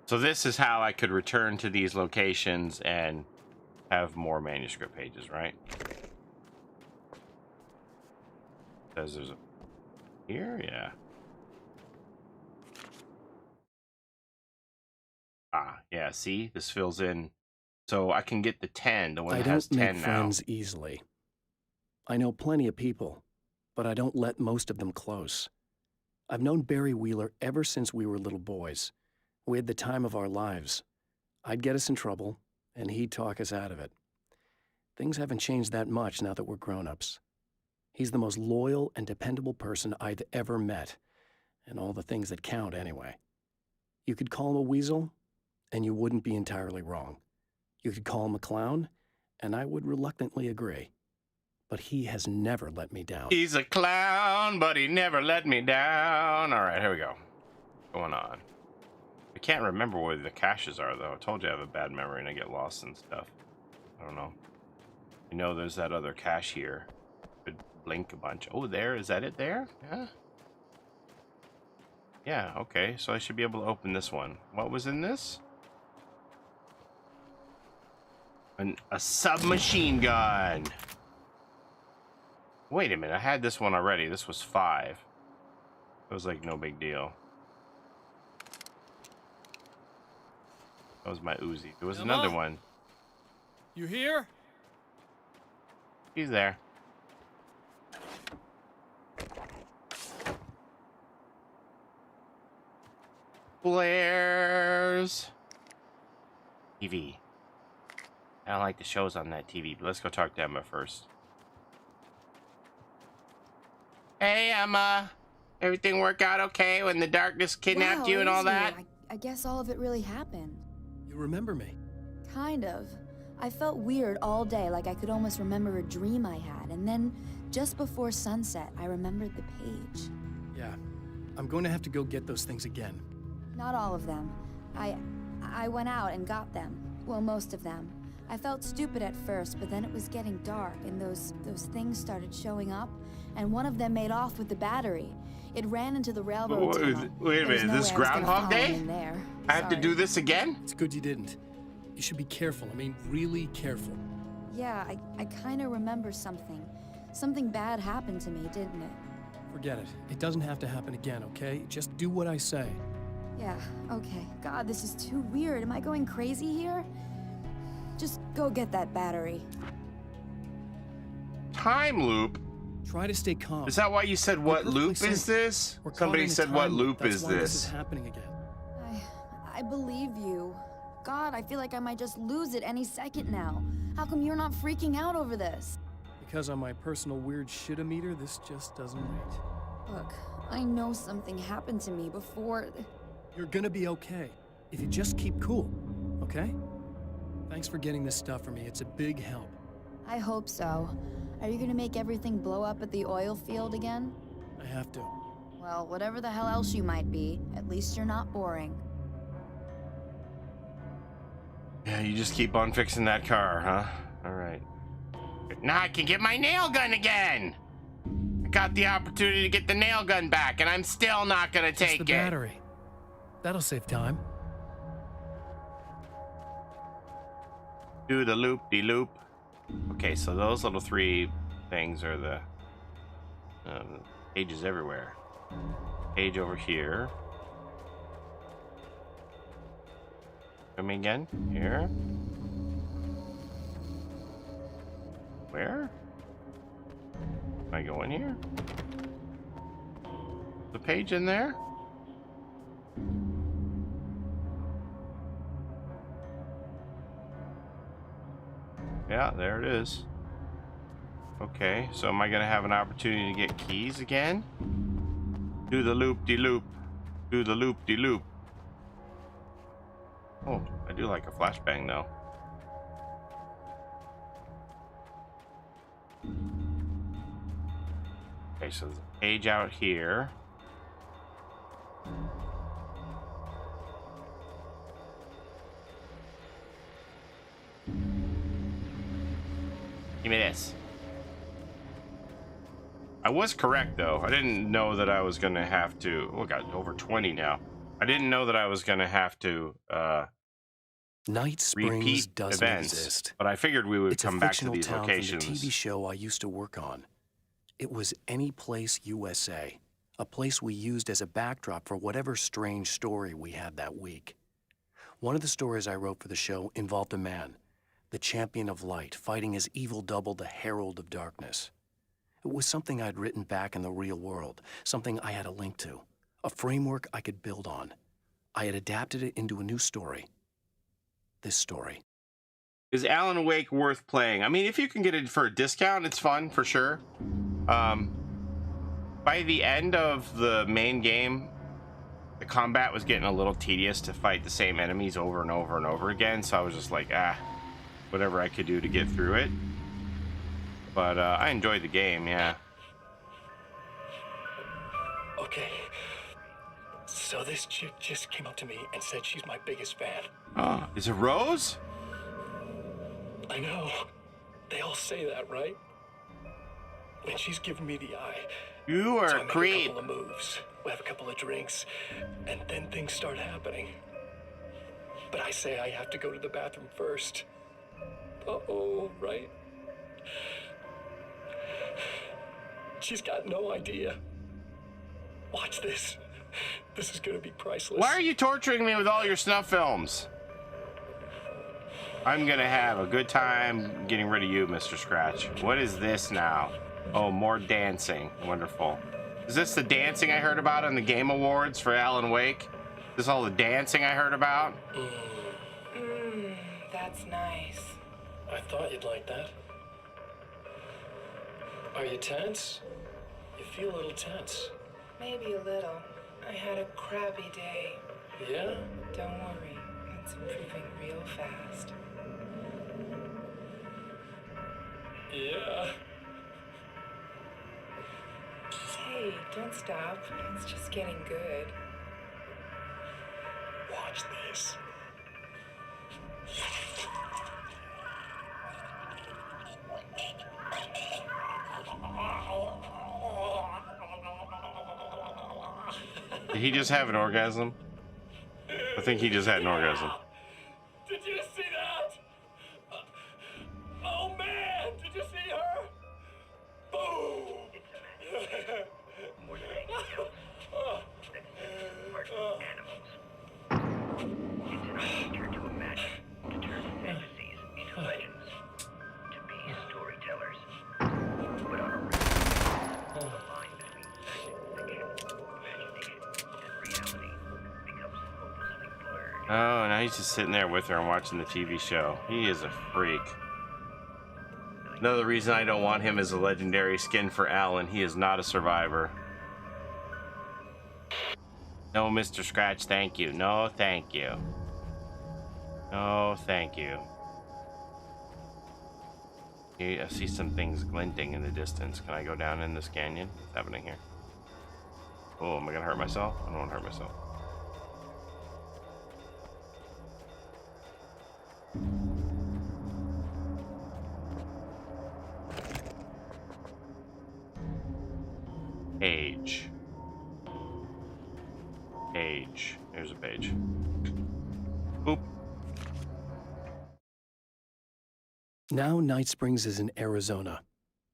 So this is how I could return to these locations and have more manuscript pages, right? Says there's a here, yeah. Ah, yeah, see? This fills in. So I can get the 10, the one that has 10 now. I don't make friends easily. I know plenty of people, but I don't let most of them close. I've known Barry Wheeler ever since we were little boys. We had the time of our lives. I'd get us in trouble, and he'd talk us out of it. Things haven't changed that much now that we're grown-ups. He's the most loyal and dependable person I've ever met, and all the things that count anyway. You could call him a weasel, and you wouldn't be entirely wrong. You could call him a clown, and I would reluctantly agree. But he has never let me down. He's a clown, but he never let me down. All right, here we go. What's going on? I can't remember where the caches are, though. I told you I have a bad memory and I get lost and stuff. I don't know. You know, there's that other cache here. Could blink a bunch. Oh, there. Is that it there? Yeah. Yeah, okay. So I should be able to open this one. What was in this? A submachine gun. Wait a minute. I had this one already. This was 5. It was like no big deal. That was my Uzi. There was Emma? another one. You here? He's there. Blair's TV. I don't like the shows on that TV, but let's go talk to Emma first. Hey, Emma. Everything work out okay when the darkness kidnapped you and all that? I guess all of it really happened. You remember me? Kind of. I felt weird all day, like I could almost remember a dream I had, and then just before sunset, I remembered the page. Yeah. I'm going to have to go get those things again. Not all of them. I went out and got them. Well, most of them. I felt stupid at first, but then it was getting dark, and those things started showing up, and one of them made off with the battery. It ran into the railroad tunnel. Wait a minute, no this Groundhog Day? I have to do this again? It's good you didn't. You should be careful. I mean, really careful. Yeah, I kind of remember something. Something bad happened to me, didn't it? Forget it. It doesn't have to happen again, okay? Just do what I say. Yeah, okay. God, this is too weird. Am I going crazy here? Just go get that battery. Time loop? Try to stay calm. Is that why you said, what loop is this? Somebody said, what loop is this? This is happening again. I believe you. God, I feel like I might just lose it any second now. How come you're not freaking out over this? Because on my personal weird shit-o-meter, this just doesn't rate. Look, I know something happened to me before. You're gonna be okay. If you just keep cool, okay? Thanks for getting this stuff for me. It's a big help. I hope so. Are you gonna make everything blow up at the oil field again? I have to. Well, whatever the hell else you might be, at least you're not boring. Yeah, you just keep on fixing that car, huh? All right. Now I can get my nail gun again! I got the opportunity to get the nail gun back, and I'm still not gonna take the battery. That'll save time. Do the loop-de-loop. Okay, so those little 3 things are the pages everywhere. Page over here. Show me again. Here. Where? Can I go in here? The page in there? Yeah, there it is. Okay, so am I gonna have an opportunity to get keys again? Do the loop-de-loop. Do the loop-de-loop. Oh, I do like a flashbang though. Okay, so there's a page out here. Give me this. I was correct though. I didn't know that I was gonna have to. Oh, got over 20 now. I didn't know that I was gonna have to Night Springs repeat doesn't events, exist. but I figured we would It's come a back to fictional these town locations. from the TV show I used to work on. It was Any Place USA, a place we used as a backdrop for whatever strange story we had that week. One of the stories I wrote for the show involved a man, the champion of light, fighting his evil double, the Herald of Darkness. It was something I'd written back in the real world, something I had a link to, a framework I could build on. I had adapted it into a new story. This story. Is Alan Wake worth playing? I mean, if you can get it for a discount, it's fun for sure. By the end of the main game, the combat was getting a little tedious to fight the same enemies over and over and over again, so I was just like, whatever I could do to get through it. But I enjoyed the game, yeah. Okay. So this chick just came up to me and said she's my biggest fan. Oh, is it Rose? I know. They all say that, right? And she's giving me the eye. You are so a I make creep. a couple of moves. We have a couple of drinks, and then things start happening. But I say I have to go to the bathroom first. Uh-oh, right? She's got no idea. Watch this. This is gonna be priceless. Why are you torturing me with all your snuff films? I'm gonna have a good time getting rid of you, Mr. Scratch. What is this now? Oh, more dancing. Wonderful. Is this the dancing I heard about on the Game Awards for Alan Wake? Is this all the dancing I heard about? That's nice. I thought you'd like that. Are you tense? You feel a little tense. Maybe a little. I had a crappy day. Yeah? Don't worry. It's improving real fast. Yeah. Hey, don't stop. It's just getting good. Watch this. Did he just have an orgasm? I think he just had an orgasm. Did you see that? Oh man, did you see her? Boom! Turn to imagine, to turn fantasies into legends, to be storytellers, but on a the line between fiction, imagination, and reality becomes hopelessly blurred. Oh, now he's just sitting there with her and watching the TV show. He is a freak. Another reason I don't want him as a legendary skin for Alan. He is not a survivor. No, Mr. Scratch, thank you. No, thank you. No, thank you. Okay, I see some things glinting in the distance. Can I go down in this canyon? What's happening here? Oh, am I gonna hurt myself? I don't want to hurt myself. Page. Page. There's a page. Boop. Now Night Springs is in Arizona,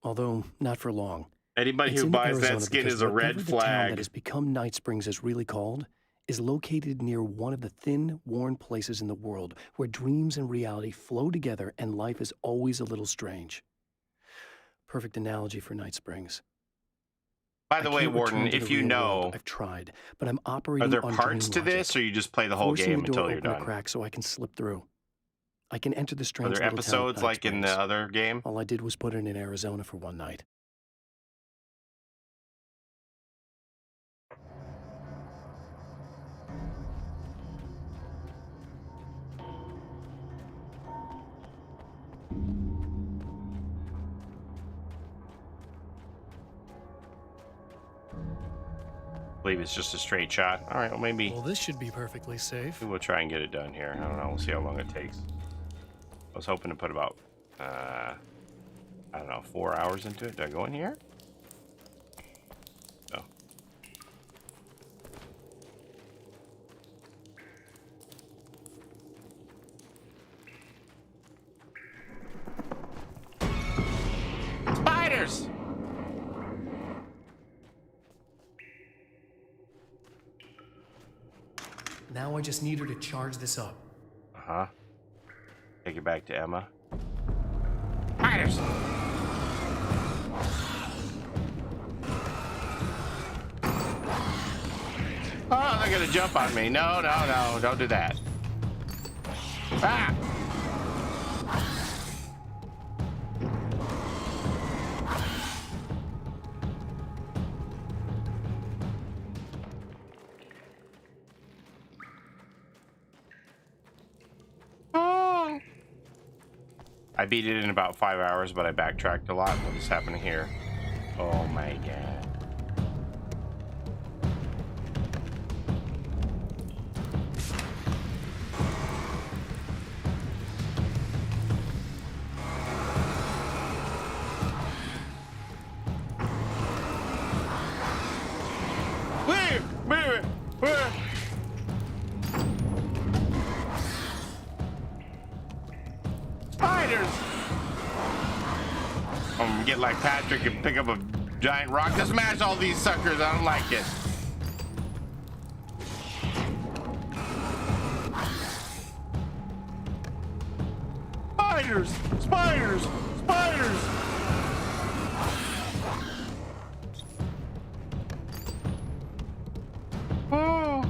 although not for long. Anybody It's who in buys Arizona that skin because is a whatever red the town flag. that has become Night Springs is really called is located near one of the thin, worn places in the world where dreams and reality flow together and life is always a little strange. Perfect analogy for Night Springs. By the I way, can't return Warden, to if the you real know, world. I've tried, but I'm are operating there on parts dream to this, logic, or you just play the whole forcing game the door until you're open a done? crack so I can slip through. I can enter the Are strange there little town of episodes Night like in the Springs. other game? All I did was put it in Arizona for one night. I believe it's just a straight shot. All right, well maybe Well, this should be perfectly safe. we'll try and get it done here. I don't know. We'll see how long it takes. I was hoping to put about I don't know, 4 hours into it. Do I go in here? No. Spiders! Now I just need her to charge this up. Uh-huh. Take it back to Emma. Spiders! Oh, they're gonna jump on me. No, no, no, don't do that. Ah! Oh. I beat it in about 5 hours, but I backtracked a lot. What is happening here? Oh my god. Spiders! I'm gonna get like Patrick and pick up a giant rock to smash all these suckers. I don't like it. Spiders! Spiders! Spiders! Oh,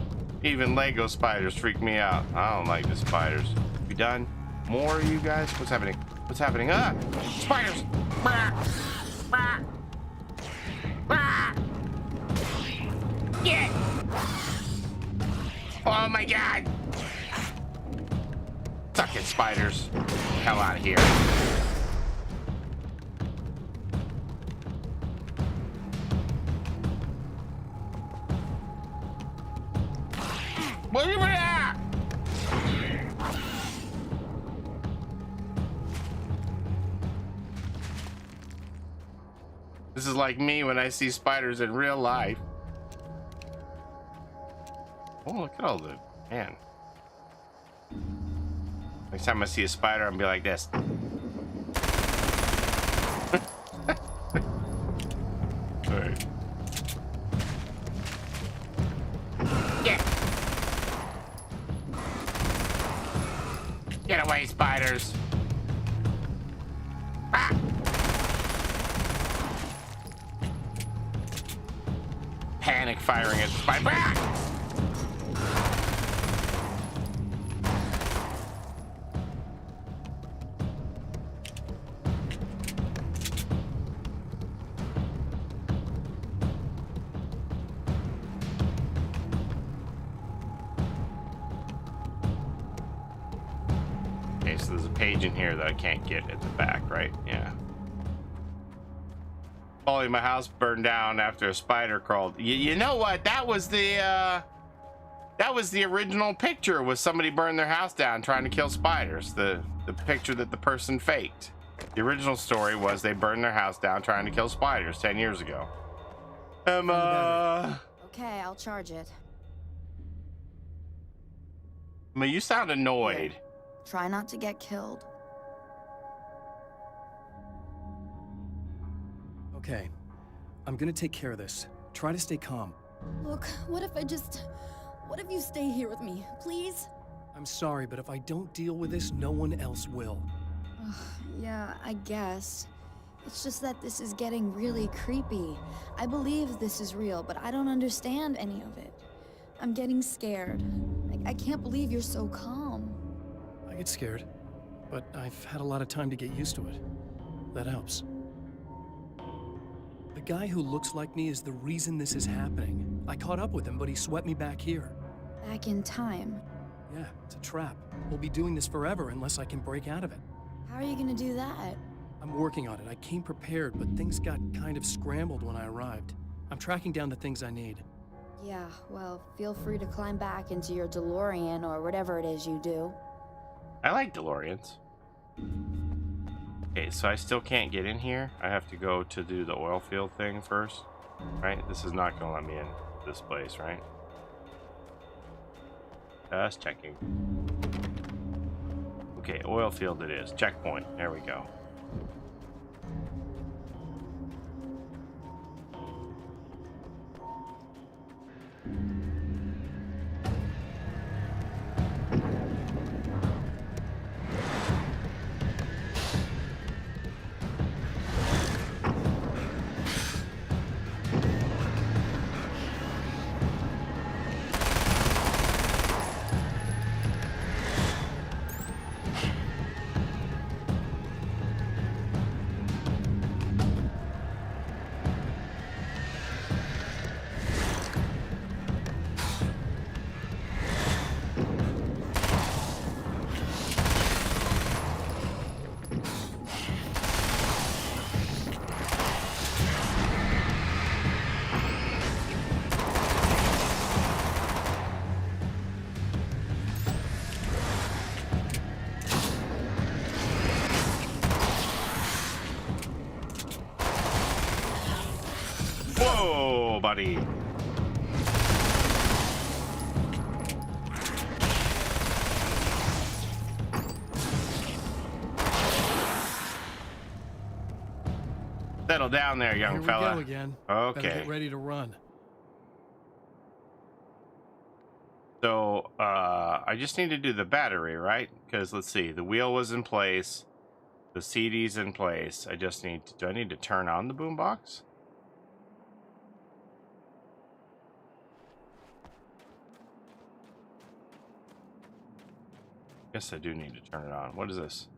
even Lego spiders freak me out. I don't like the spiders. You done? More of you guys? What's happening? What's happening? Ah! Spiders! Bah! Bah! Bah! Get! Oh my god! Suck it, spiders. Hell out of here. What are you at? This is like me when I see spiders in real life. Oh, look at all the man. Next time I see a spider, I'm gonna be like this. Alright. Yeah. Get away, spiders. Ah. Panic firing at the spider. Ah. Okay, so there's a page in here that I can't get at the back, right? Yeah. Paulie, my house burned down after a spider crawled. You know what? That was the original picture. Was somebody burned their house down trying to kill spiders? The picture that the person faked. The original story was they burned their house down trying to kill spiders 10 years ago. Emma. Okay, I'll charge it. Emma, you sound annoyed. Here. Try not to get killed. Okay, I'm gonna take care of this. Try to stay calm. Look, what if you stay here with me, please? I'm sorry, but if I don't deal with this, no one else will. Yeah, I guess. It's just that this is getting really creepy. I believe this is real, but I don't understand any of it. I'm getting scared. I can't believe you're so calm. I get scared, but I've had a lot of time to get used to it. That helps. The guy who looks like me is the reason this is happening. I caught up with him, but he swept me back here. Back in time? Yeah, it's a trap. We'll be doing this forever unless I can break out of it. How are you gonna do that? I'm working on it. I came prepared, but things got kind of scrambled when I arrived. I'm tracking down the things I need. Yeah, well, feel free to climb back into your DeLorean or whatever it is you do. I like DeLoreans. Okay, so I still can't get in here. I have to go to do the oil field thing first, right? This is not gonna let me in this place, right? Just checking. Okay, oil field it is. Checkpoint. There we go. Whoa, buddy. Settle down there, young fella. Here we go again. Okay. Better get ready to run. So, I just need to do the battery, right? Because let's see, the wheel was in place, the CD's in place. I just need to, do I need to turn on the boombox? Guess I do need to turn it on. What is this?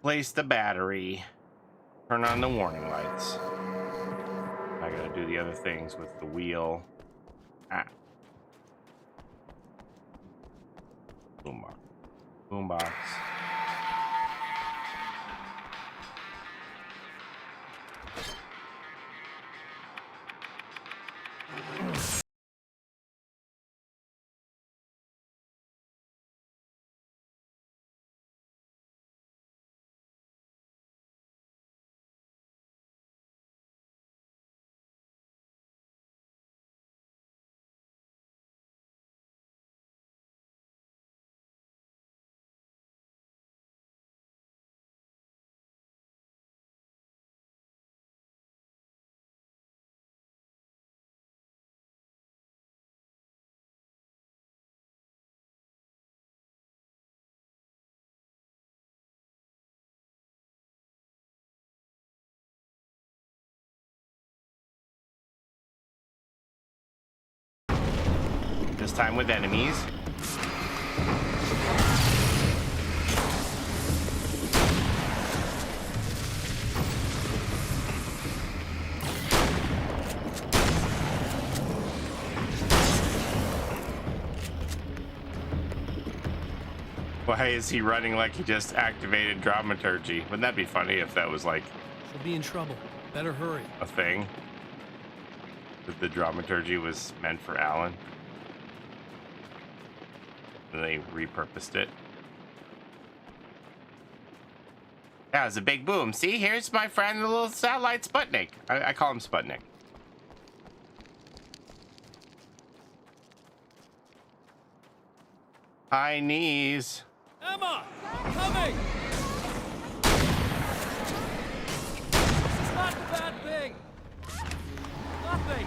Place the battery. Turn on the warning lights. I gotta do the other things with the wheel. Ah. Boombox. Boombox. This time with enemies. Why is he running like he just activated dramaturgy? Wouldn't that be funny if that was like... She'll be in trouble. Better hurry. A thing? That the dramaturgy was meant for Alan? And they repurposed it. That was a big boom. See, here's my friend, the little satellite Sputnik. I call him Sputnik. High knees. Emma! I'm coming! This is not the bad thing! Nothing!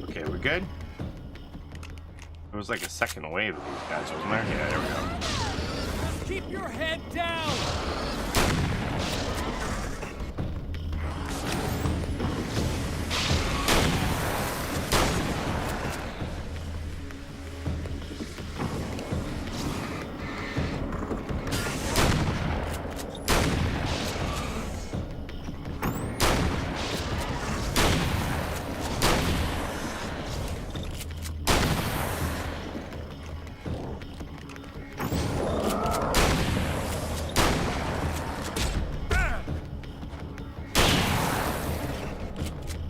Okay, we're good? There was like a second wave of these guys, wasn't there? Yeah, there we go. Just keep your head down!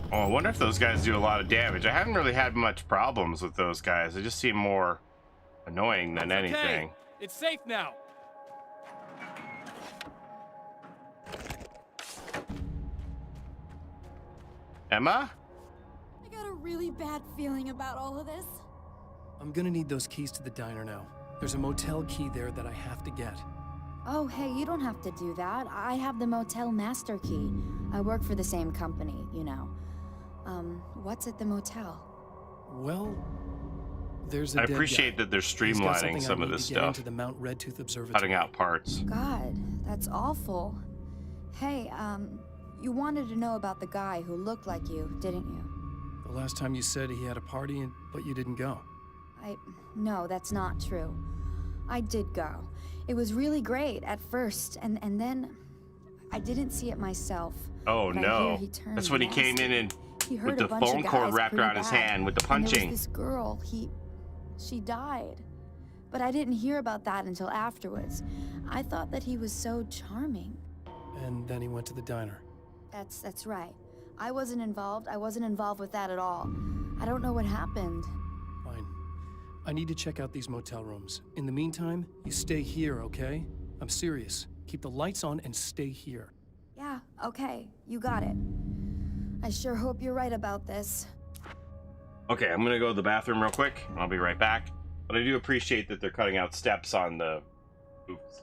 Oh, I wonder if those guys do a lot of damage. I haven't really had much problems with those guys. They just seem more annoying than anything. Okay. It's safe now. Emma? I got a really bad feeling about all of this. I'm gonna need those keys to the diner now. There's a motel key there that I have to get. Oh, hey, you don't have to do that. I have the motel master key. I work for the same company, you know. What's at the motel? Well, there's a I dead appreciate guy. that they're He's got streamlining something some I of need this to get stuff. into the Mount Redtooth Observatory. Cutting out parts. God, that's awful. Hey, you wanted to know about the guy who looked like you, didn't you? The last time you said he had a party, but you didn't go. No, that's not true. I did go. It was really great at first, and then I didn't see it myself. Oh but I hear no. he turned That's when he came in and He hurt with a the bunch of phone cord guys wrapped pretty around his bad. hand with the And there punching. was this girl, she died. But I didn't hear about that until afterwards. I thought that he was so charming. And then he went to the diner. That's right. I wasn't involved. I wasn't involved with that at all. I don't know what happened. Fine. I need to check out these motel rooms. In the meantime, you stay here, okay? I'm serious. Keep the lights on and stay here. Yeah, okay. You got it. I sure hope you're right about this. Okay, I'm gonna go to the bathroom real quick. I'll be right back. But I do appreciate that they're cutting out steps on the booths.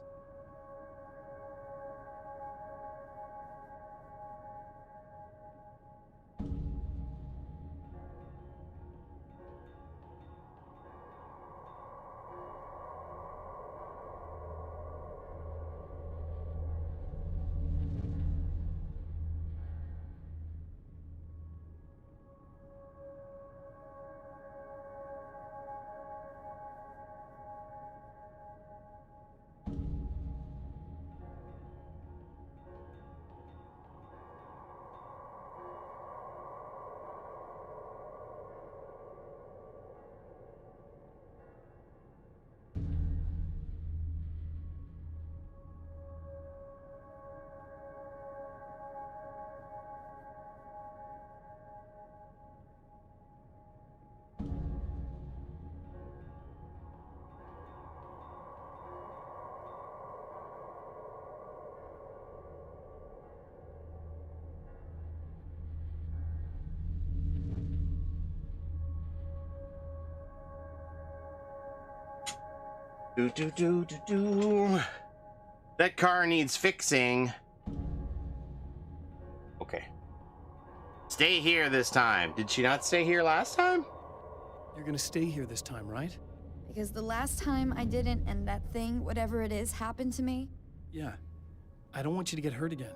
That car needs fixing. Okay. Stay here this time. Did she not stay here last time? You're gonna stay here this time, right? Because the last time I didn't, and that thing, whatever it is, happened to me. Yeah. I don't want you to get hurt again.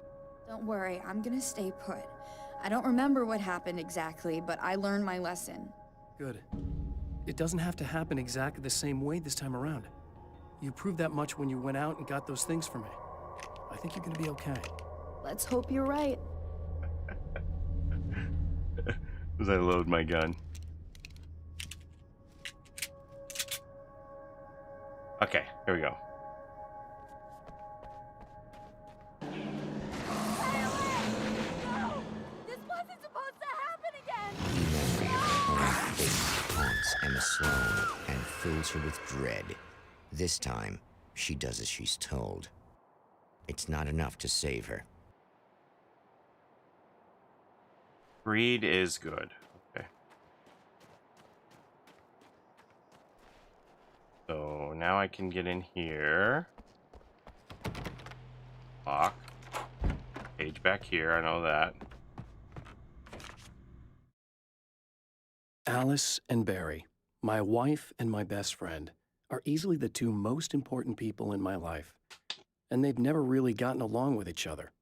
Don't worry, I'm gonna stay put. I don't remember what happened exactly, but I learned my lesson. Good. It doesn't have to happen exactly the same way this time around. You proved that much when you went out and got those things for me. I think you're gonna be okay. Let's hope you're right. As I load my gun. Okay, here we go. This wasn't supposed to happen again! The memory of her own fate haunts Emma Sloan and fills her with dread. This time, she does as she's told. It's not enough to save her. Greed is good. Okay. So now I can get in here. Lock. Page back here, I know that. Alice and Barry, my wife and my best friend, are easily the two most important people in my life, and they've never really gotten along with each other.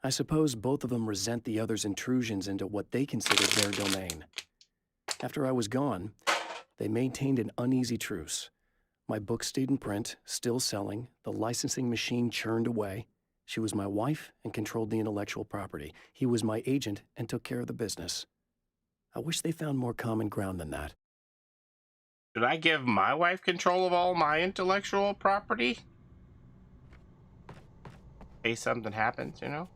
I suppose both of them resent the other's intrusions into what they considered their domain. After I was gone, they maintained an uneasy truce. My book stayed in print, still selling, the licensing machine churned away. She was my wife and controlled the intellectual property. He was my agent and took care of the business. I wish they found more common ground than that. Should I give my wife control of all my intellectual property? In case something happens, you know?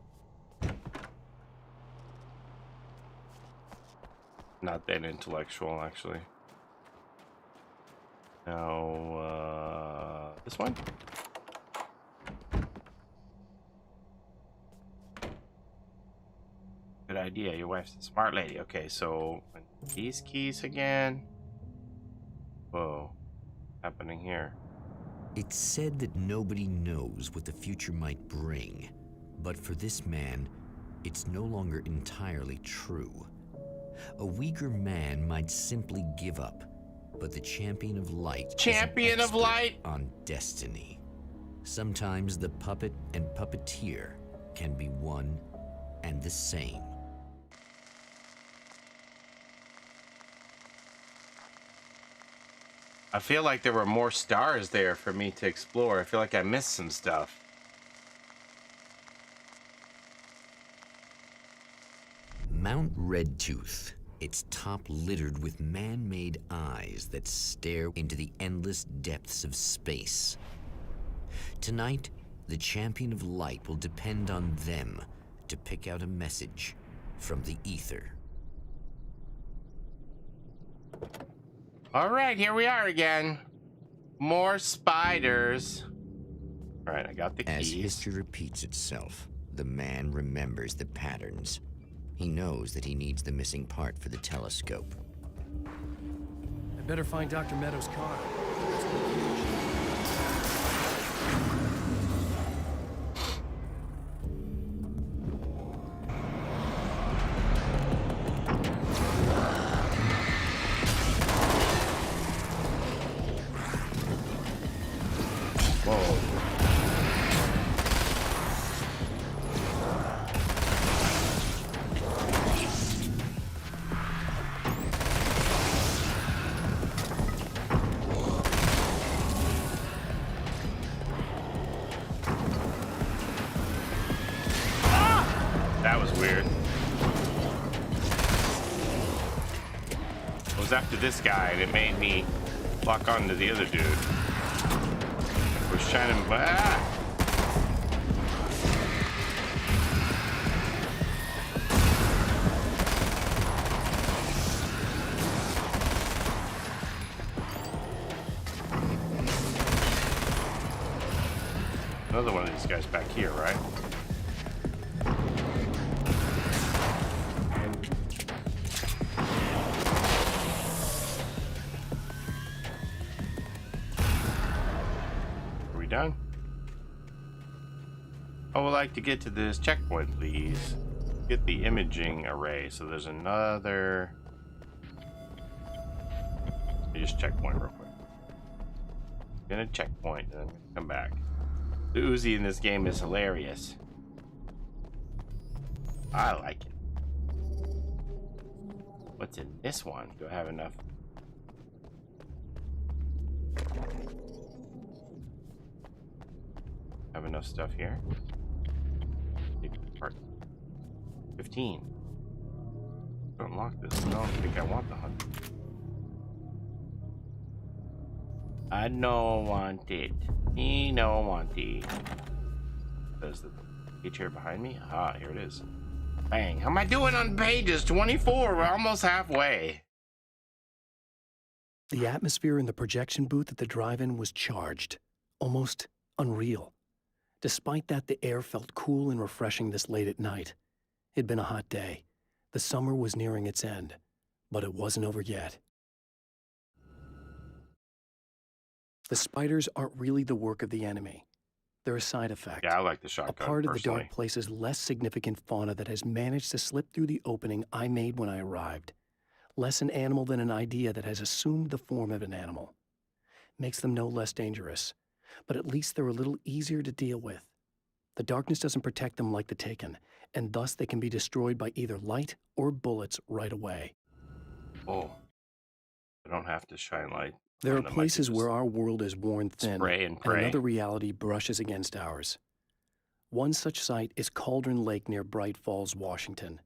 not that intellectual, actually. Now, this one? Good idea. Your wife's a smart lady. Okay, so these keys again. Whoa. What's happening here? It's said that nobody knows what the future might bring, but for this man, it's no longer entirely true. A weaker man might simply give up, but the champion of light is an expert on destiny. Sometimes the puppet and puppeteer can be one and the same. I feel like there were more stars there for me to explore. I feel like I missed some stuff. Mount Redtooth, its top littered with man-made eyes that stare into the endless depths of space. Tonight, the champion of light will depend on them to pick out a message from the ether. All right, here we are again. More spiders. All right, I got the keys. As history repeats itself, the man remembers the patterns. He knows that he needs the missing part for the telescope. I better find Dr. Meadows' car. That was weird. I was after this guy, and it made me lock onto the other dude. I was trying to... Ah! Another one of these guys back here, right? Done. I would like to get to this checkpoint, please. Get the imaging array. So there's another. Just checkpoint real quick. Gonna checkpoint and then come back. The Uzi in this game is hilarious. I like it. What's in this one? Do I have enough? Have enough stuff here. 15. Unlock this. I don't think I want the 100. I don't want it. Me no want it. There's the page here behind me. Ah, here it is. Bang. How am I doing on pages? 24. We're almost halfway. The atmosphere in the projection booth at the drive-in was charged, almost unreal. Despite that, the air felt cool and refreshing this late at night. It'd been a hot day. The summer was nearing its end, but it wasn't over yet. The spiders aren't really the work of the enemy. They're a side effect. Yeah, I like the shotgun, a part of personally. the dark place's less significant fauna that has managed to slip through the opening I made when I arrived. Less an animal than an idea that has assumed the form of an animal. Makes them no less dangerous, but at least they're a little easier to deal with. The darkness doesn't protect them like the Taken, and thus they can be destroyed by either light or bullets right away. Oh, I don't have to shine light. There are places where our world is worn thin, spray and pray. another reality brushes against ours. One such site is Cauldron Lake near Bright Falls, Washington.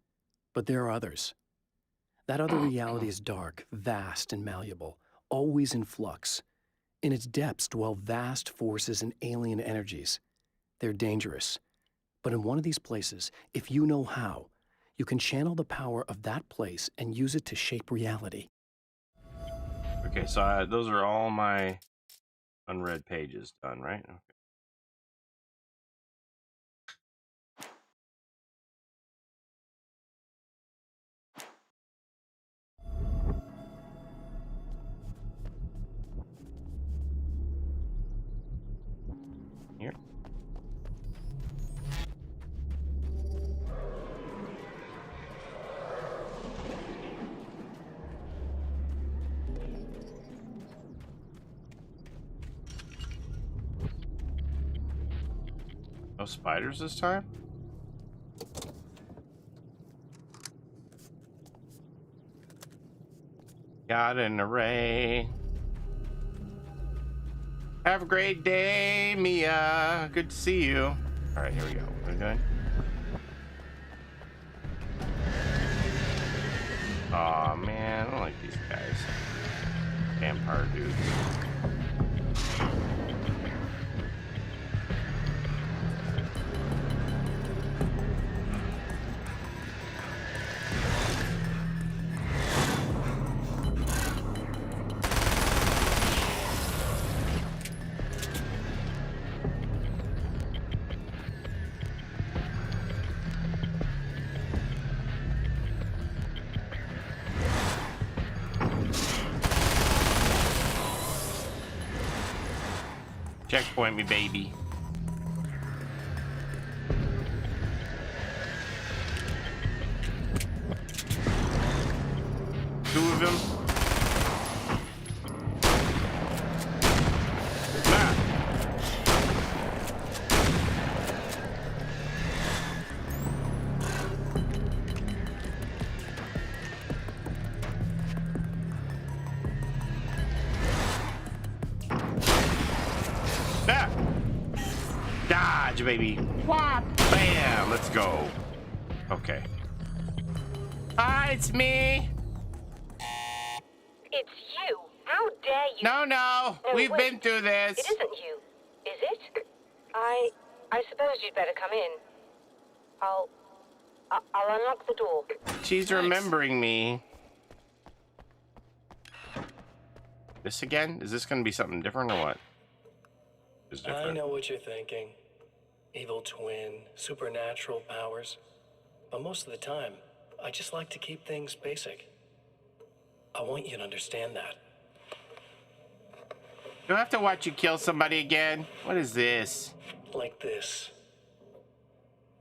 But there are others. That other reality is dark, vast, and malleable, always in flux. In its depths dwell vast forces and alien energies. They're dangerous. But in one of these places, if you know how, You can channel the power of that place and use it to shape reality. Okay, so those are all my unread pages done, right? Okay. Here. No spiders this time? Got an array. Have a great day, Mia. Good to see you. All right, here we go. What are we doing? Aw, man, I don't like these guys. Vampire dudes. Checkpoint me, baby. Two of them. Ah. Ah. Dodge, baby. Whop. Bam. Let's go. Okay. Hi, it's me. It's you. How dare you? No. We've wait. been through this. It isn't you, is it? I suppose you'd better come in. I'll unlock the door. She's remembering me. This again? Is this going to be something different or what? It's different. I know what you're thinking. Evil twin, supernatural powers. But most of the time, I just like to keep things basic. I want you to understand that. Do I have to watch you kill somebody again? What is this? Like this.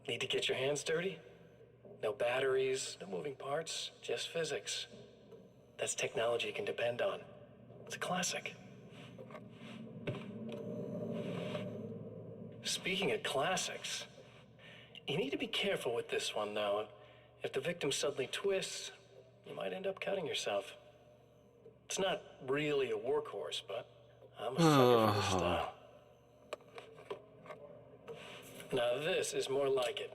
Need to get your hands dirty? No batteries, no moving parts, just physics. That's technology you can depend on. It's a classic. Speaking of classics, you need to be careful with this one, though. If the victim suddenly twists, you might end up cutting yourself. It's not really a workhorse, but I'm a sucker for this style. Now this is more like it.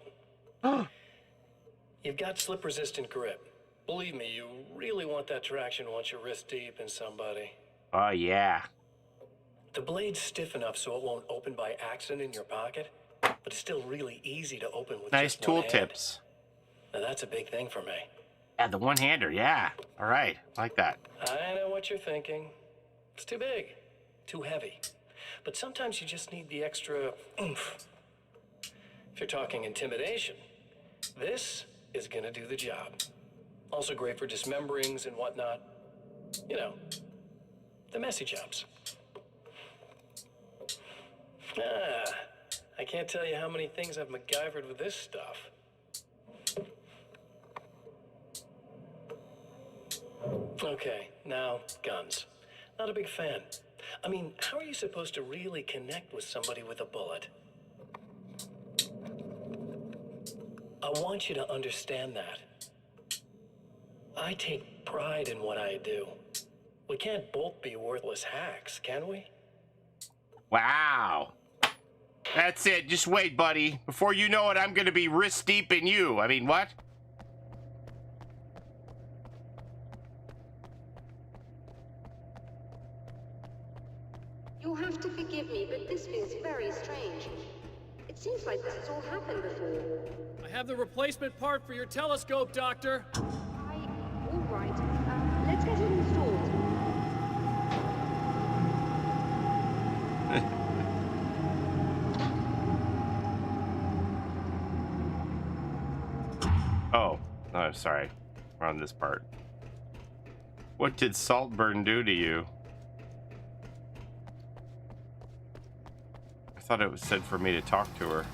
You've got slip-resistant grip. Believe me, you really want that traction once you're wrist deep in somebody. Oh, yeah. The blade's stiff enough so it won't open by accident in your pocket, but it's still really easy to open with Nice just one tool hand. tips. Now that's a big thing for me. Yeah, the one-hander, yeah. All right, I like that. I know what you're thinking. It's too big, too heavy. But sometimes you just need the extra oomph. If you're talking intimidation, this is gonna do the job. Also great for dismemberings and whatnot. You know, the messy jobs. I can't tell you how many things I've MacGyvered with this stuff. Okay, now, guns. Not a big fan. I mean, how are you supposed to really connect with somebody with a bullet? I want you to understand that. I take pride in what I do. We can't both be worthless hacks, can we? Wow. That's it. Just wait, buddy. Before you know it, I'm going to be wrist deep in you. I mean, what? You'll have to forgive me, but this feels very strange. It's Seems like this has all happened before. I have the replacement part for your telescope, Doctor. All right. Let's get it installed. Oh, no, sorry. We're on this part. What did Saltburn do to you? I thought it was said for me to talk to her.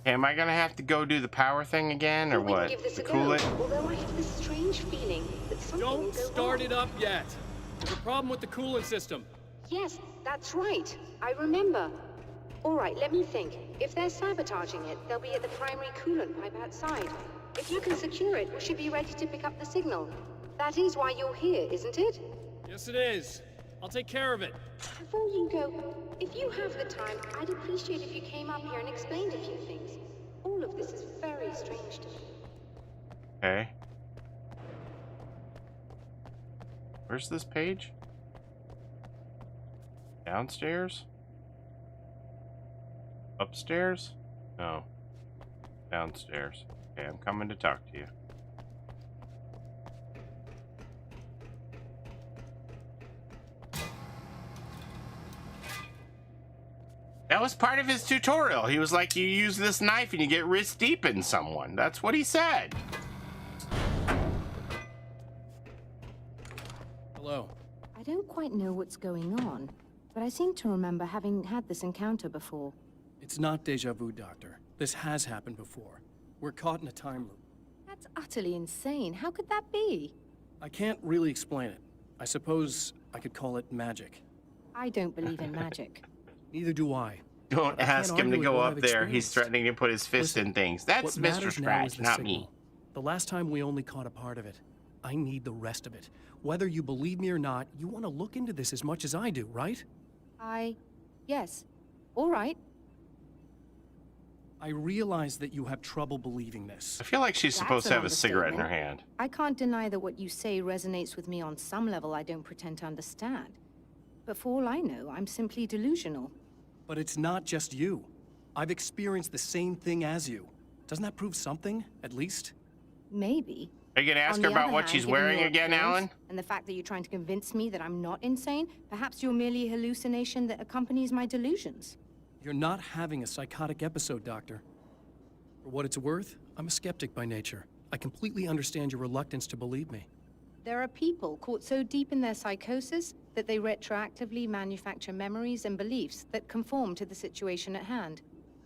Am I gonna have to go do the power thing again, or what? To cool it? Although I have this strange feeling that something will Don't go start wrong. it up yet. There's a problem with the coolant system. Yes, that's right. I remember. All right, let me think. If they're sabotaging it, they'll be at the primary coolant pipe outside. If you can secure it, we should be ready to pick up the signal. That is why you're here, isn't it? Yes, it is. I'll take care of it. Before you go, if you have the time, I'd appreciate if you came up here and explained a few things. All of this is very strange to me. Okay. Where's this page? Downstairs? Upstairs? No. Downstairs. Okay, I'm coming to talk to you. That was part of his tutorial. He was like, you use this knife and you get wrist deep in someone. That's what he said. Hello. I don't quite know what's going on, but I seem to remember having had this encounter before. It's not deja vu, Doctor. This has happened before. We're caught in a time loop. That's utterly insane. How could that be? I can't really explain it. I suppose I could call it magic. I don't believe in magic. Neither do I. Don't ask him to go up there. He's threatening to put his fist in things. That's Mr. Scratch, not me. The last time we only caught a part of it. I need the rest of it. Whether you believe me or not, you want to look into this as much as I do, right? Yes. All right. I realize that you have trouble believing this. I feel like she's supposed to have a cigarette in her hand. I can't deny that what you say resonates with me on some level I don't pretend to understand. But for all I know, I'm simply delusional. But it's not just you. I've experienced the same thing as you. Doesn't that prove something, at least? Maybe. Are you gonna ask her about what she's wearing again, Alan? And the fact that you're trying to convince me that I'm not insane, perhaps you're merely a hallucination that accompanies my delusions. You're not having a psychotic episode, Doctor. For what it's worth, I'm a skeptic by nature. I completely understand your reluctance to believe me. There are people caught so deep in their psychosis that they retroactively manufacture memories and beliefs that conform to the situation at hand.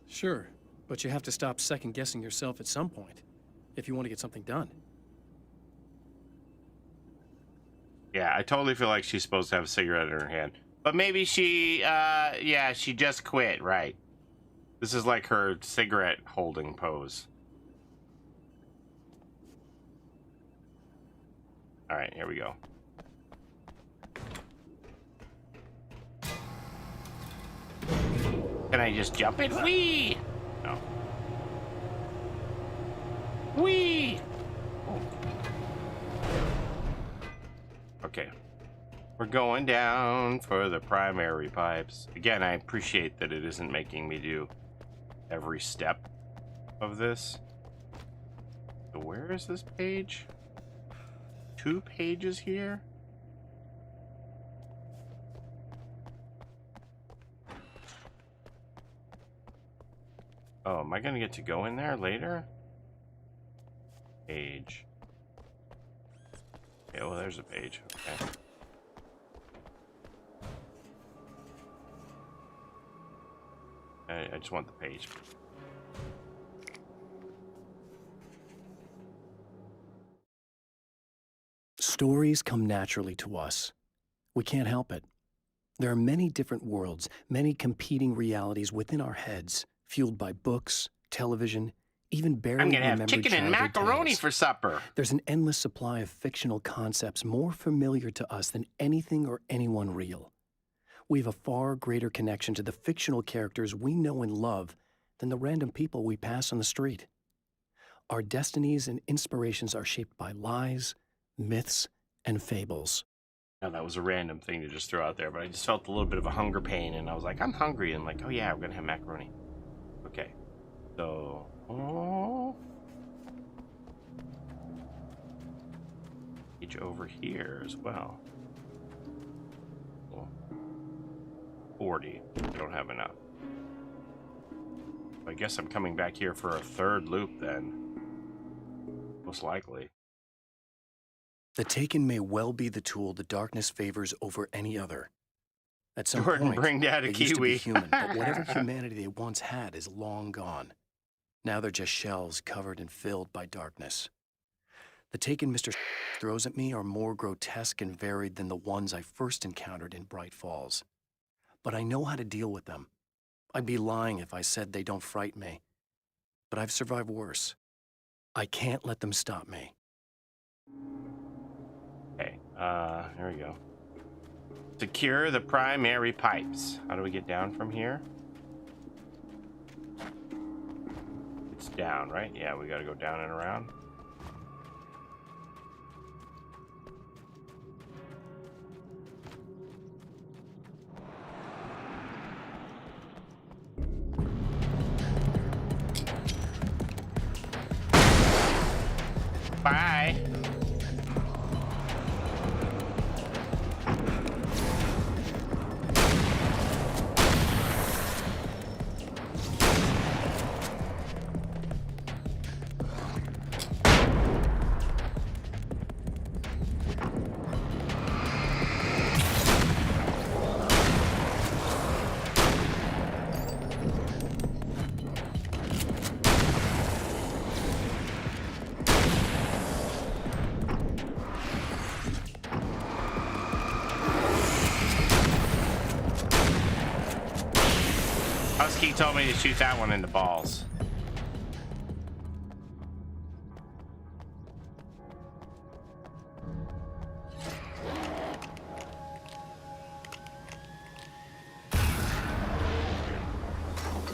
Sure, but you have to stop second-guessing yourself at some point, if you want to get something done. Yeah, I totally feel like she's supposed to have a cigarette in her hand. But maybe she, yeah, she just quit, right? This is like her cigarette holding pose. All right, here we go. Can I just jump it? Whee! No. Whee! Okay. We're going down for the primary pipes. Again, I appreciate that it isn't making me do every step of this. So where is this page? 2 pages here? Oh, am I gonna get to go in there later? Page. Yeah, well, there's a page. Okay. I just want the page. Stories come naturally to us. We can't help it. There are many different worlds, many competing realities within our heads, fueled by books, television, even barely I'm gonna have remembered chicken and childhood macaroni tales. for supper. There's an endless supply of fictional concepts more familiar to us than anything or anyone real. We have a far greater connection to the fictional characters we know and love than the random people we pass on the street. Our destinies and inspirations are shaped by lies, myths, and fables. Now, that was a random thing to just throw out there, but I just felt a little bit of a hunger pain, and I was like, I'm hungry, and like, oh yeah, we're gonna have macaroni. Okay, so... Oh. Page over here as well. Cool. 40. I don't have enough. I guess I'm coming back here for a third loop then. Most likely. The Taken may well be the tool the darkness favors over any other. At some Jordan, point, bring Dad a they used to be kiwi. human, but whatever humanity they once had is long gone. Now they're just shells covered and filled by darkness. The Taken Mr. throws at me are more grotesque and varied than the ones I first encountered in Bright Falls. But I know how to deal with them. I'd be lying if I said they don't frighten me. But I've survived worse. I can't let them stop me. Okay, here we go. Secure the primary pipes. How do we get down from here? It's down, right? Yeah, we gotta go down and around. Bye. Husky told me to shoot that one in the balls.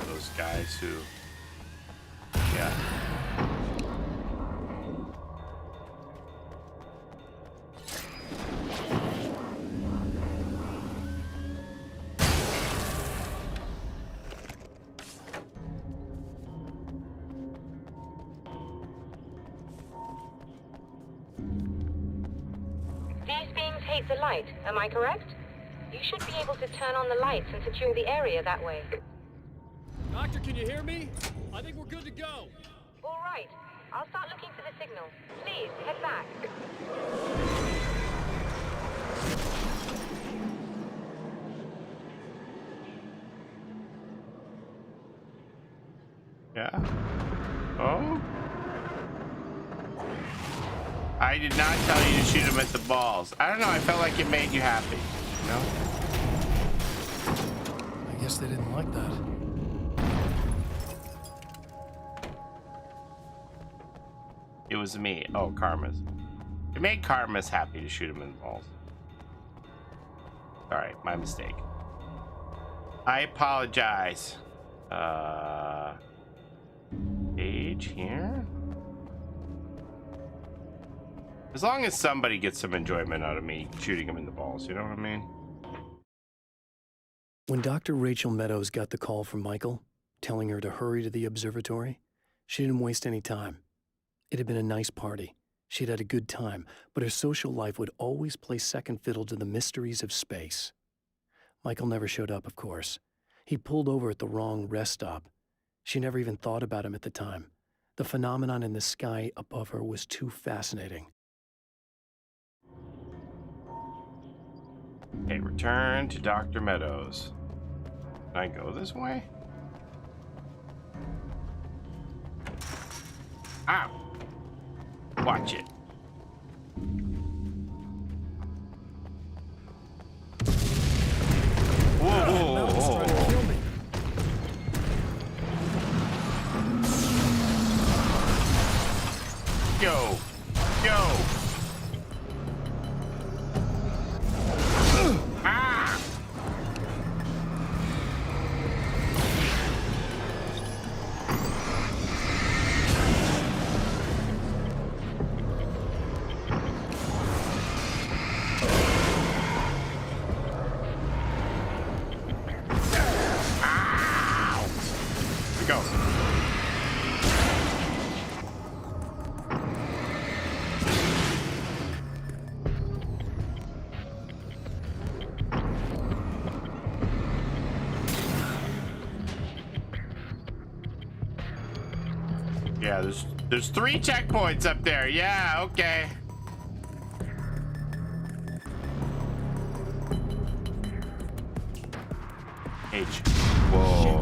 Those guys who... Yeah. The light, am I correct? You should be able to turn on the lights and secure the area that way. Doctor, can you hear me? I think we're good to go. All right. I'll start looking for the signal. Please, head back. Yeah. Oh? I did not tell you to shoot him at the balls. I don't know, I felt like it made you happy, you know? I guess they didn't like that. It was me. Oh, Karma's. It made Karma's happy to shoot him in the balls. Alright, my mistake. I apologize. Page here? As long as somebody gets some enjoyment out of me shooting him in the balls, you know what I mean? When Dr. Rachel Meadows got the call from Michael, telling her to hurry to the observatory, she didn't waste any time. It had been a nice party. She'd had a good time, but her social life would always play second fiddle to the mysteries of space. Michael never showed up, of course. He pulled over at the wrong rest stop. She never even thought about him at the time. The phenomenon in the sky above her was too fascinating. Okay, return to Dr. Meadows. Can I go this way? Ow! Watch it. Whoa! Yo! Yo! Ah! yeah, there's 3 checkpoints up there. Yeah, okay. H. Whoa.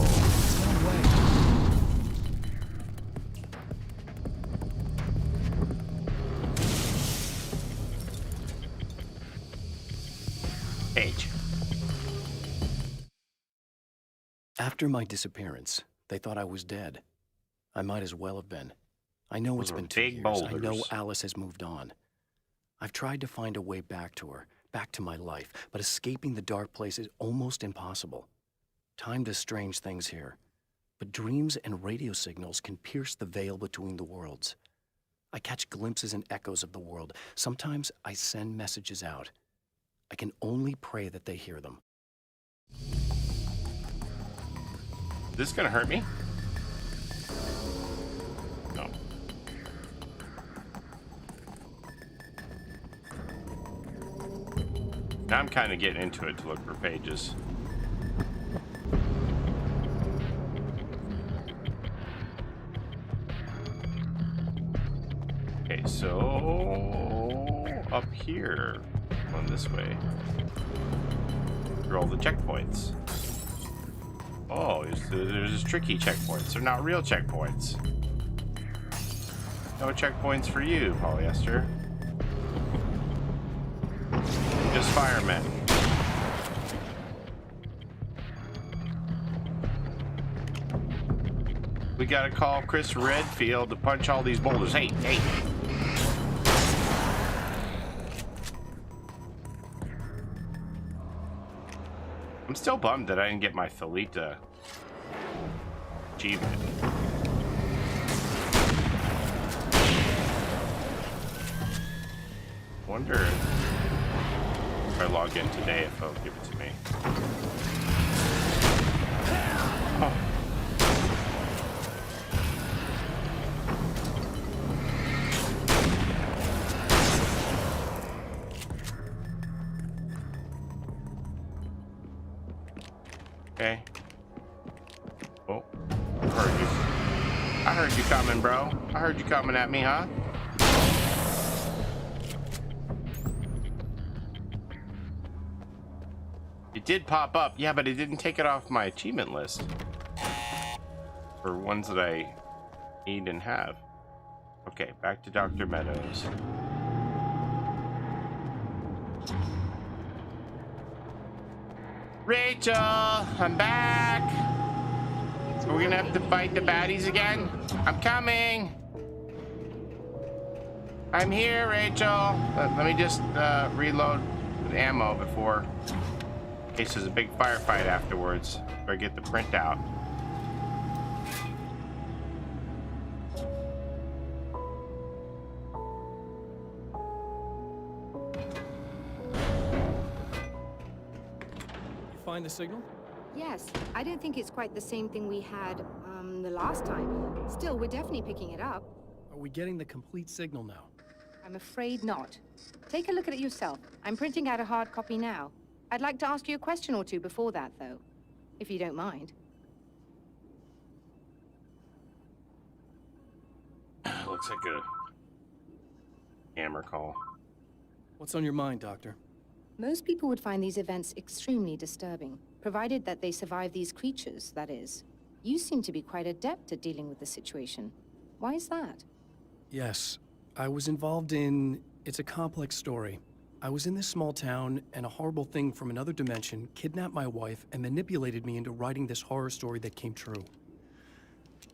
H. After my disappearance, they thought I was dead. I might as well have been. I know Those it's are been 2 big years. I know boulders. Alice has moved on. I've tried to find a way back to her, back to my life, but escaping the dark place is almost impossible. Time does strange things here, but dreams and radio signals can pierce the veil between the worlds. I catch glimpses and echoes of the world. Sometimes I send messages out. I can only pray that they hear them. Is this gonna hurt me? No. Now I'm kind of getting into it to look for pages. Okay, so up here, on this way, through all the checkpoints. Oh, there's tricky checkpoints. They're not real checkpoints. No checkpoints for you, Paulie Esther. Just firemen. We gotta call Chris Redfield to punch all these boulders. Hey, hey. I'm still bummed that I didn't get my Thalita achievement. Wonder if I log in today if they'll give it to me. Oh. Okay. Oh, I heard you. I heard you coming, bro. I heard you coming at me, huh? It did pop up, yeah, but it didn't take it off my achievement list for ones that I need and have. Okay, back to Dr. Meadows. Rachel, I'm back. So we're gonna have to fight the baddies again? I'm coming. I'm here, Rachel. Let me just reload with ammo before, in case there's a big firefight afterwards. Or I get the printout. Find the signal? Yes, I don't think it's quite the same thing we had, the last time. Still, we're definitely picking it up. Are we getting the complete signal now? I'm afraid not. Take a look at it yourself. I'm printing out a hard copy now. I'd like to ask you a question or two before that, though, if you don't mind. Looks like a hammer call. What's on your mind, Doctor? Most people would find these events extremely disturbing, provided that they survive these creatures, that is. You seem to be quite adept at dealing with the situation. Why is that? Yes, I was involved in... It's a complex story. I was in this small town, and a horrible thing from another dimension kidnapped my wife and manipulated me into writing this horror story that came true.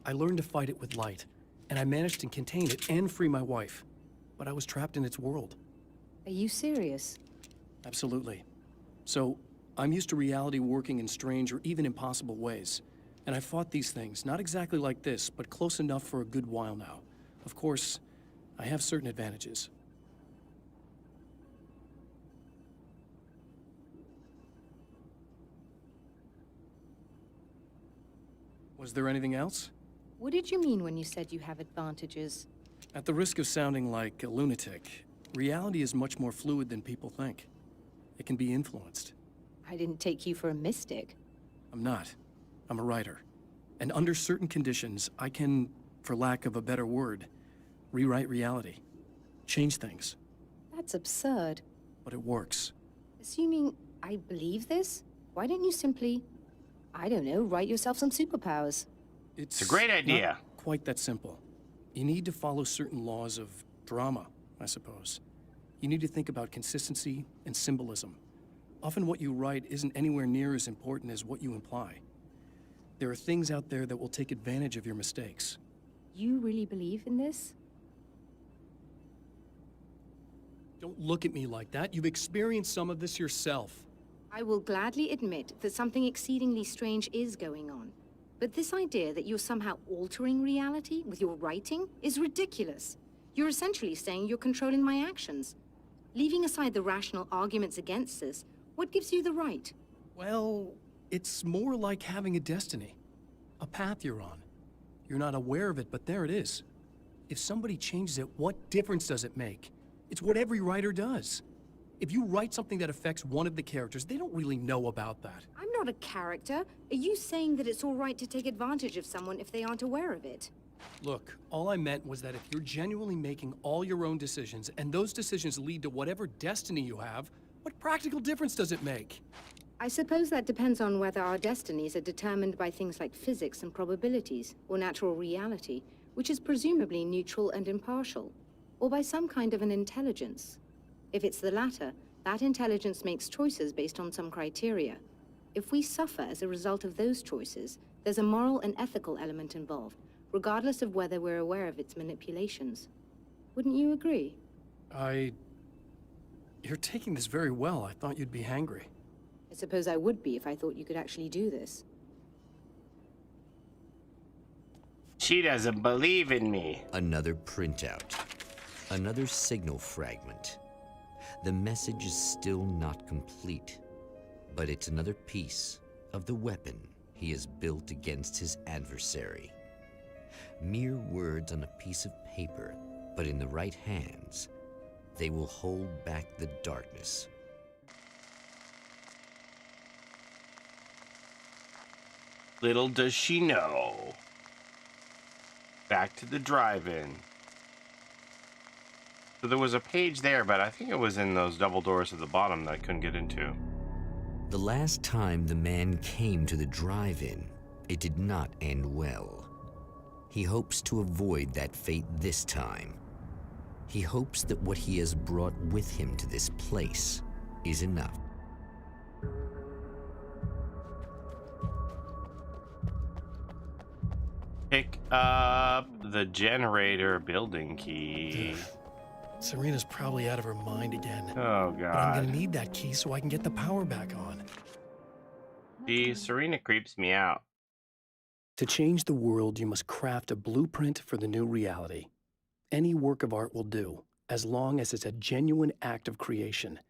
I learned to fight it with light, and I managed to contain it and free my wife. But I was trapped in its world. Are you serious? Absolutely. So, I'm used to reality working in strange or even impossible ways. And I fought these things, not exactly like this, but close enough for a good while now. Of course, I have certain advantages. Was there anything else? What did you mean when you said you have advantages? At the risk of sounding like a lunatic, reality is much more fluid than people think. It can be influenced. I didn't take you for a mystic. I'm not. I'm a writer. And under certain conditions, I can for lack of a better word, rewrite reality. Change things. That's absurd. But it works. Assuming I believe this, why don't you simply, I don't know, write yourself some superpowers? It's a great idea. Not quite that simple. You need to follow certain laws of drama, I suppose. You need to think about consistency and symbolism. Often what you write isn't anywhere near as important as what you imply. There are things out there that will take advantage of your mistakes. You really believe in this? Don't look at me like that. You've experienced some of this yourself. I will gladly admit that something exceedingly strange is going on. But this idea that you're somehow altering reality with your writing is ridiculous. You're essentially saying you're controlling my actions. Leaving aside the rational arguments against this, what gives you the right? Well, it's more like having a destiny. A path you're on. You're not aware of it, but there it is. If somebody changes it, what difference does it make? It's what every writer does. If you write something that affects one of the characters, they don't really know about that. I'm not a character. Are you saying that it's all right to take advantage of someone if they aren't aware of it? Look, all I meant was that if you're genuinely making all your own decisions, and those decisions lead to whatever destiny you have, what practical difference does it make? I suppose that depends on whether our destinies are determined by things like physics and probabilities, or natural reality, which is presumably neutral and impartial, or by some kind of an intelligence. If it's the latter, that intelligence makes choices based on some criteria. If we suffer as a result of those choices, there's a moral and ethical element involved, regardless of whether we're aware of its manipulations. Wouldn't you agree? You're taking this very well. I thought you'd be hangry. I suppose I would be if I thought you could actually do this. She doesn't believe in me. Another printout. Another signal fragment. The message is still not complete, but it's another piece of the weapon he has built against his adversary. Mere words on a piece of paper, but in the right hands, they will hold back the darkness. Little does she know. Back to the drive-in. So there was a page there, but I think it was in those double doors at the bottom that I couldn't get into. The last time the man came to the drive-in, it did not end well. He hopes to avoid that fate this time. He hopes that what he has brought with him to this place is enough. Pick up the generator building key. Serena's probably out of her mind again. Oh, God. But I'm gonna need that key so I can get the power back on. See, Serena creeps me out. To change the world, you must craft a blueprint for the new reality. Any work of art will do, as long as it's a genuine act of creation.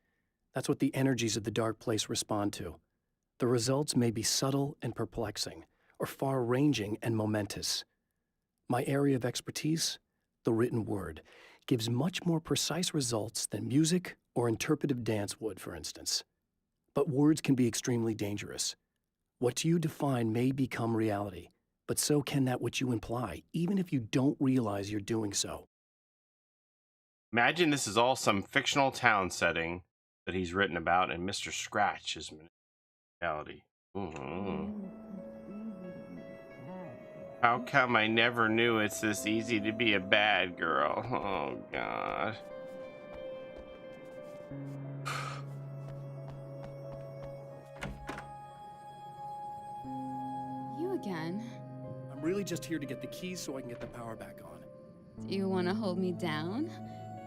That's what the energies of the dark place respond to. The results may be subtle and perplexing, or far-ranging and momentous. My area of expertise, the written word, gives much more precise results than music or interpretive dance would, for instance. But words can be extremely dangerous. What you define may become reality, but so can that which you imply, even if you don't realize you're doing so. Imagine this is all some fictional town setting that he's written about, and Mr. Scratch is reality. How come I never knew it's this easy to be a bad girl? Oh, God. You again? I'm really just here to get the keys so I can get the power back on. Do you want to hold me down?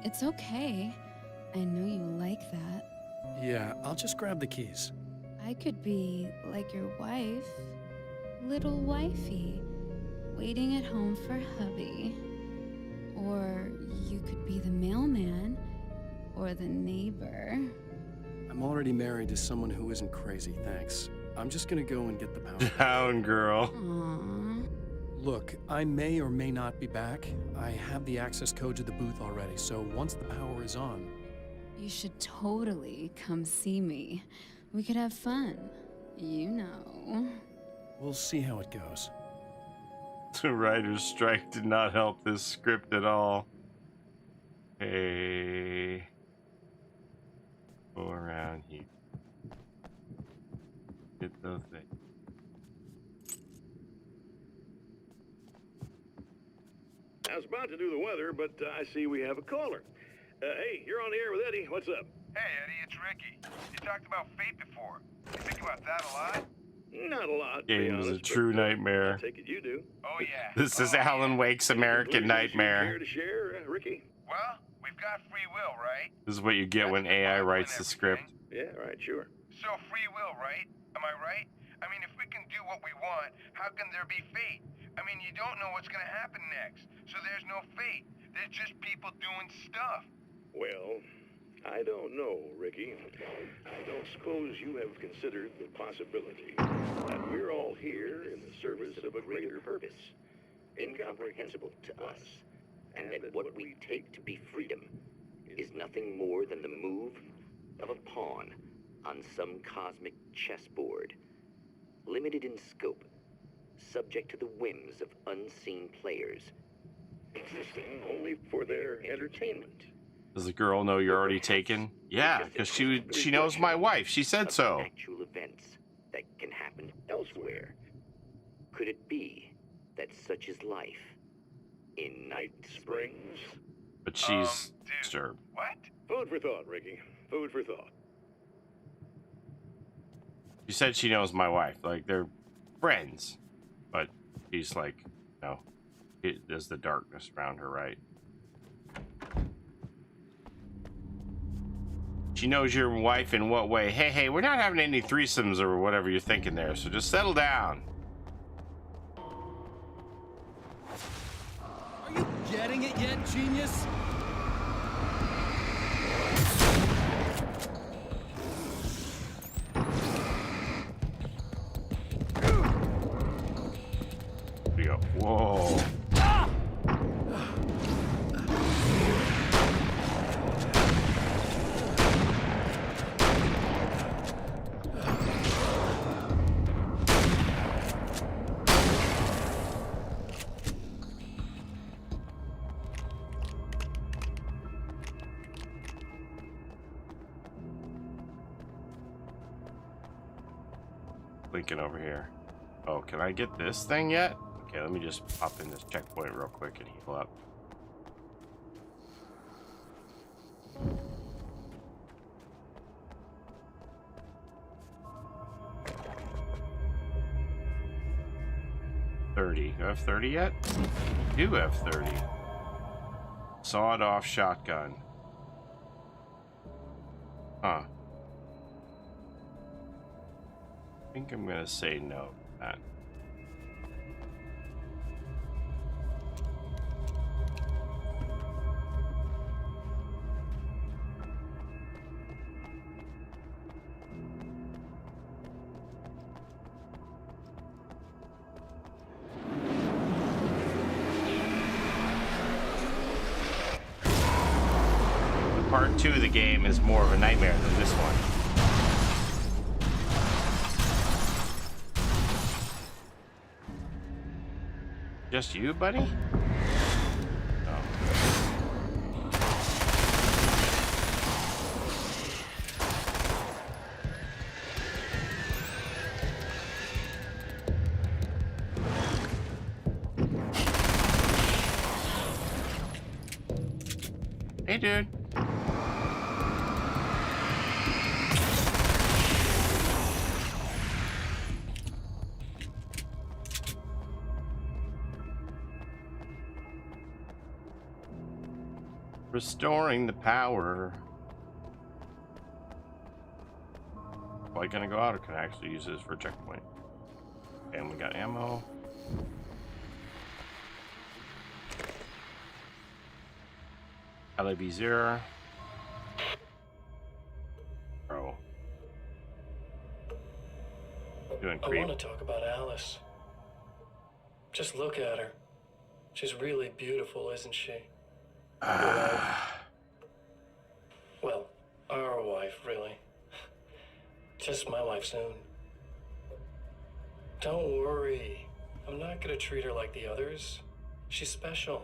It's okay. I know you like that. Yeah, I'll just grab the keys. I could be like your wife. Little wifey. Waiting at home for hubby. Or you could be the mailman. Or the neighbor. I'm already married to someone who isn't crazy, thanks. I'm just gonna go and get the power. Down, girl. Aww. Look, I may or may not be back. I have the access code to the booth already, so once the power is on... You should totally come see me. We could have fun. You know. We'll see how it goes. The writer's strike did not help this script at all. Hey, go around here. Get those things. I was about to do the weather, but I see we have a caller. Hey, you're on the air with Eddie. What's up? Hey, Eddie, it's Ricky. You talked about fate before. You think about that a lot? Not a lot. Game is a true nightmare. I take it you do. Oh, yeah. This is Alan Wake's American Nightmare. Care to share, Ricky? Well, we've got free will, right? This is what you get when AI writes the script. Yeah, right, sure. So free will, right? Am I right? I mean, if we can do what we want, how can there be fate? I mean, you don't know what's going to happen next, so there's no fate. There's just people doing stuff. Well, I don't know, Ricky. I don't suppose you have considered the possibility that we're all here in the service of a greater purpose, incomprehensible to us, and that what we take to be freedom is nothing more than the move of a pawn on some cosmic chessboard, limited in scope, subject to the whims of unseen players, existing only for their entertainment. Does the girl know you're already taken? Yeah, because she knows my wife. She said so. Actual events that can happen elsewhere. Could it be that such is life in Night Springs? But she's disturbed. What? Food for thought, Ricky. Food for thought. She said she knows my wife. Like, they're friends. But she's like, no. There's the darkness around her, right? She knows your wife in what way? Hey, we're not having any threesomes or whatever you're thinking there, so just settle down. Are you getting it yet, genius? Here we go. Whoa. Lincoln over here. Oh, can I get this thing yet? Okay, let me just pop in this checkpoint real quick and heal up. $30. Do I have 30 yet? I do have 30. Sawed-off shotgun. Huh. I think I'm gonna say no to that. Part 2 of the game is more of a nightmare than this one. Just you, buddy? Oh. Hey, dude. Restoring the power. Am I gonna go out, or can I actually use this for a checkpoint? And we got ammo. LAB 0. Bro. Doing I creep. want to talk about Alice. Just look at her. She's really beautiful, isn't she? Well, our wife, really. Just my wife soon. Don't worry. I'm not gonna treat her like the others. She's special.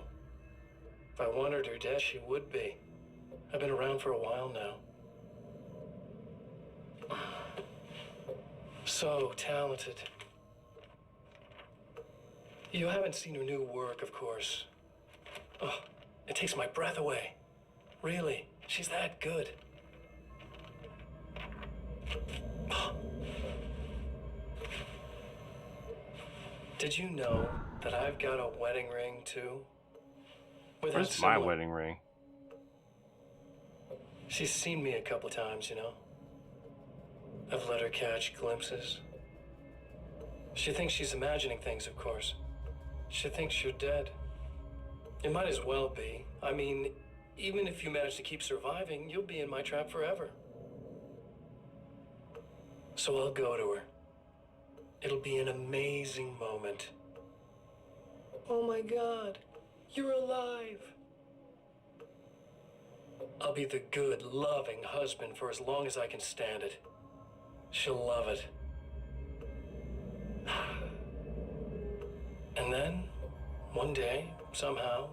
If I wanted her dead, she would be. I've been around for a while now. So talented. You haven't seen her new work, of course. Oh, it takes my breath away. Really, she's that good. Did you know that I've got a wedding ring, too? Where's my wedding ring? She's seen me a couple times, you know. I've let her catch glimpses. She thinks she's imagining things, of course. She thinks you're dead. It might as well be. I mean, even if you manage to keep surviving, you'll be in my trap forever. So I'll go to her. It'll be an amazing moment. Oh my God, you're alive. I'll be the good, loving husband for as long as I can stand it. She'll love it. And then, one day, somehow,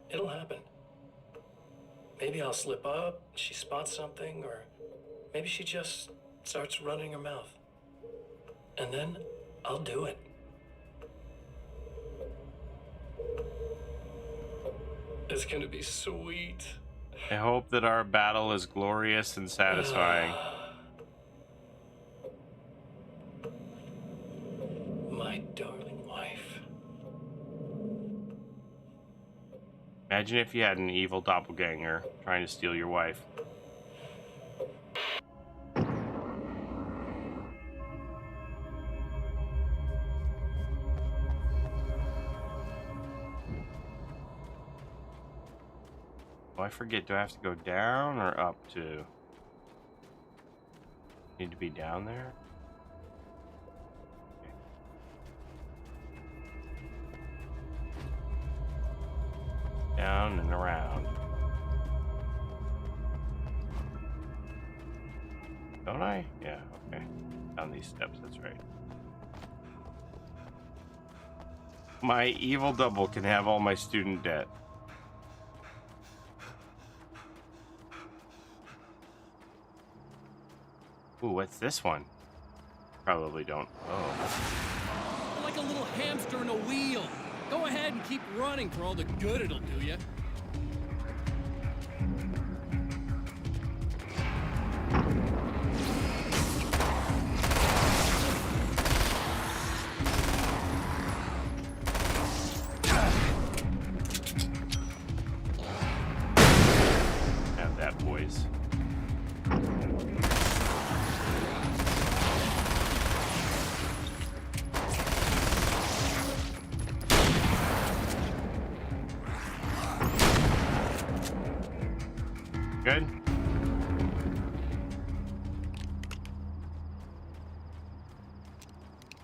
it'll happen. Maybe I'll slip up, she spots something, or maybe she just starts running her mouth. And then, I'll do it. It's gonna be sweet. I hope that our battle is glorious and satisfying. My darling wife. Imagine if you had an evil doppelganger trying to steal your wife. Oh, I forget, do I have to go down or up to? Need to be down there? Okay. Down and around. Don't I? Yeah, okay. Down these steps, that's right. My evil double can have all my student debt. Ooh, what's this one? Probably don't. Oh. Like a little hamster in a wheel. Go ahead and keep running for all the good it'll do you. Have that, boys. Good.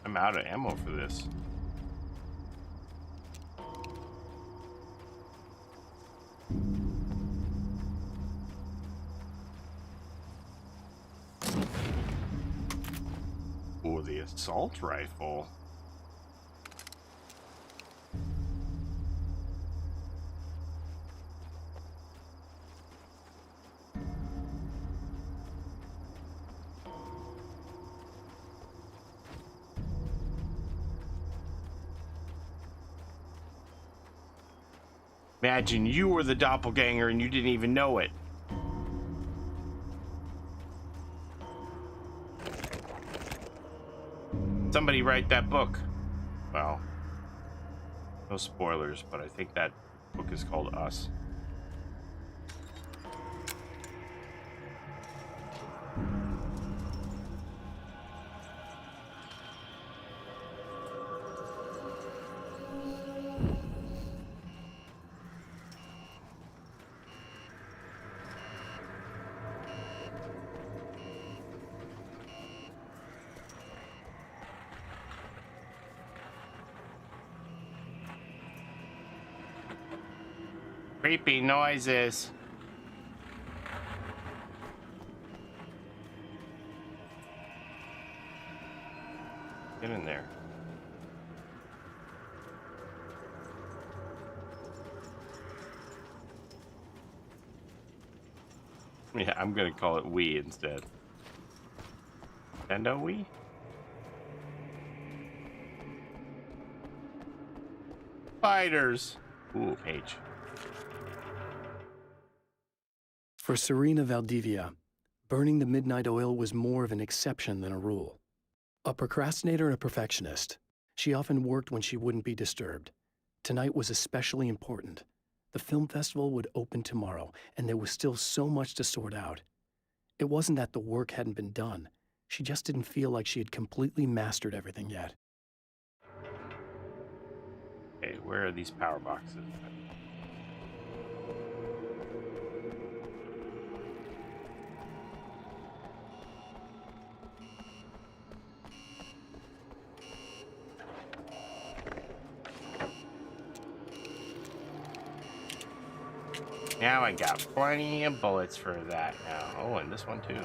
I'm out of ammo for this. Ooh, the assault rifle. Imagine you were the doppelganger and you didn't even know it. Somebody write that book. Well, no spoilers, but I think that book is called Us. Creepy noises. Get in there. Yeah, I'm gonna call it we instead. Nintendo Wii? Spiders. Ooh, page. For Serena Valdivia, burning the midnight oil was more of an exception than a rule. A procrastinator and a perfectionist, she often worked when she wouldn't be disturbed. Tonight was especially important. The film festival would open tomorrow, and there was still so much to sort out. It wasn't that the work hadn't been done. She just didn't feel like she had completely mastered everything yet. Okay, where are these power boxes? Now I got plenty of bullets for that now. Oh, and this one too.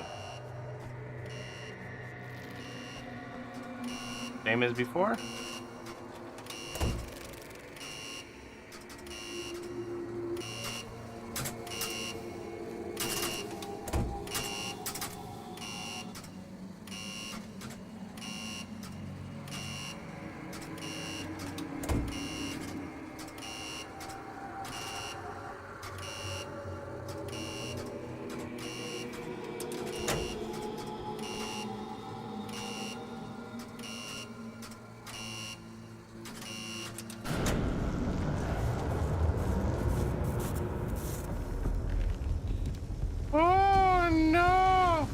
Same as before? Oh no!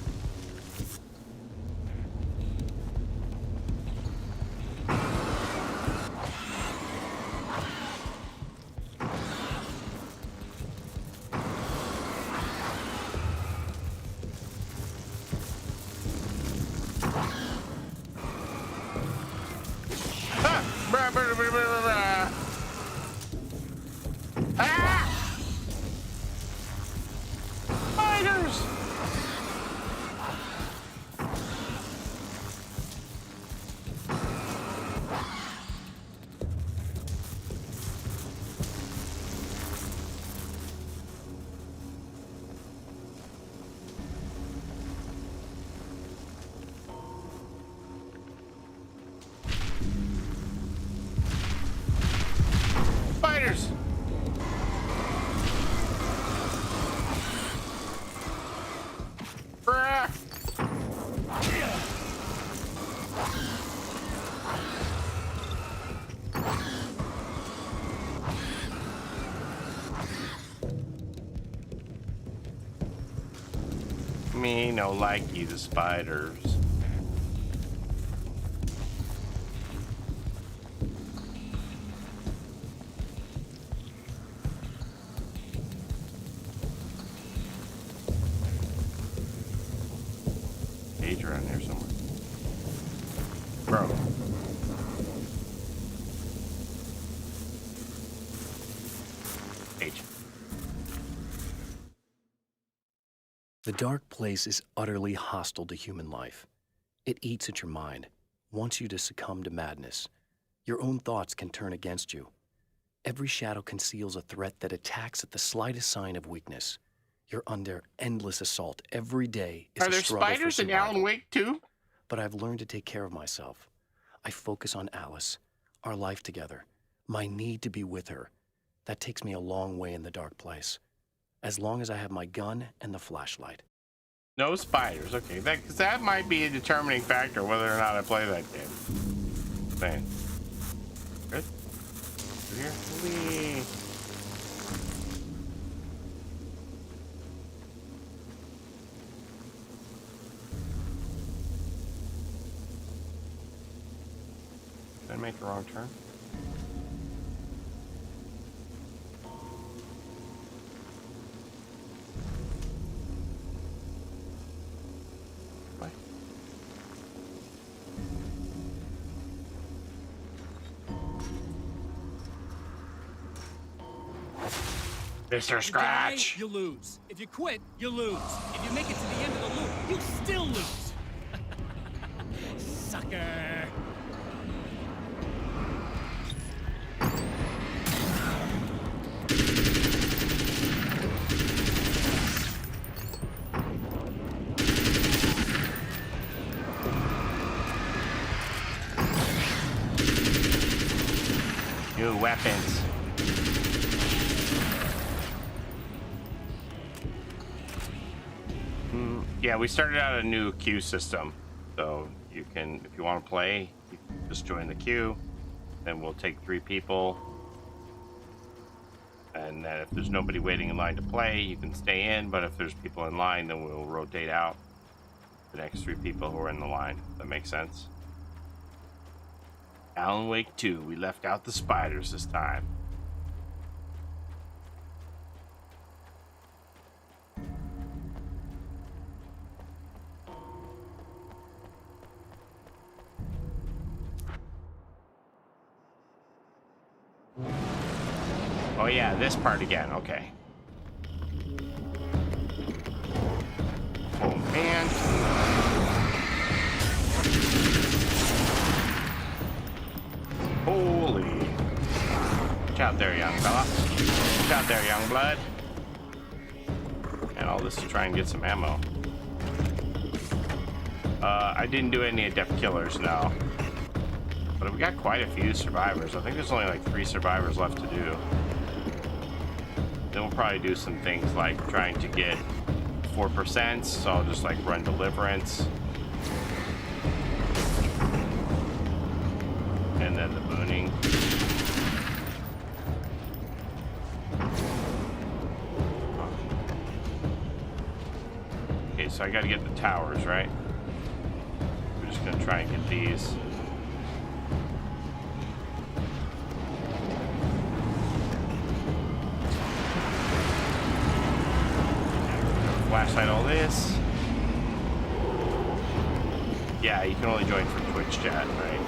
Ah! Spiders! Spiders! Brah! Me no likey the spiders. Page around here somewhere. Bro. Page. The dark place is utterly hostile to human life. It eats at your mind, wants you to succumb to madness. Your own thoughts can turn against you. Every shadow conceals a threat that attacks at the slightest sign of weakness. You're under endless assault every day. Are there spiders in Alan Wake too? But I've learned to take care of myself. I focus on Alice, our life together, my need to be with her. That takes me a long way in the dark place. As long as I have my gun and the flashlight. No spiders. Okay, that might be a determining factor whether or not I play that game. Man. Good. Over here. Whee. Did I make the wrong turn? Mr. Scratch! You lose. If you quit, you lose. If you make it to the end of the loop, you still lose. Sucker! New weapons. Yeah, we started out a new queue system. So you can, if you want to play, you can just join the queue. Then we'll take 3 people. And then if there's nobody waiting in line to play, you can stay in. But if there's people in line, then we'll rotate out the next 3 people who are in the line. That makes sense? Alan Wake 2. We left out the spiders this time. Oh yeah, this part again. Okay. Oh man. Holy. Watch out there, young fella. Watch out there, young blood. And all this to try and get some ammo. I didn't do any adept killers, no. But we got quite a few survivors. I think there's only like 3 survivors left to do. Then we'll probably do some things like trying to get 4%, so I'll just like run deliverance. And then the booning. Okay, so I gotta get the towers, right? We're just gonna try and get these. Flashlight all this. Yeah, you can only join from Twitch chat, right?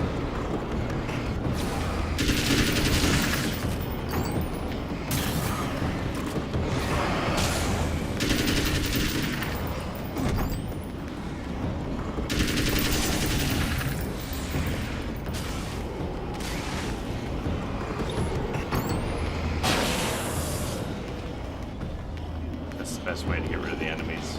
That's the best way to get rid of the enemies.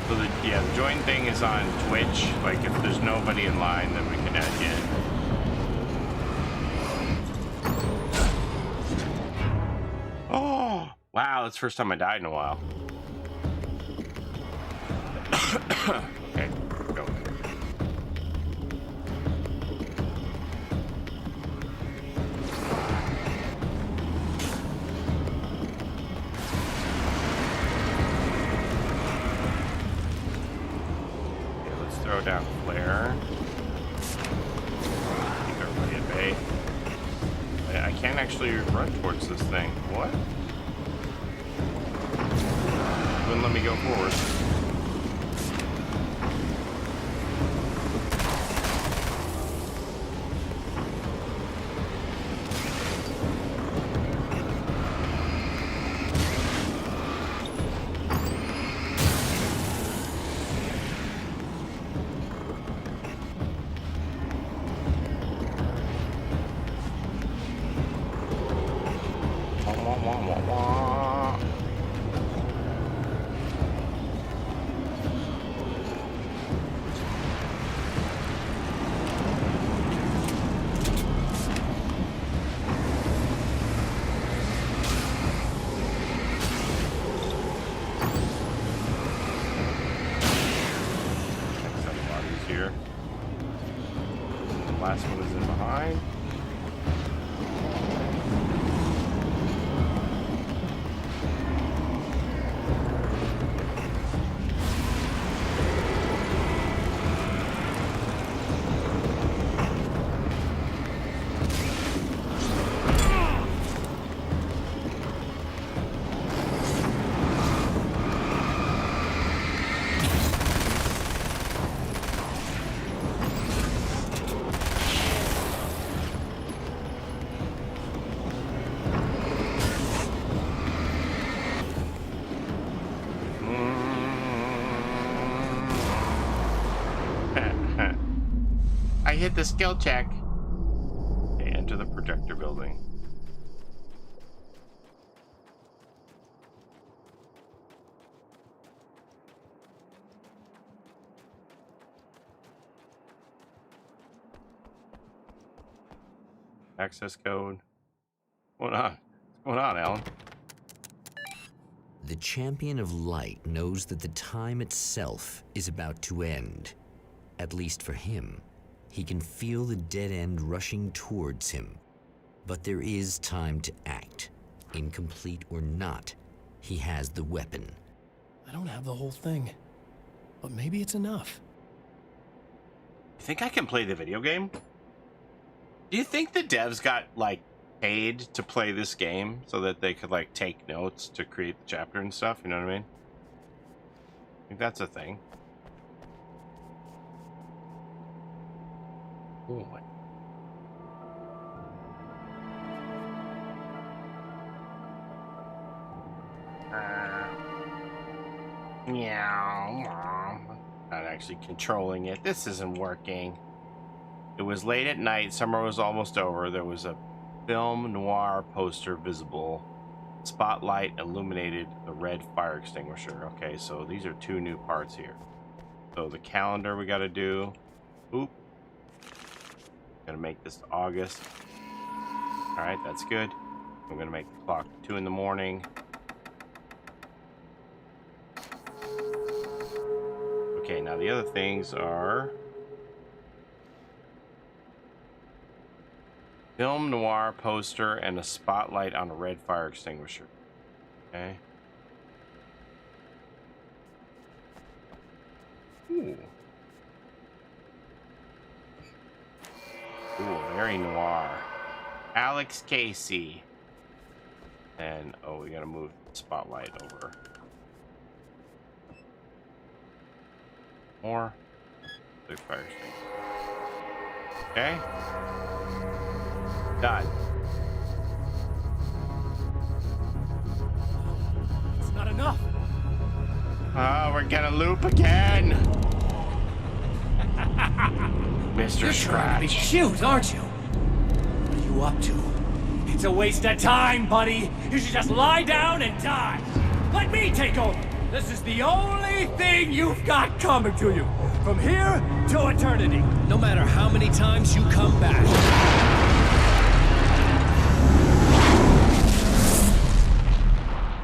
So the join thing is on Twitch. Like if there's nobody in line, then we can add you in. Oh wow, that's the first time I died in a while. Okay, go. Okay, let's throw down flare. Keep everybody at bay. I can't actually run towards this thing. What? Wouldn't let me go forward. Here. The last one is in behind. I hit the skill check. Okay, enter the projector building. Access code. What's going on? What's going on, Alan? The Champion of Light knows that the time itself is about to end. At least for him. He can feel the dead end rushing towards him. But there is time to act. Incomplete or not, he has the weapon. I don't have the whole thing, but maybe it's enough. You think I can play the video game? Do you think the devs got, like, paid to play this game so that they could, like, take notes to create the chapter and stuff? You know what I mean? I think that's a thing. Oh, my. Yeah, not actually controlling it. This isn't working. It was late at night. Summer was almost over. There was a film noir poster visible. Spotlight illuminated the red fire extinguisher. Okay, so these are two new parts here. So the calendar we got to do. Oop. Gonna make this August. All right, that's good. I'm gonna make the clock 2 in the morning. Okay, now the other things are film noir poster and a spotlight on a red fire extinguisher. Okay. Ooh. Ooh, very noir. Alex Casey. And, oh, we gotta move the spotlight over. More. Big fire extinguisher. Okay. Done. It's not enough. Oh, we're gonna loop again. Mr. You're trying to be Scratch. cute, aren't you? What are you up to? It's a waste of time, buddy. You should just lie down and die. Let me take over. This is the only thing you've got coming to you. From here to eternity. No matter how many times you come back.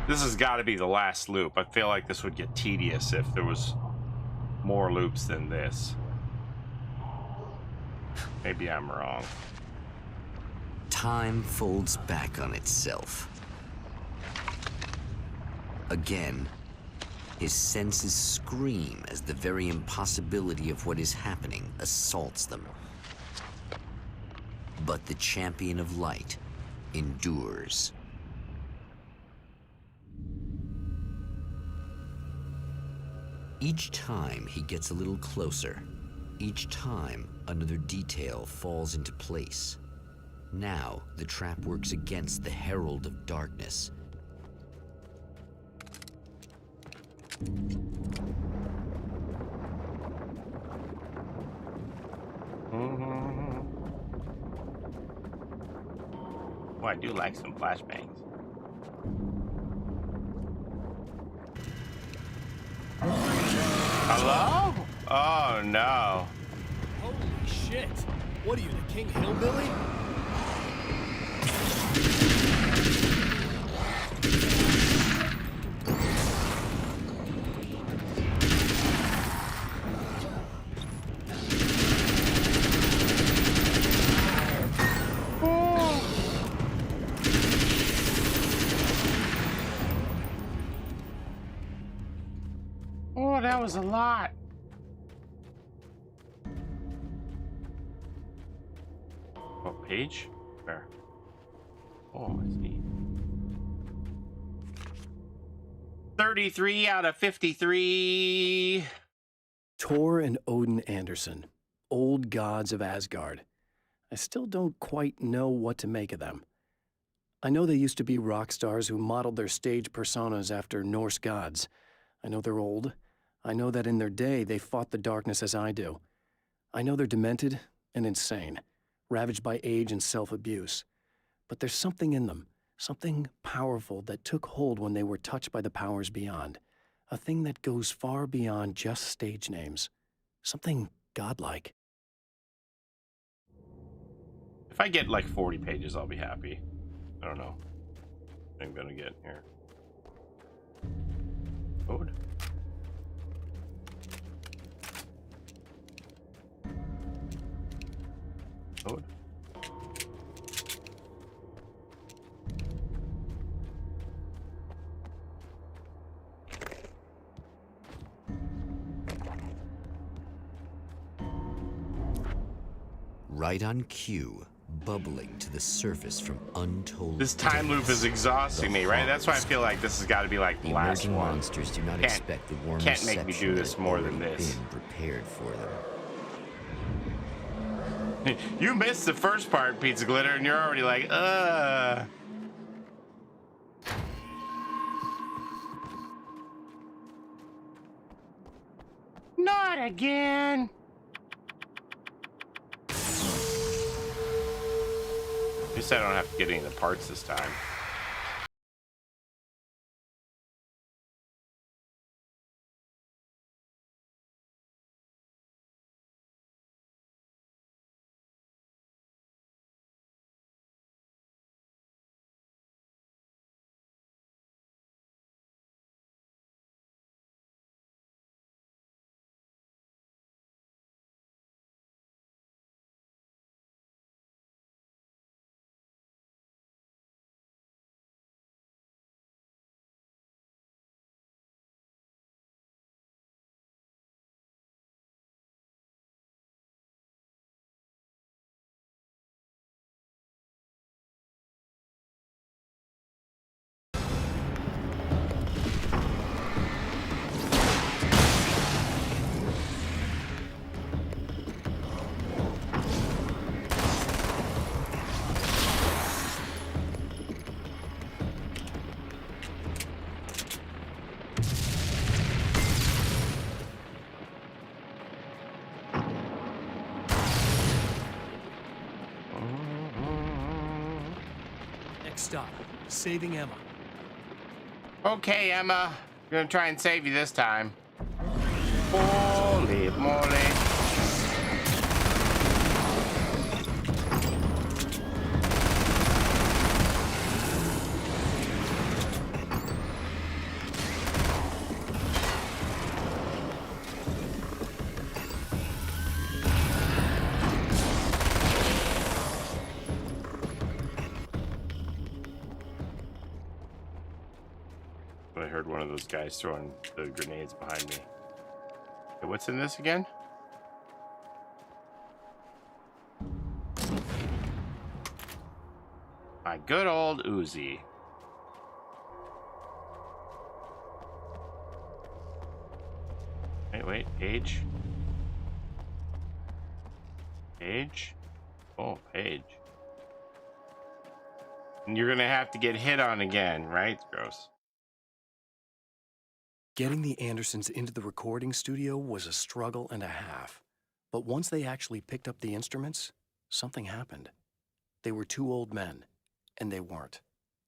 This has got to be the last loop. I feel like this would get tedious if there was more loops than this. Maybe I'm wrong. Time folds back on itself. Again, his senses scream as the very impossibility of what is happening assaults them. But the Champion of Light endures. Each time he gets a little closer. Each time another detail falls into place. Now the trap works against the Herald of Darkness. Oh, I do like some flashbangs. Hello? Oh no. Holy shit! What are you, the King Hillbilly? Oh, that was a lot. What page? Where? Oh, I see. 33 out of 53. Thor and Odin Anderson, old gods of Asgard. I still don't quite know what to make of them. I know they used to be rock stars who modeled their stage personas after Norse gods. I know they're old. I know that in their day they fought the darkness as I do. I know they're demented and insane, ravaged by age and self-abuse. But there's something in them, something powerful that took hold when they were touched by the powers beyond. A thing that goes far beyond just stage names. Something godlike. If I get like 40 pages, I'll be happy. I don't know. I'm gonna get here. Code. Code. Right on cue, bubbling to the surface from untold This time loop is exhausting me, right? That's why I feel like this has got to be like the last emerging one. monsters do not expect the warm Can't make me reception do that this has more than already this. been prepared for them. You missed the first part, Pizza Glitter, and you're already like, Not again. At least I don't have to get any of the parts this time. Next stop, saving Emma. Okay, Emma. I'm gonna try and save you this time. Holy moly. I heard one of those guys throwing the grenades behind me. Okay, what's in this again? My good old Uzi. Wait, Page. Page? Oh, Page. And you're gonna have to get hit on again, right? It's gross. Getting the Andersons into the recording studio was a struggle and a half. But once they actually picked up the instruments, something happened. They were two old men, and they weren't.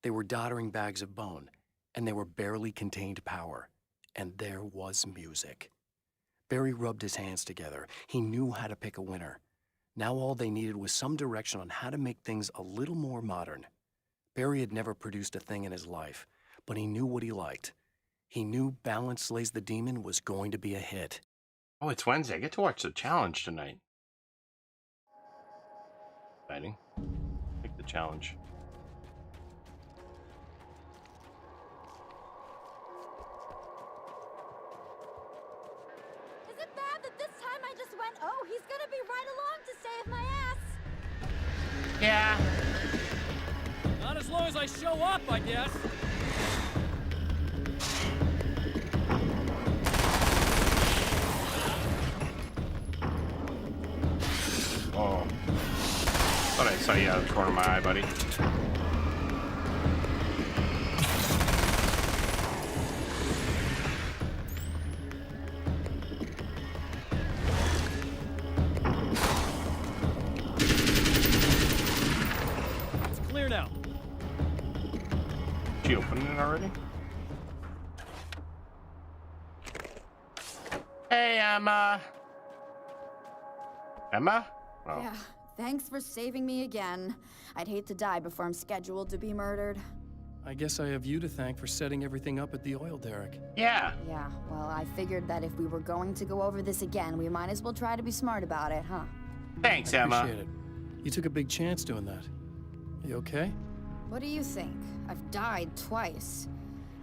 They were doddering bags of bone, and they were barely contained power. And there was music. Barry rubbed his hands together. He knew how to pick a winner. Now all they needed was some direction on how to make things a little more modern. Barry had never produced a thing in his life, but he knew what he liked. He knew Balance Slays the Demon was going to be a hit. Oh, it's Wednesday. I get to watch the challenge tonight. Exciting. Pick the challenge. Is it bad that this time I just went, oh, he's gonna be right along to save my ass? Yeah. Not as long as I show up, I guess. Oh. Thought I saw you out of the corner of my eye, buddy. It's clear now. Did you open it already? Hey, Emma. Emma? Oh. Yeah, Thanks for saving me again. I'd hate to die before I'm scheduled to be murdered. I guess I have you to thank for setting everything up at the oil derrick. Yeah. Yeah, well, I figured that if we were going to go over this again, we might as well try to be smart about it, huh? Thanks, I Emma. appreciate it. You took a big chance doing that. You okay? What do you think? I've died twice.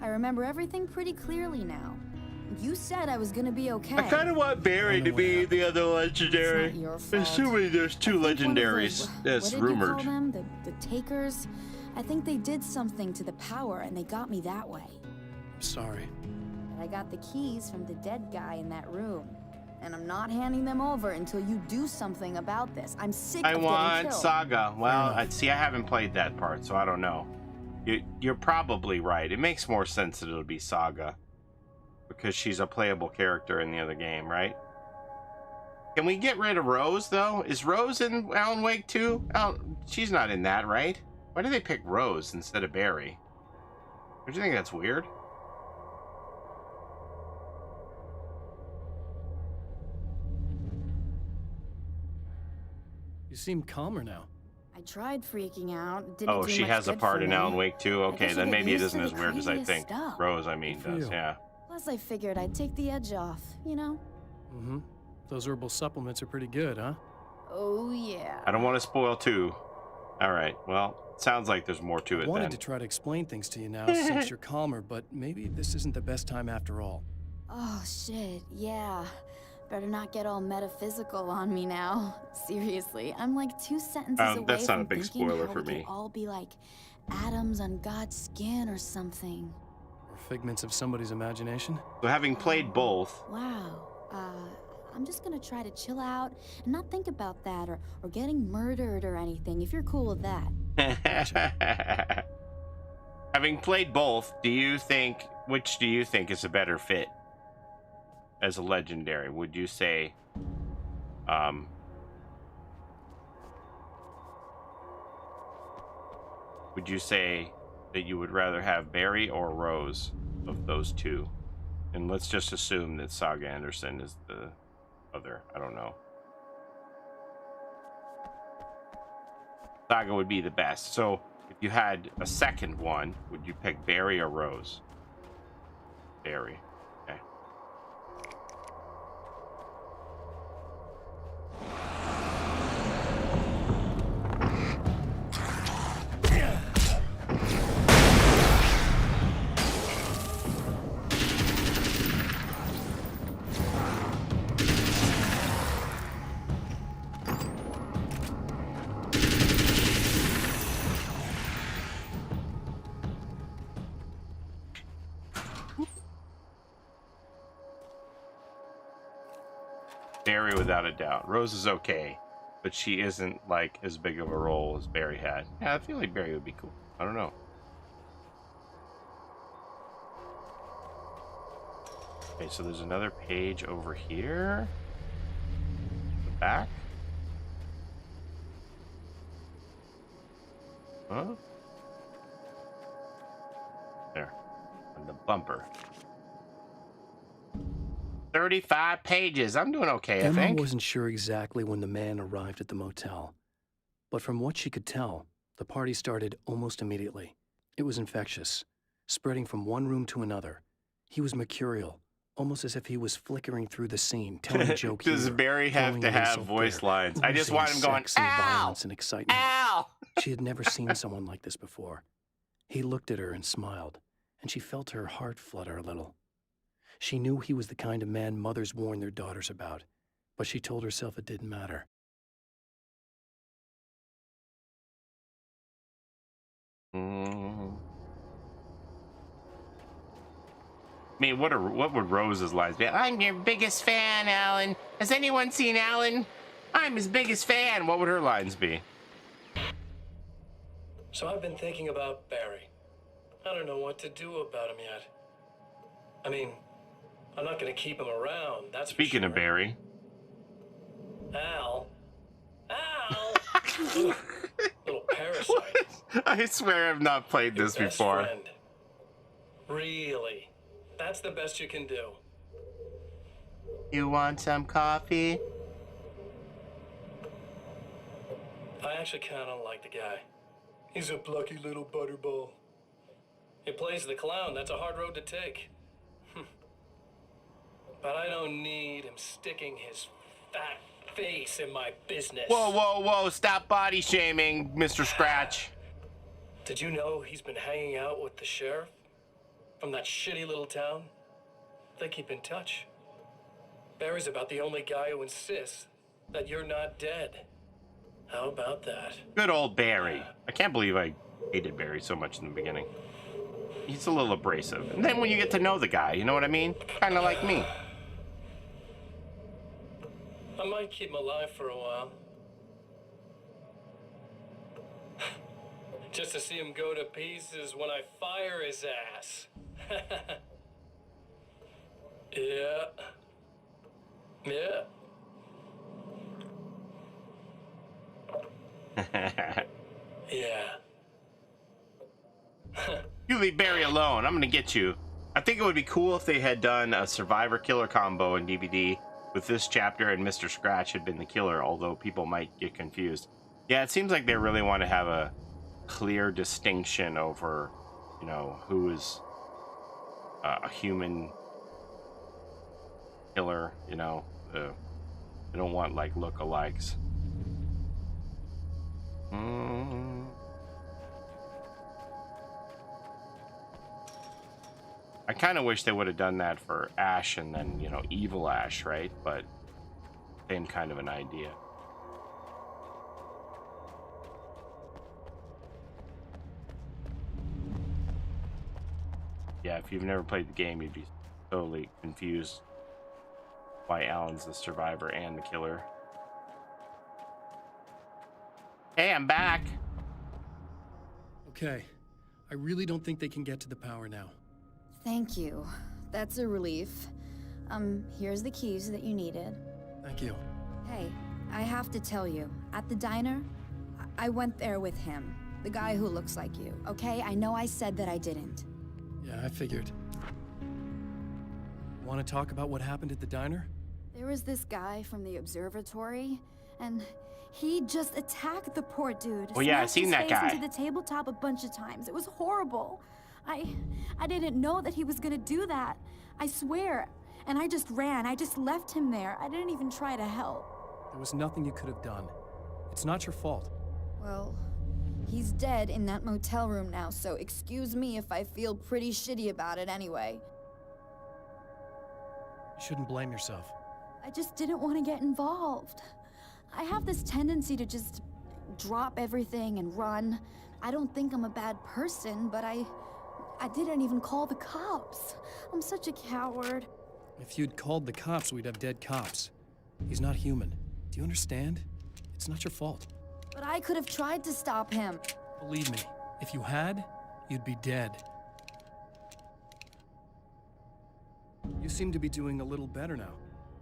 I remember everything pretty clearly now. You said I was gonna be okay. I kind of want Barry to be the other legendary. It's not your fault. Assuming there's two legendaries. That's what did rumored. you call them? The takers? I think they did something to the power and they got me that way. I'm sorry. But I got the keys from the dead guy in that room. And I'm not handing them over until you do something about this. I'm sick of getting killed. Saga. Well, I haven't played that part, so I don't know. You're probably right. It makes more sense that it'll be Saga. Because she's a playable character in the other game, right? Can we get rid of Rose, though? Is Rose in Alan Wake 2? She's not in that, right? Why did they pick Rose instead of Barry? Don't you think that's weird? You seem calmer now. I tried freaking out. Didn't do She much has a good part for in me. Alan Wake 2? Okay, guess then you get maybe it used isn't to as the weird as I craziest think. stuff. Rose, I mean, Good for does, you. yeah. Plus, I figured I'd take the edge off, you know? Mm-hmm. Those herbal supplements are pretty good, huh? Oh, yeah. I don't want to spoil 2. All right, well, sounds like there's more to I it wanted then. to try to explain things to you now since you're calmer, but maybe this isn't the best time after all. Oh, shit, yeah. Better not get all metaphysical on me now. Seriously, I'm like 2 sentences away that's not a from big thinking spoiler how for we could me. all be like atoms on God's skin or something. Or figments of somebody's imagination. So having played both, Wow. I'm just gonna try to chill out and not think about that or getting murdered or anything, if you're cool with that. having played both, which do you think is a better fit as a legendary? Would you say, that you would rather have Barry or Rose of those two? And let's just assume that Saga Anderson is the other. I don't know. Saga would be the best. So if you had a second one, would you pick Barry or Rose? Barry. Okay. Barry without a doubt. Rose is okay, but she isn't like as big of a role as Barry had. Yeah, I feel like Barry would be cool. I don't know. Okay, so there's another page over here. The back. Huh? There. On the bumper. 35 pages. I'm doing okay, I Emma think. wasn't sure exactly when the man arrived at the motel, but from what she could tell, the party started almost immediately. It was infectious, spreading from one room to another. He was mercurial, almost as if he was flickering through the scene, telling a joke Does here, Barry have throwing to an have insult voice there, lines? I just oozing want him going, sex and ow! violence and excitement. Ow! She had never seen someone like this before. He looked at her and smiled, and she felt her heart flutter a little. She knew he was the kind of man mothers warn their daughters about, but she told herself it didn't matter. I mean, what would Rose's lines be? I'm your biggest fan, Alan. Has anyone seen Alan? I'm his biggest fan. What would her lines be? So I've been thinking about Barry. I don't know what to do about him yet. I mean, I'm not going to keep him around, that's for Speaking sure. of Barry. Al! Ugh, little parasite. I swear I've not played this Best before. friend. Really? That's the best you can do. You want some coffee? I actually kind of like the guy. He's a plucky little butterball. He plays the clown. That's a hard road to take. But I don't need him sticking his fat face in my business. Whoa, whoa, whoa. Stop body shaming, Mr. Scratch. Did you know he's been hanging out with the sheriff from that shitty little town? They keep in touch. Barry's about the only guy who insists that you're not dead. How about that? Good old Barry. I can't believe I hated Barry so much in the beginning. He's a little abrasive. And then when you get to know the guy, you know what I mean? Kind of like me. I might keep him alive for a while. Just to see him go to pieces when I fire his ass. Yeah. Yeah. Yeah. You leave Barry alone. I'm gonna get you. I think it would be cool if they had done a survivor killer combo in DVD with this chapter and Mr. Scratch had been the killer, although people might get confused. Yeah, it seems like they really want to have a clear distinction over, you know, who is a human killer, you know. They don't want like lookalikes. I kind of wish they would have done that for Ash and then, you know, Evil Ash, right? But same kind of an idea. Yeah, if you've never played the game, you'd be totally confused why Alan's the survivor and the killer. Hey, I'm back. Okay. I really don't think they can get to the power now. Thank you. That's a relief. Here's the keys that you needed. Thank you. Hey, I have to tell you, at the diner, I went there with him. The guy who looks like you, okay? I know I said that I didn't. Yeah, I figured. Want to talk about what happened at the diner? There was this guy from the observatory, and he just attacked the poor dude. Oh yeah, I seen that guy. Smashed his face into the tabletop a bunch of times. It was horrible. I didn't know that he was gonna do that. I swear. And I just ran. I just left him there. I didn't even try to help. There was nothing you could have done. It's not your fault. Well, he's dead in that motel room now, so excuse me if I feel pretty shitty about it anyway. You shouldn't blame yourself. I just didn't want to get involved. I have this tendency to just drop everything and run. I don't think I'm a bad person, but I didn't even call the cops. I'm such a coward. If you'd called the cops, we'd have dead cops. He's not human. Do you understand? It's not your fault. But I could have tried to stop him. Believe me, if you had, you'd be dead. You seem to be doing a little better now.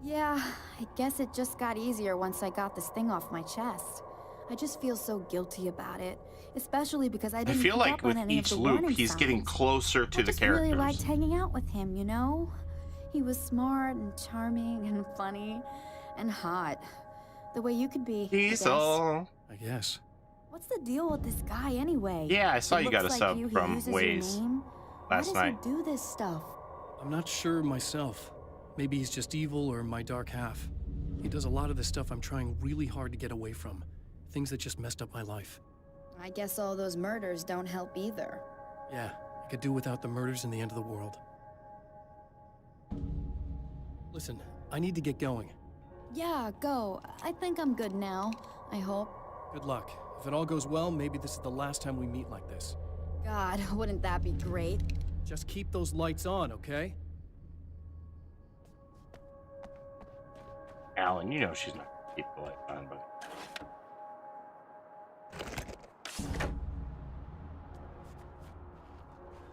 Yeah, I guess it just got easier once I got this thing off my chest. I just feel so guilty about it, especially because I didn't feel pick like up with on any each of the loop, warning he's getting signs. closer to the characters. I really liked hanging out with him, you know? He was smart and charming and funny and hot. The way you could be, Diesel. I guess. What's the deal with this guy anyway? Yeah, I saw He you got a looks sub like he from uses your Waze name. last Why night. does he do this stuff? I'm not sure myself. Maybe he's just evil or my dark half. He does a lot of the stuff I'm trying really hard to get away from. Things that just messed up my life. I guess all those murders don't help either. Yeah, I could do without the murders and the end of the world. Listen, I need to get going. Yeah, go. I think I'm good now. I hope. Good luck. If it all goes well, maybe this is the last time we meet like this. God, wouldn't that be great? Just keep those lights on, okay? Alan, you know she's not gonna keep the light on, but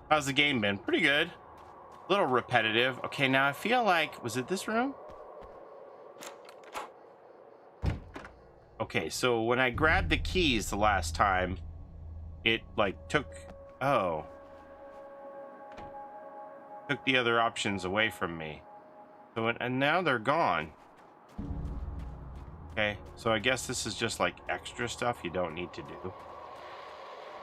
how's the game been? Pretty good. A little repetitive. Okay, now I feel like, was it this room? Okay, so when I grabbed the keys the last time, it like took the other options away from me. So and now they're gone. Okay, so I guess this is just like extra stuff you don't need to do.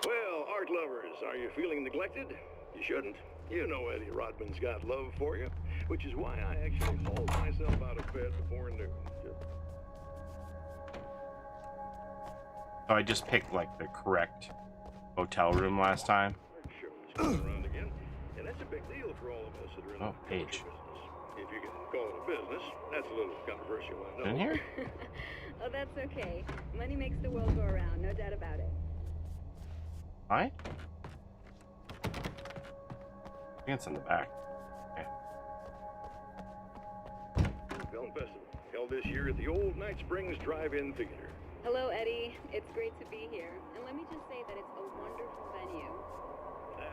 Well, art lovers, are you feeling neglected? You shouldn't. You know Eddie Rodman's got love for you, which is why I actually hauled myself out of bed before noon. So I just picked like the correct hotel room last time. Around again, and that's a big deal for all of us that are in the page. business. If you can call it a business, that's a little controversial, I know. In here? Oh, that's okay. Money makes the world go around, no doubt about it. Alright. I think it's in the back. Okay. Film Festival, held this year at the Old Night Springs Drive-In Theater. Hello, Eddie. It's great to be here. And let me just say that it's a wonderful venue.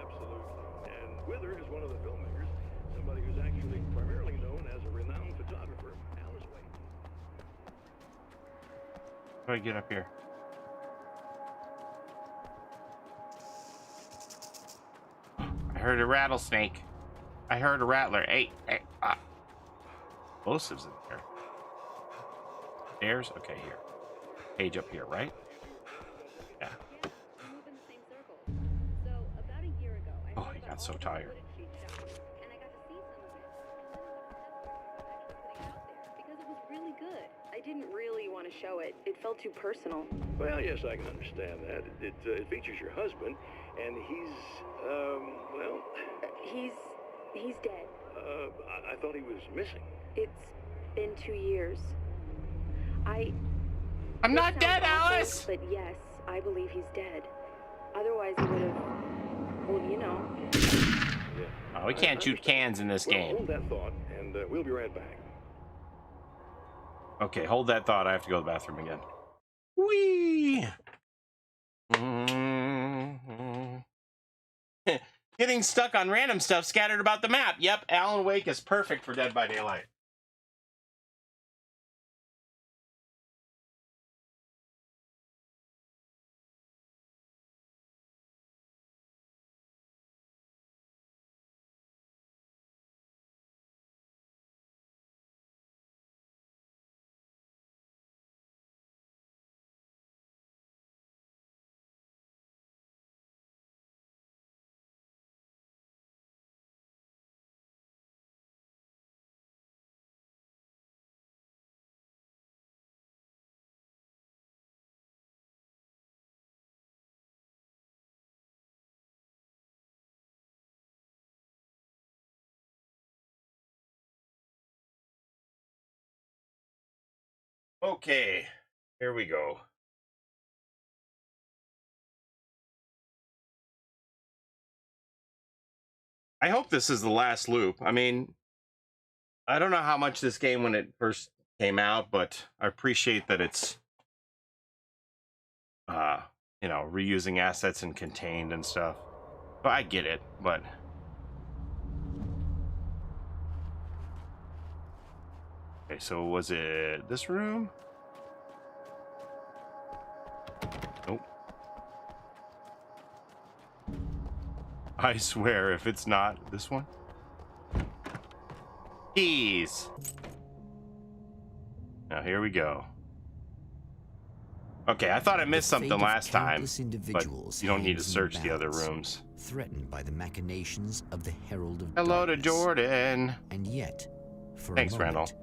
Absolutely. And with her is one of the filmmakers, somebody who's actually primarily known as a renowned photographer, Alice Wade. How do I get up here? I heard a rattlesnake. I heard a rattler. Hey, explosives in there. Stairs? Okay, here. Page up here, right? Yeah. Oh, he got so tired. Because it was really good. I didn't really want to show it. It felt too personal. Well, yes, I can understand that. It features your husband, and he's, well... He's dead. I thought he was missing. It's been 2 years. I'm not dead, Alice! But yes, I believe he's dead. Otherwise he would have... Well, you know. Yeah. Oh, we can't shoot cans in this game. Hold that thought, and we'll be right back. Okay, hold that thought. I have to go to the bathroom again. Whee! Getting stuck on random stuff scattered about the map. Yep, Alan Wake is perfect for Dead by Daylight. Okay, here we go. I hope this is the last loop. I mean, I don't know how much this game when it first came out, but I appreciate that it's, you know, reusing assets and contained and stuff. But I get it, but... Okay, so was it this room? Nope. I swear, if it's not this one. Keys. Now here we go. Okay, I thought I missed something last time, but you don't need to search the other rooms. Threatened by the machinations of the Herald of Hello Darkness. to Jordan. And yet, for Thanks, a moment, Randall.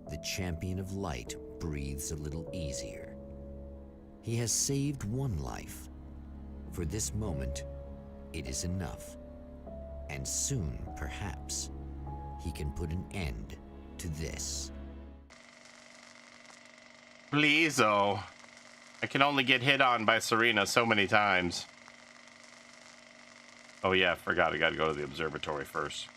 the champion of light breathes a little easier. He has saved one life. For this moment, it is enough. And soon, perhaps, he can put an end to this. Please, oh. I can only get hit on by Serena so many times. Oh yeah, I forgot. I gotta go to the observatory first.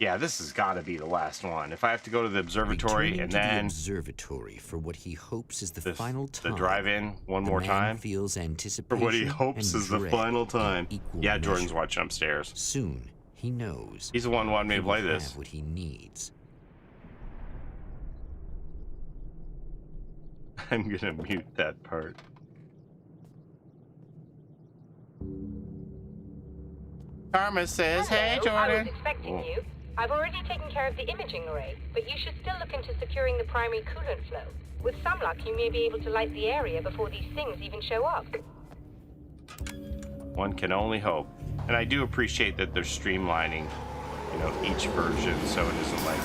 Yeah, this has got to be the last one. If I have to go to the observatory Returning and to the then observatory for what he hopes is the final time. the drive-in one more man time. Feels For anticipation what he hopes and is the dread final in time. equal Yeah, Jordan's measure. watching upstairs. Soon, he knows. He's the one who wanted me to he will play this. have what he needs. I'm gonna mute that part. Karma says, "Hey, Hello, I was Jordan." expecting Oh. you. I've already taken care of the imaging array, but you should still look into securing the primary coolant flow. With some luck, you may be able to light the area before these things even show up. One can only hope. And I do appreciate that they're streamlining, you know, each version so it isn't like,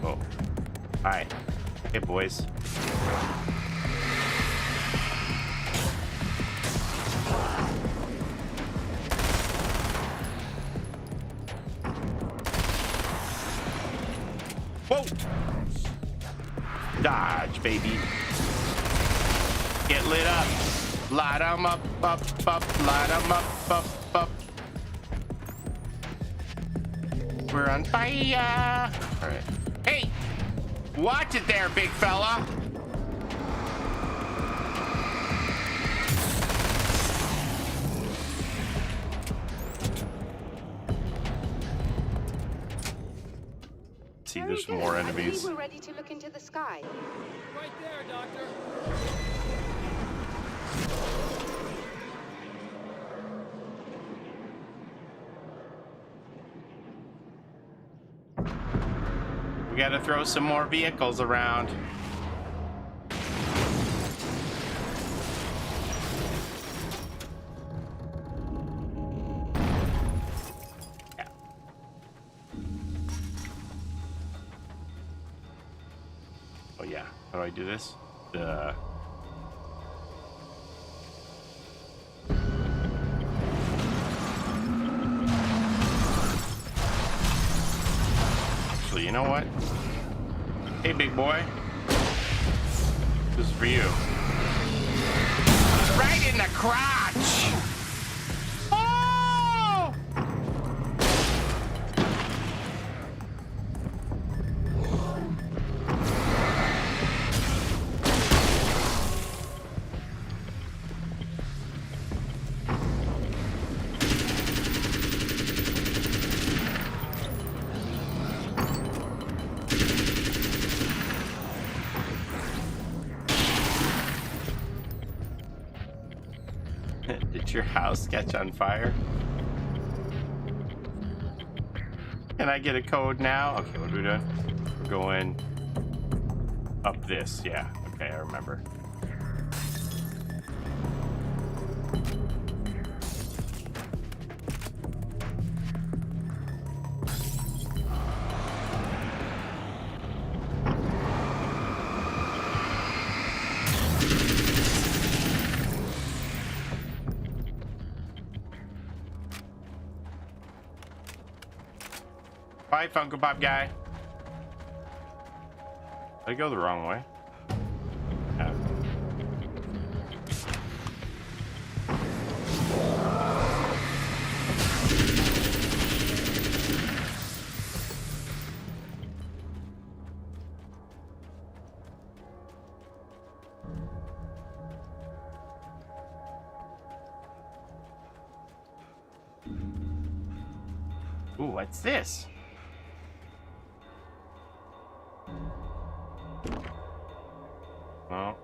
Oh. Hi. Hey, boys. Whoa! Dodge, baby. Get lit up. Light 'em up, up, light 'em up, up. We're on fire. All right. Hey! Watch it there, big fella. See, there's more enemies. I believe we're ready to look into the sky. Right there, Doctor. We gotta throw some more vehicles around. Yeah. Oh yeah, how do I do this? Actually, you know what? Hey, big boy. This is for you. Right in the crotch! Oh! Did your house catch on fire? Can I get a code now? Okay, what are we doing? We're going up this. Yeah, okay, I remember. Bye, Funko Pop guy. Did I go the wrong way? Yeah. Ooh, what's this? Well,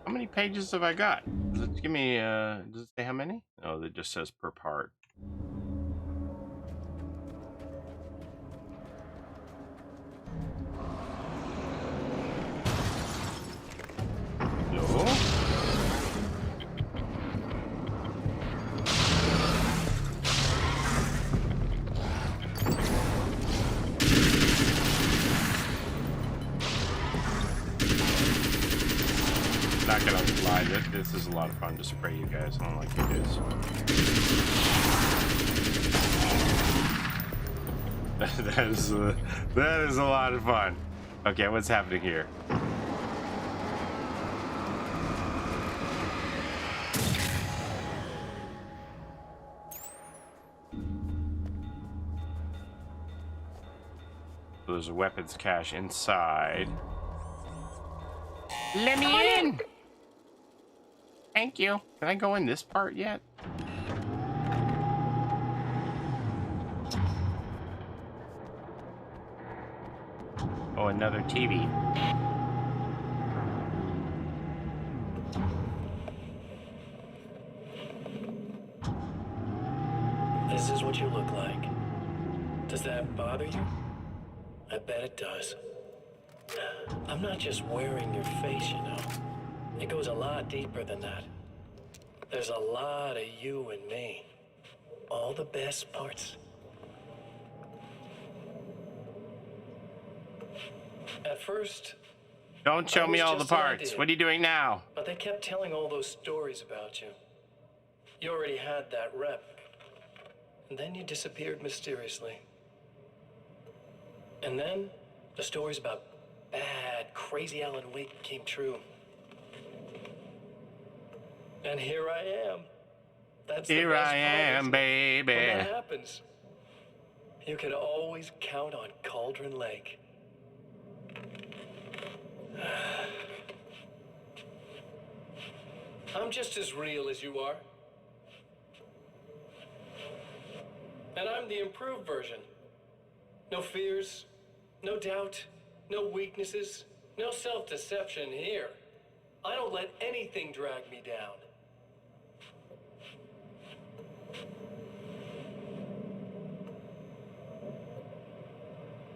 how many pages have I got? Does it give me, does it say how many? Oh, it just says per part. No? Not gonna lie, this is a lot of fun to spray you guys. I don't like you guys. that is a lot of fun. Okay, what's happening here? So there's a weapons cache inside. Let me in! Thank you. Can I go in this part yet? Oh, another TV. is what you look like. Does that bother you? I bet it does. I'm not just wearing your face, you know. It goes a lot deeper than that. There's a lot of you and me. All the best parts. At first, Don't show me all the parts. What are you doing now? but they kept telling all those stories about you. You already had that rep. And then you disappeared mysteriously. And then the stories about bad, crazy Alan Wake came true. And here I am. That's the Here best I am, part, baby. when that happens, you can always count on Cauldron Lake. I'm just as real as you are. And I'm the improved version. No fears, no doubt, no weaknesses, no self-deception here. I don't let anything drag me down.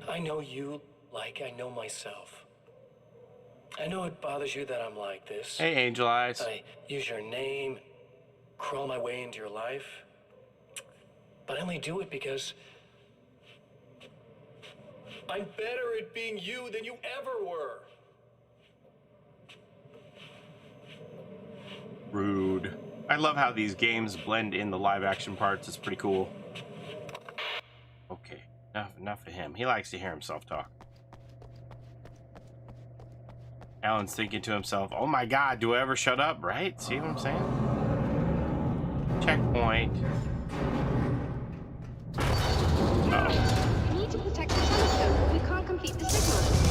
I know you like I know myself. I know it bothers you that I'm like this. Hey, Angel Eyes. I use your name, crawl my way into your life. But I only do it because I'm better at being you than you ever were. Rude. I love how these games blend in the live action parts. It's pretty cool. Okay, enough of him. He likes to hear himself talk. Alan's thinking to himself, oh my god, do I ever shut up, right? See what I'm saying? Checkpoint. Uh-oh. We need to protect the telescope, or we can't complete the signal.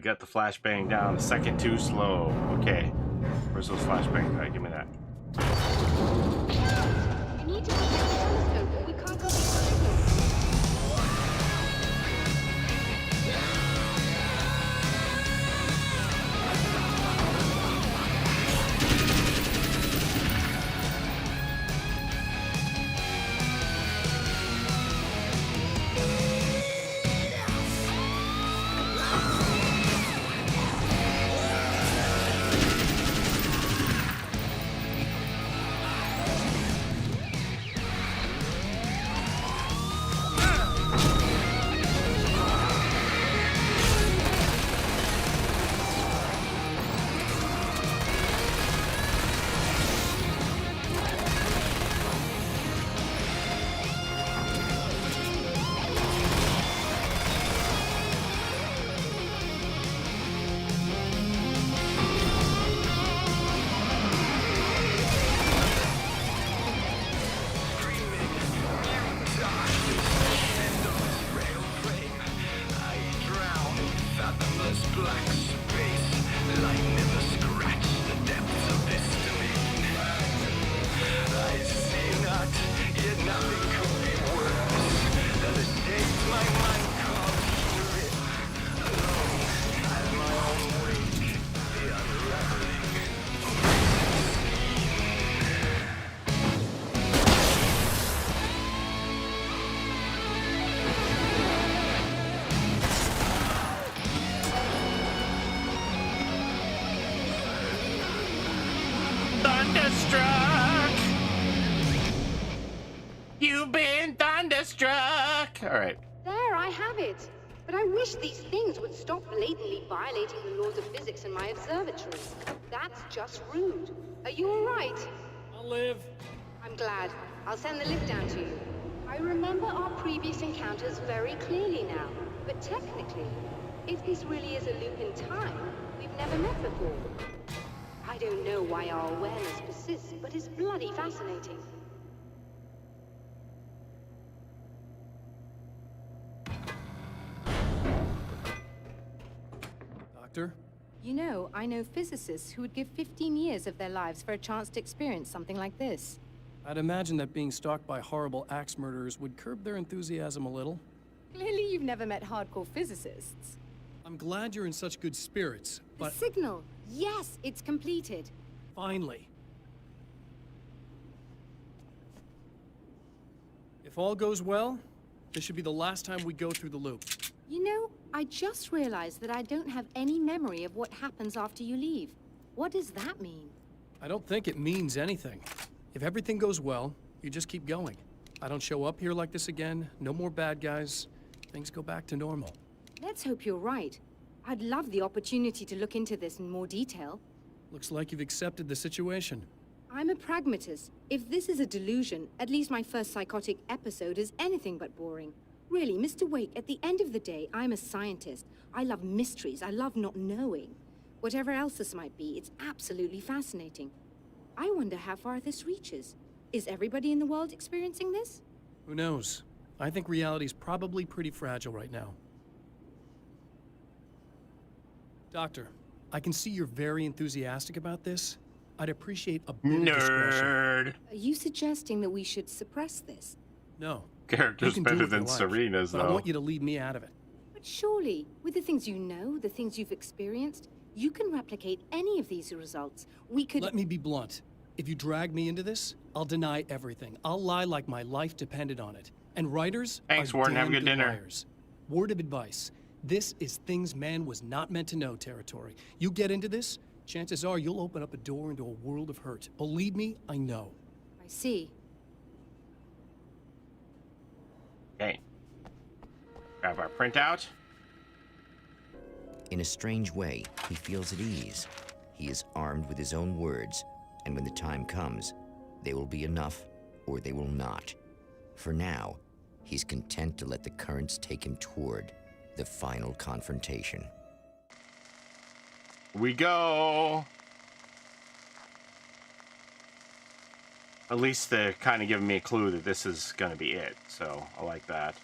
Got the flashbang down a second too slow. Okay. Where's those flashbangs? All right, give me that. We need to protect the telescope, or we can't complete the signal. struck! Alright. There, I have it. But I wish these things would stop blatantly violating the laws of physics in my observatory. That's just rude. Are you all right? I'll live. I'm glad. I'll send the lift down to you. I remember our previous encounters very clearly now. But technically, if this really is a loop in time, we've never met before. I don't know why our awareness persists, but it's bloody fascinating. Doctor? You know, I know physicists who would give 15 years of their lives for a chance to experience something like this. I'd imagine that being stalked by horrible axe murderers would curb their enthusiasm a little. Clearly you've never met hardcore physicists. I'm glad you're in such good spirits, but... The signal! Yes, it's completed. Finally. If all goes well, this should be the last time we go through the loop. You know, I just realized that I don't have any memory of what happens after you leave. What does that mean? I don't think it means anything. If everything goes well, you just keep going. I don't show up here like this again, no more bad guys. Things go back to normal. Let's hope you're right. I'd love the opportunity to look into this in more detail. Looks like you've accepted the situation. I'm a pragmatist. If this is a delusion, at least my first psychotic episode is anything but boring. Really, Mr. Wake, at the end of the day, I'm a scientist. I love mysteries. I love not knowing. Whatever else this might be, it's absolutely fascinating. I wonder how far this reaches. Is everybody in the world experiencing this? Who knows? I think reality's probably pretty fragile right now. Doctor, I can see you're very enthusiastic about this. I'd appreciate a bit of discretion. Nerd. Are you suggesting that we should suppress this? No. Character's You can do better with than your life, Serena's, but I though. want you to leave me out of it. But surely, with the things you know, the things you've experienced, you can replicate any of these results. We could... Let me be blunt. If you drag me into this, I'll deny everything. I'll lie like my life depended on it. And writers Thanks, are Warden. Have a damn good dinner. liars. Word of advice. This is things man was not meant to know territory. You get into this, chances are you'll open up a door into a world of hurt. Believe me, I know. I see. Okay. Grab our printout. In a strange way, he feels at ease. He is armed with his own words, and when the time comes, they will be enough or they will not. For now, he's content to let the currents take him toward the final confrontation. We go. At least they're kind of giving me a clue that this is going to be it, so I like that.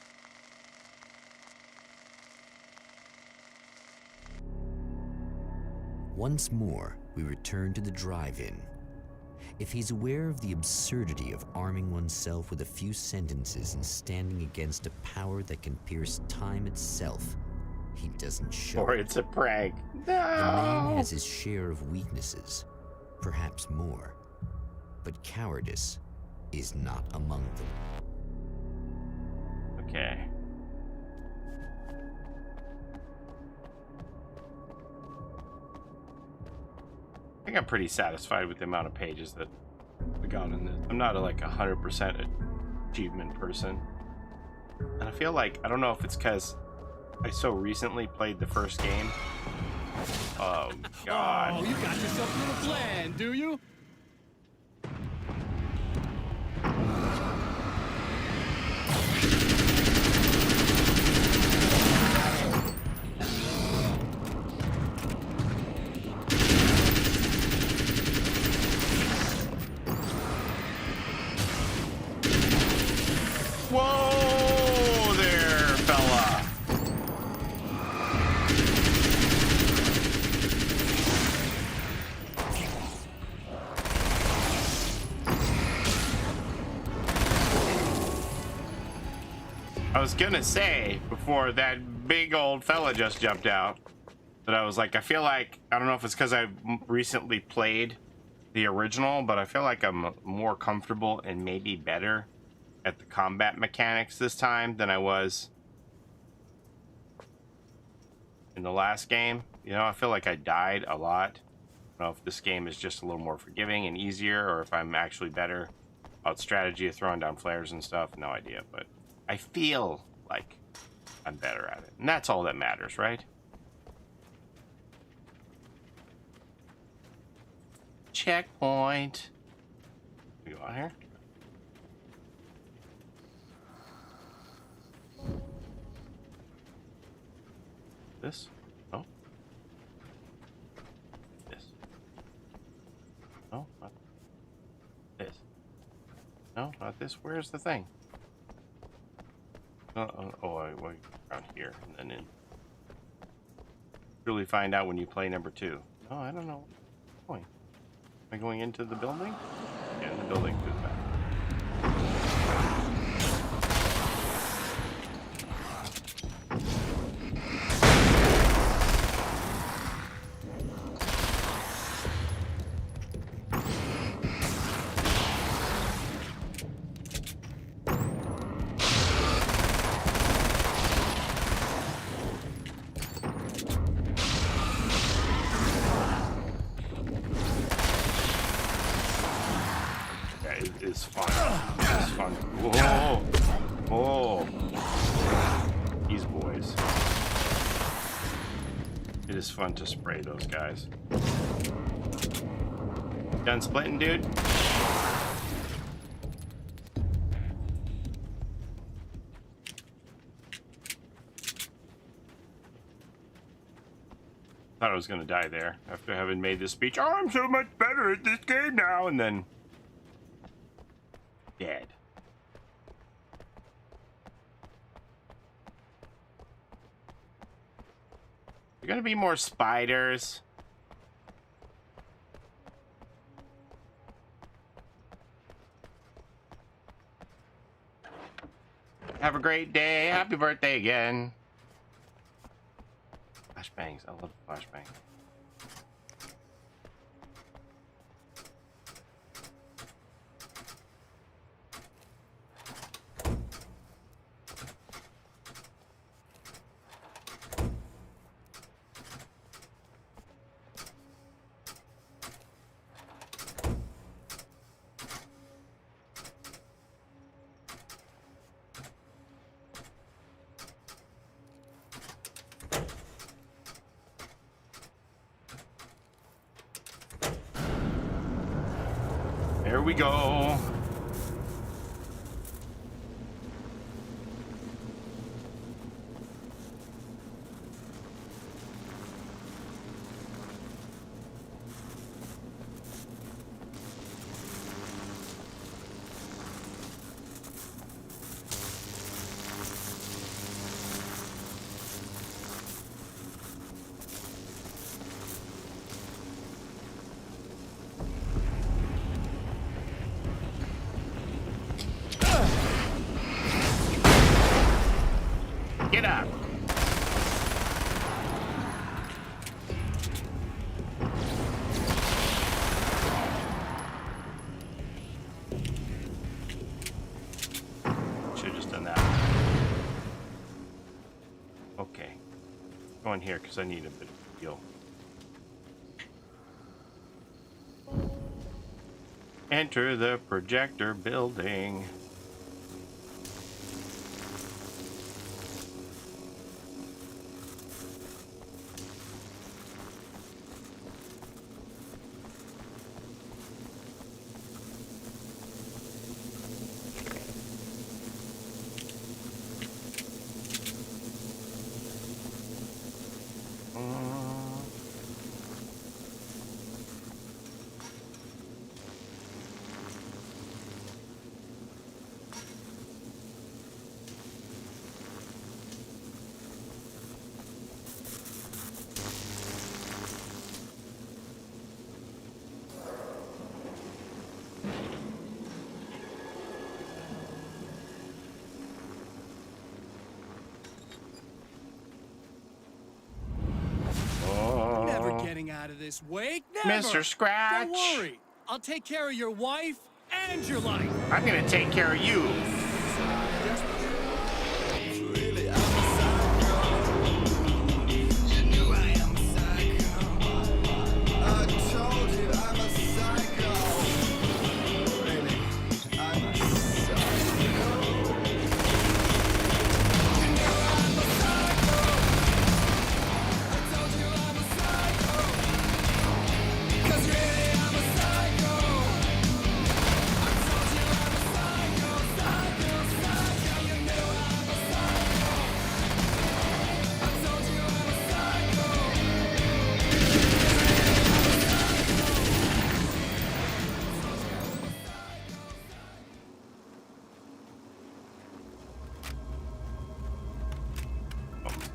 Once more, we return to the drive-in. If he's aware of the absurdity of arming oneself with a few sentences and standing against a power that can pierce time itself, he doesn't show Or it. it's a prank. The man has his share of weaknesses, perhaps more, but cowardice is not among them. Okay. I think I'm pretty satisfied with the amount of pages that I got in this. I'm not a 100% achievement person. And I feel like, I don't know if it's because I so recently played the first game. Oh, God. Oh, you got yourself a little plan, do you? Whoa there, fella. I was gonna say, before that big old fella just jumped out, that I was like, I feel like, I don't know if it's because I recently played the original, but I feel like I'm more comfortable and maybe better at the combat mechanics this time than I was in the last game. You know, I feel like I died a lot. I don't know if this game is just a little more forgiving and easier, or if I'm actually better about strategy of throwing down flares and stuff. No idea, but I feel like I'm better at it. And that's all that matters, right? Checkpoint. We go out here. This? No. This. No, not this. No, not this. Where's the thing? Oh, I went around here and then in. Truly find out when you play number 2. No, I don't know. Where am I going into the building? Yeah, in the building through the back. It's fun. It's fun. Whoa! Oh! These boys. It is fun to spray those guys. Done splitting, dude? Thought I was gonna die there after having made this speech. Oh, I'm so much better at this game now, and then dead. There gonna be more spiders. Have a great day. Happy birthday again. Flashbangs. I love flashbangs. There we go. Get up. Should have just done that. Okay. Go in here because I need a bit of heal. Enter the projector building. Getting out of this wake? Never. Mr. Scratch. Don't worry. I'll take care of your wife and your life. I'm gonna take care of you.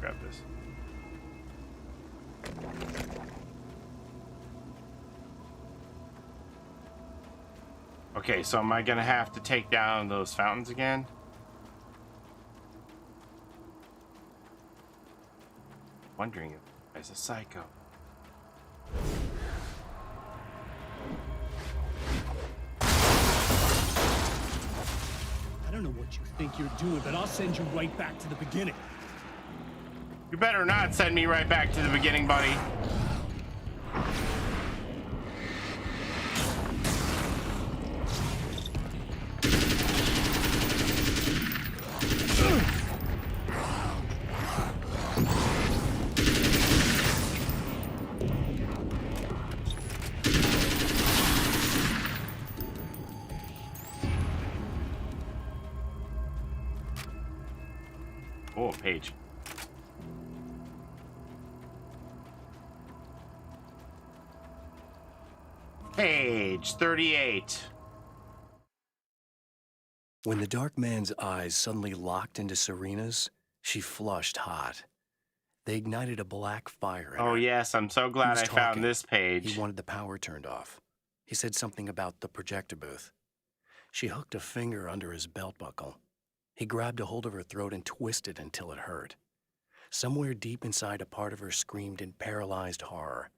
grab this. Okay, so am I gonna have to take down those fountains again? Wondering if there's a psycho. I don't know what you think you're doing, but I'll send you right back to the beginning. You better not send me right back to the beginning, buddy. Oh, page. Page 38. When the dark man's eyes suddenly locked into Serena's, she flushed hot. They ignited a black fire in Oh her. yes, I'm so glad I found this page. He wanted the power turned off. He said something about the projector booth. She hooked a finger under his belt buckle. He grabbed a hold of her throat and twisted until it hurt. Somewhere deep inside, a part of her screamed in paralyzed horror,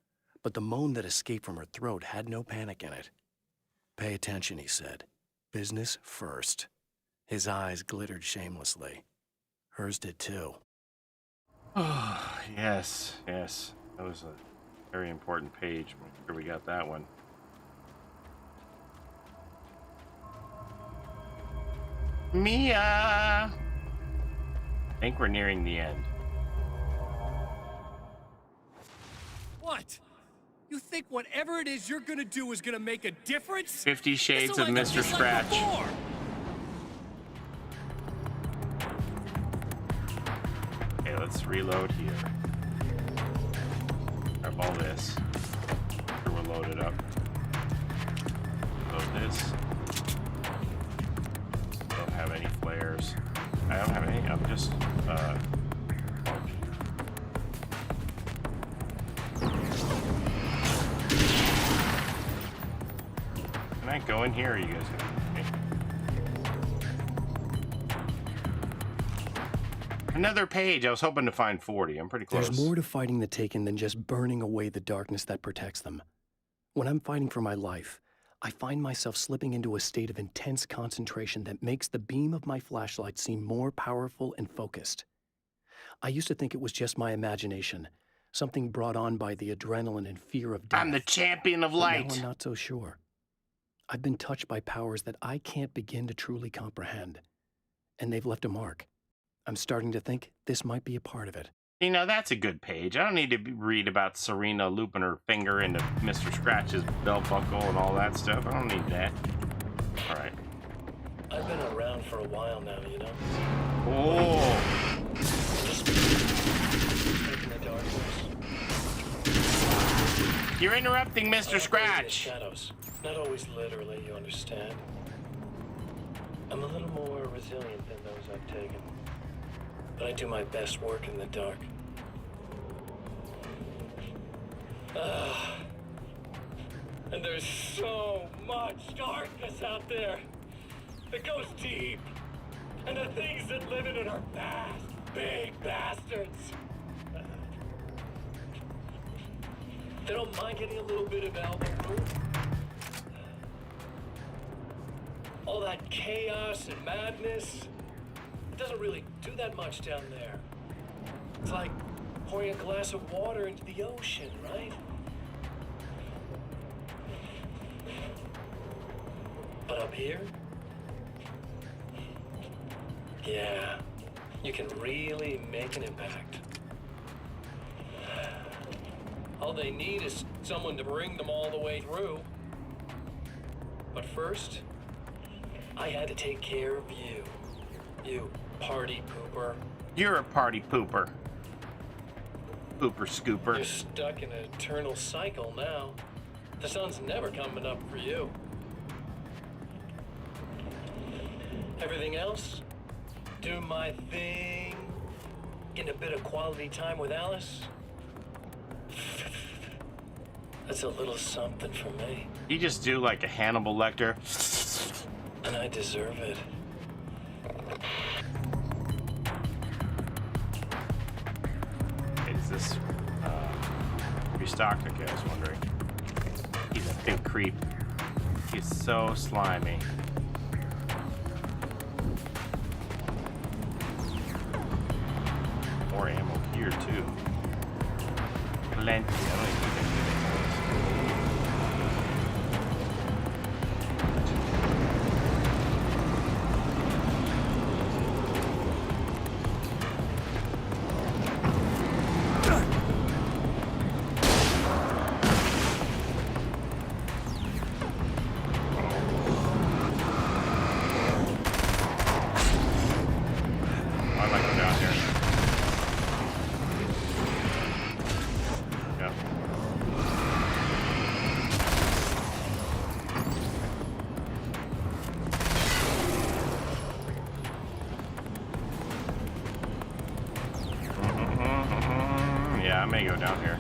but the moan that escaped from her throat had no panic in it. "Pay attention," he said. "Business first." His eyes glittered shamelessly. Hers did too. Oh, yes, yes. That was a very important page. Make sure we got that one. Mia! I think we're nearing the end. What? You think whatever it is you're gonna do is gonna make a difference? 50 Shades of This'll Mr. end up just like Scratch. before. Okay, let's reload here. Grab all this. Make sure we're loaded up. Load this. Don't have any flares. I don't have any. I'm just Can I go in here? Or are you guys gonna? Okay. Another page. I was hoping to find 40. I'm pretty close. There's more to fighting the Taken than just burning away the darkness that protects them. When I'm fighting for my life, I find myself slipping into a state of intense concentration that makes the beam of my flashlight seem more powerful and focused. I used to think it was just my imagination, something brought on by the adrenaline and fear of death. I'm the champion of But light. now I'm not so sure. I've been touched by powers that I can't begin to truly comprehend, and they've left a mark. I'm starting to think this might be a part of it. You know, that's a good page. I don't need to read about Serena looping her finger into Mr. Scratch's belt buckle and all that stuff. I don't need that. All right. I've been around for a while now, you know? Oh! Just taking the darkness. You're interrupting Mr. I operate in the Scratch. shadows. Not always literally, you understand? I'm a little more resilient than those I've taken. But I do my best work in the dark. And there's so much darkness out there. It goes deep. And the things that live in it are bad, big bastards. They don't mind getting a little bit of elbow room. All that chaos and madness, it doesn't really do that much down there. It's like pouring a glass of water into the ocean, right? But up here, yeah, you can really make an impact. All they need is someone to bring them all the way through. But first, I had to take care of you. You party pooper. You're a party pooper. Pooper scooper. You're stuck in an eternal cycle now. The sun's never coming up for you. Everything else, do my thing. Getting a bit of quality time with Alice? That's a little something for me. You just do like a Hannibal Lecter. And I deserve it. Is this restocked? Okay, I was wondering. He's a big creep. He's so slimy. More ammo here too. Plenty. I don't even think I may go down here.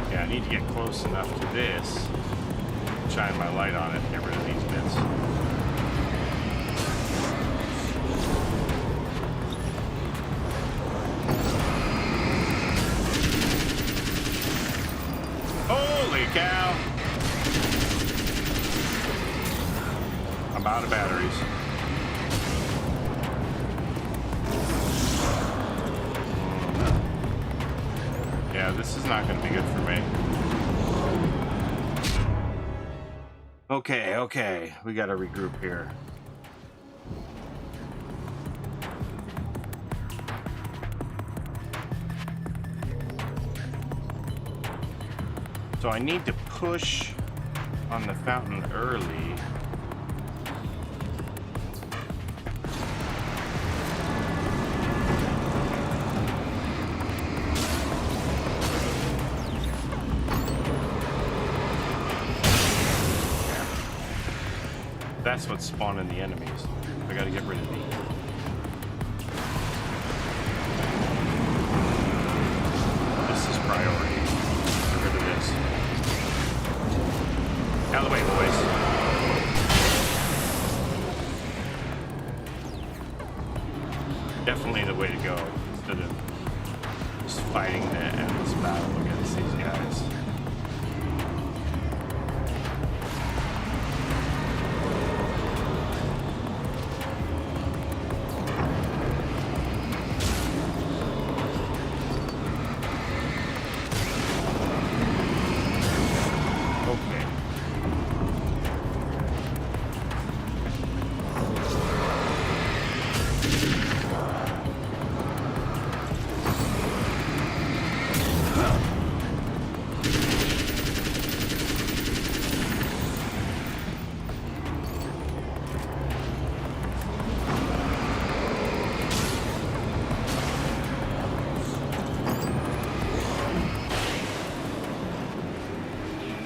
I need to get close enough to this, shine my light on it, get rid of these bits. Holy cow! I'm out of batteries. Yeah, this is not going to be good for me. Okay, we got to regroup here. So I need to push on the fountain early. That's what's spawning the enemies. I gotta get rid of these. This is priority. Get rid of this. Out of the way, boys. Definitely the way to go instead of just fighting the endless battle against these guys.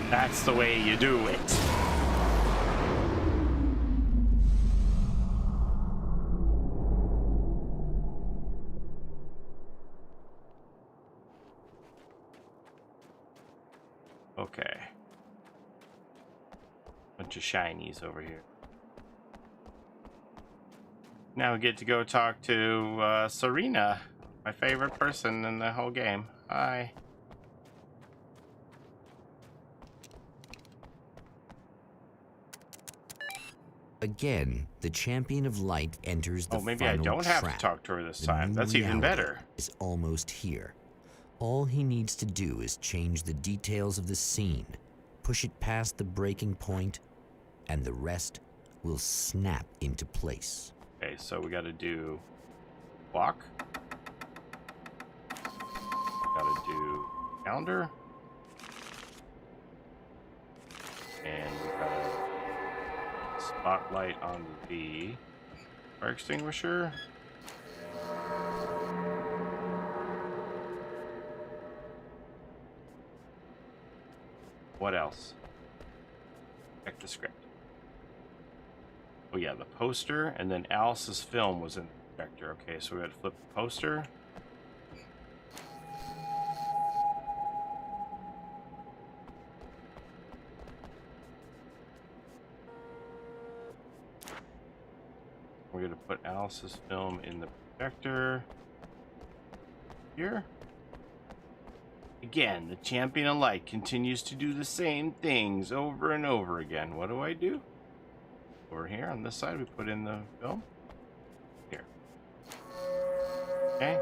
That's the way you do it. Okay. Bunch of shinies over here. Now we get to go talk to Serena, my favorite person in the whole game. Hi. Again, the champion of light enters the Oh, maybe I final don't have trap. to talk to her this The time. new That's even reality better. Is almost here. All he needs to do is change the details of the scene, push it past the breaking point, and the rest will snap into place. Okay, so we got to do walk. Got to do calendar. And we got to spotlight on the fire extinguisher. What else? Check the script. Oh yeah, the poster, and then Alice's film was in the projector. Okay, so we got to flip the poster. We're going to put Alice's film in the projector. Here. Again, the champion of light continues to do the same things over and over again. What do I do? Over here on this side, we put in the film. Here. Okay.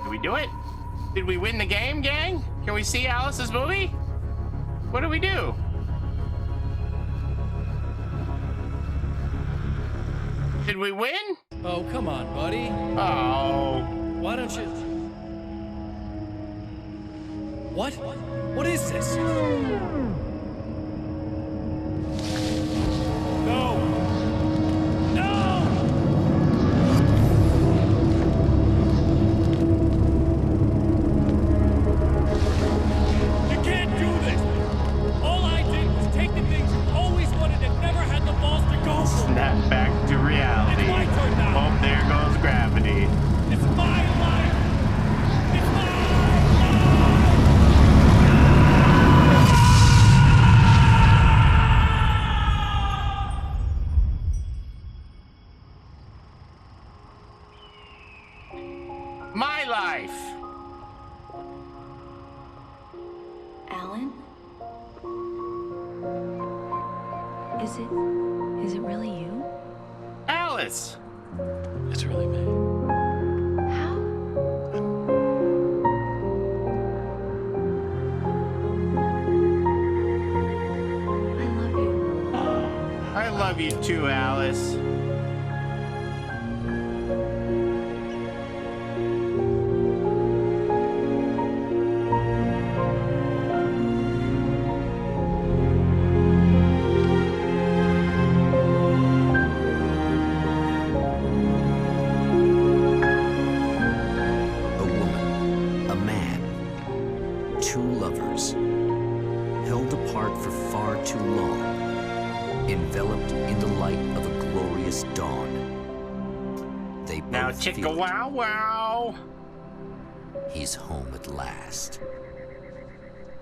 Did we do it? Did we win the game, gang? Can we see Alice's movie? What do we do? Did we win? Oh, come on, buddy. Oh. Why don't you... What? What is this? No! No! You can't do this! All I did was take the things you always wanted and never had the balls to go for. Snap back to reality. It's my turn now. Oh, there goes gravity. It's my life! It's my life! My life! Alan? Is it really you? Alice! It's really me. How? I love you. I love you too, Alice. A woman, a man, two lovers, held apart for far too long, enveloped in the light of a glorious dawn. They both Now, feel chicka it. wow wow. He's home at last.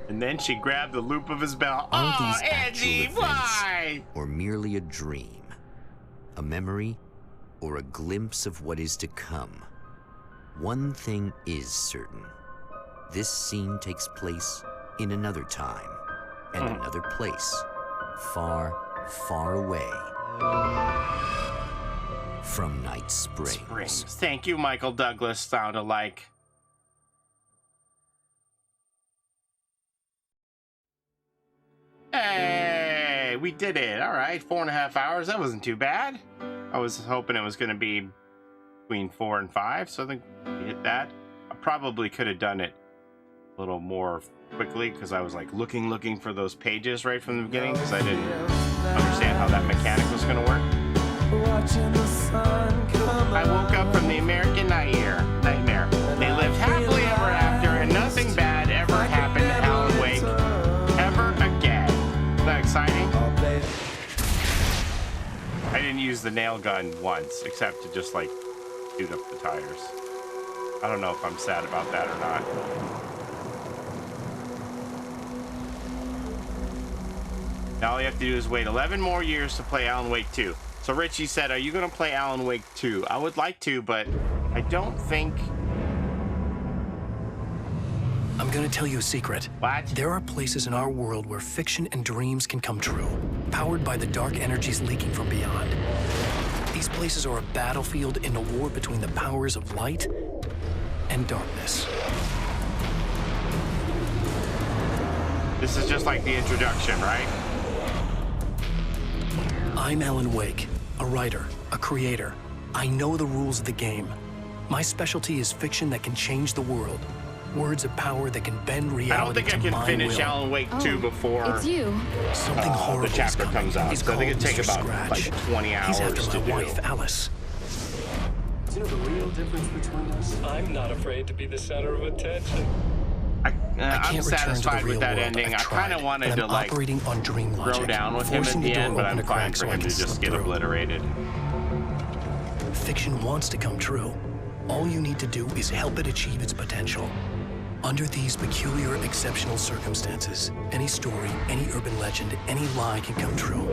And then she grabbed the loop of his belt. Are Oh, these actual Angie, events, why? or merely a dream, a memory, or a glimpse of what is to come? One thing is certain. This scene takes place in another time and another place, far, far away from Night Springs. Thank you, Michael Douglas. Sound alike. Hey, we did it. All right, 4.5 hours. That wasn't too bad. I was hoping it was going to be between 4 and 5, so I think we hit that. I probably could have done it a little more quickly because I was like looking for those pages right from the beginning because I didn't understand how that mechanic was going to work. I woke up from the American nightmare. They lived happily ever after, and nothing bad ever happened to Alan Wake ever again. Isn't that exciting? I didn't use the nail gun once, except to just like shoot up the tires. I don't know if I'm sad about that or not. Now all you have to do is wait 11 more years to play Alan Wake 2. So Richie said, are you going to play Alan Wake 2? I would like to, but I don't think... I'm gonna tell you a secret. What? There are places in our world where fiction and dreams can come true, powered by the dark energies leaking from beyond. These places are a battlefield in a war between the powers of light and darkness. This is just like the introduction, right? I'm Alan Wake, a writer, a creator. I know the rules of the game. My specialty is fiction that can change the world. Words of power that can bend reality. I don't think I can finish Alan Wake 2 before It's you. Something horrible the chapter is coming. comes out. He's So I think it'd take called Mr. about Scratch. like 20 hours He's after to my do. wife, Alice. Do you know the real difference between us? I'm not afraid to be the center of attention. I'm can't return to the satisfied real with that world. ending. I've I kind of tried, wanted but to I'm like operating on dream throw logic, down with him at forcing the the door end, but open I'm a fine crack for so I him to can just slip get through. obliterated. Fiction wants to come true. All you need to do is help it achieve its potential. Under these peculiar, exceptional circumstances, any story, any urban legend, any lie can come true.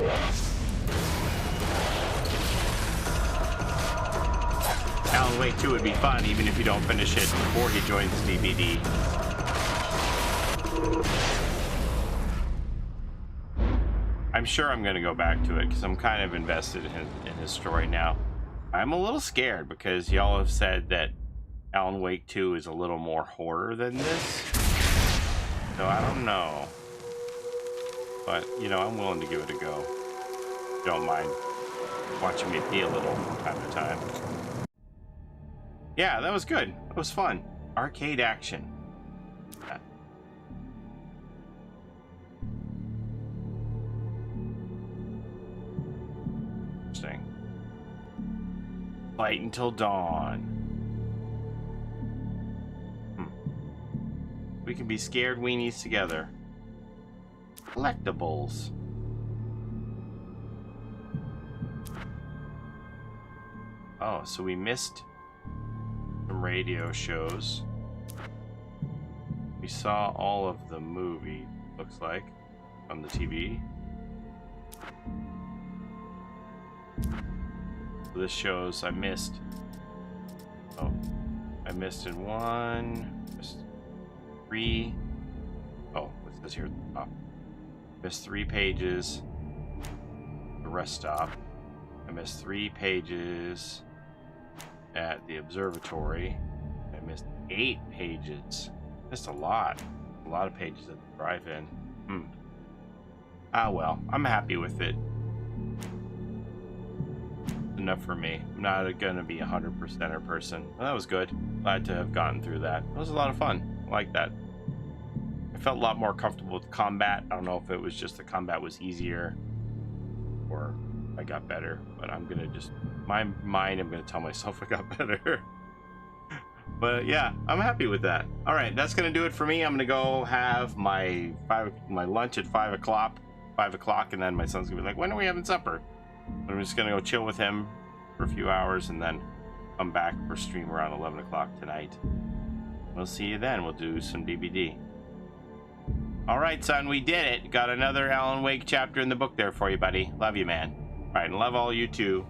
Alan Wake 2 would be fun, even if you don't finish it before he joins DVD. I'm sure I'm going to go back to it because I'm kind of invested in his story now. I'm a little scared because y'all have said that Alan Wake 2 is a little more horror than this. So I don't know. But, you know, I'm willing to give it a go. Don't mind watching me pee a little from time to time. Yeah, that was good. That was fun. Arcade action. Yeah. Interesting. Fight until dawn. We can be scared weenies together. Collectibles. Oh, so we missed some radio shows. We saw all of the movie, looks like, on the TV. So this shows I missed. Oh, I missed in one. Missed 3. Oh, what's this here at the top? Missed 3 pages. The rest stop. I missed 3 pages at the observatory. I missed 8 pages. Missed a lot of pages at the drive-in. Ah well, I'm happy with it. Enough for me. I'm not gonna be 100%er person. Well, that was good. Glad to have gotten through that. It was a lot of fun. I like that. I felt a lot more comfortable with combat. I don't know if it was just the combat was easier or I got better, but I'm gonna just my mind I'm gonna tell myself I got better. But yeah, I'm happy with that. All right, that's gonna do it for me. I'm gonna go have my lunch at 5 o'clock, and then my son's gonna be like, when are we having supper? I'm just gonna go chill with him for a few hours and then come back for stream around 11 o'clock tonight. We'll see you then. We'll do some DVD. All right, son, we did it. Got another Alan Wake chapter in the book there for you, buddy. Love you, man. All right, and love all you too.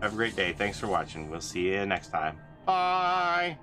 Have a great day. Thanks for watching. We'll see you next time. Bye.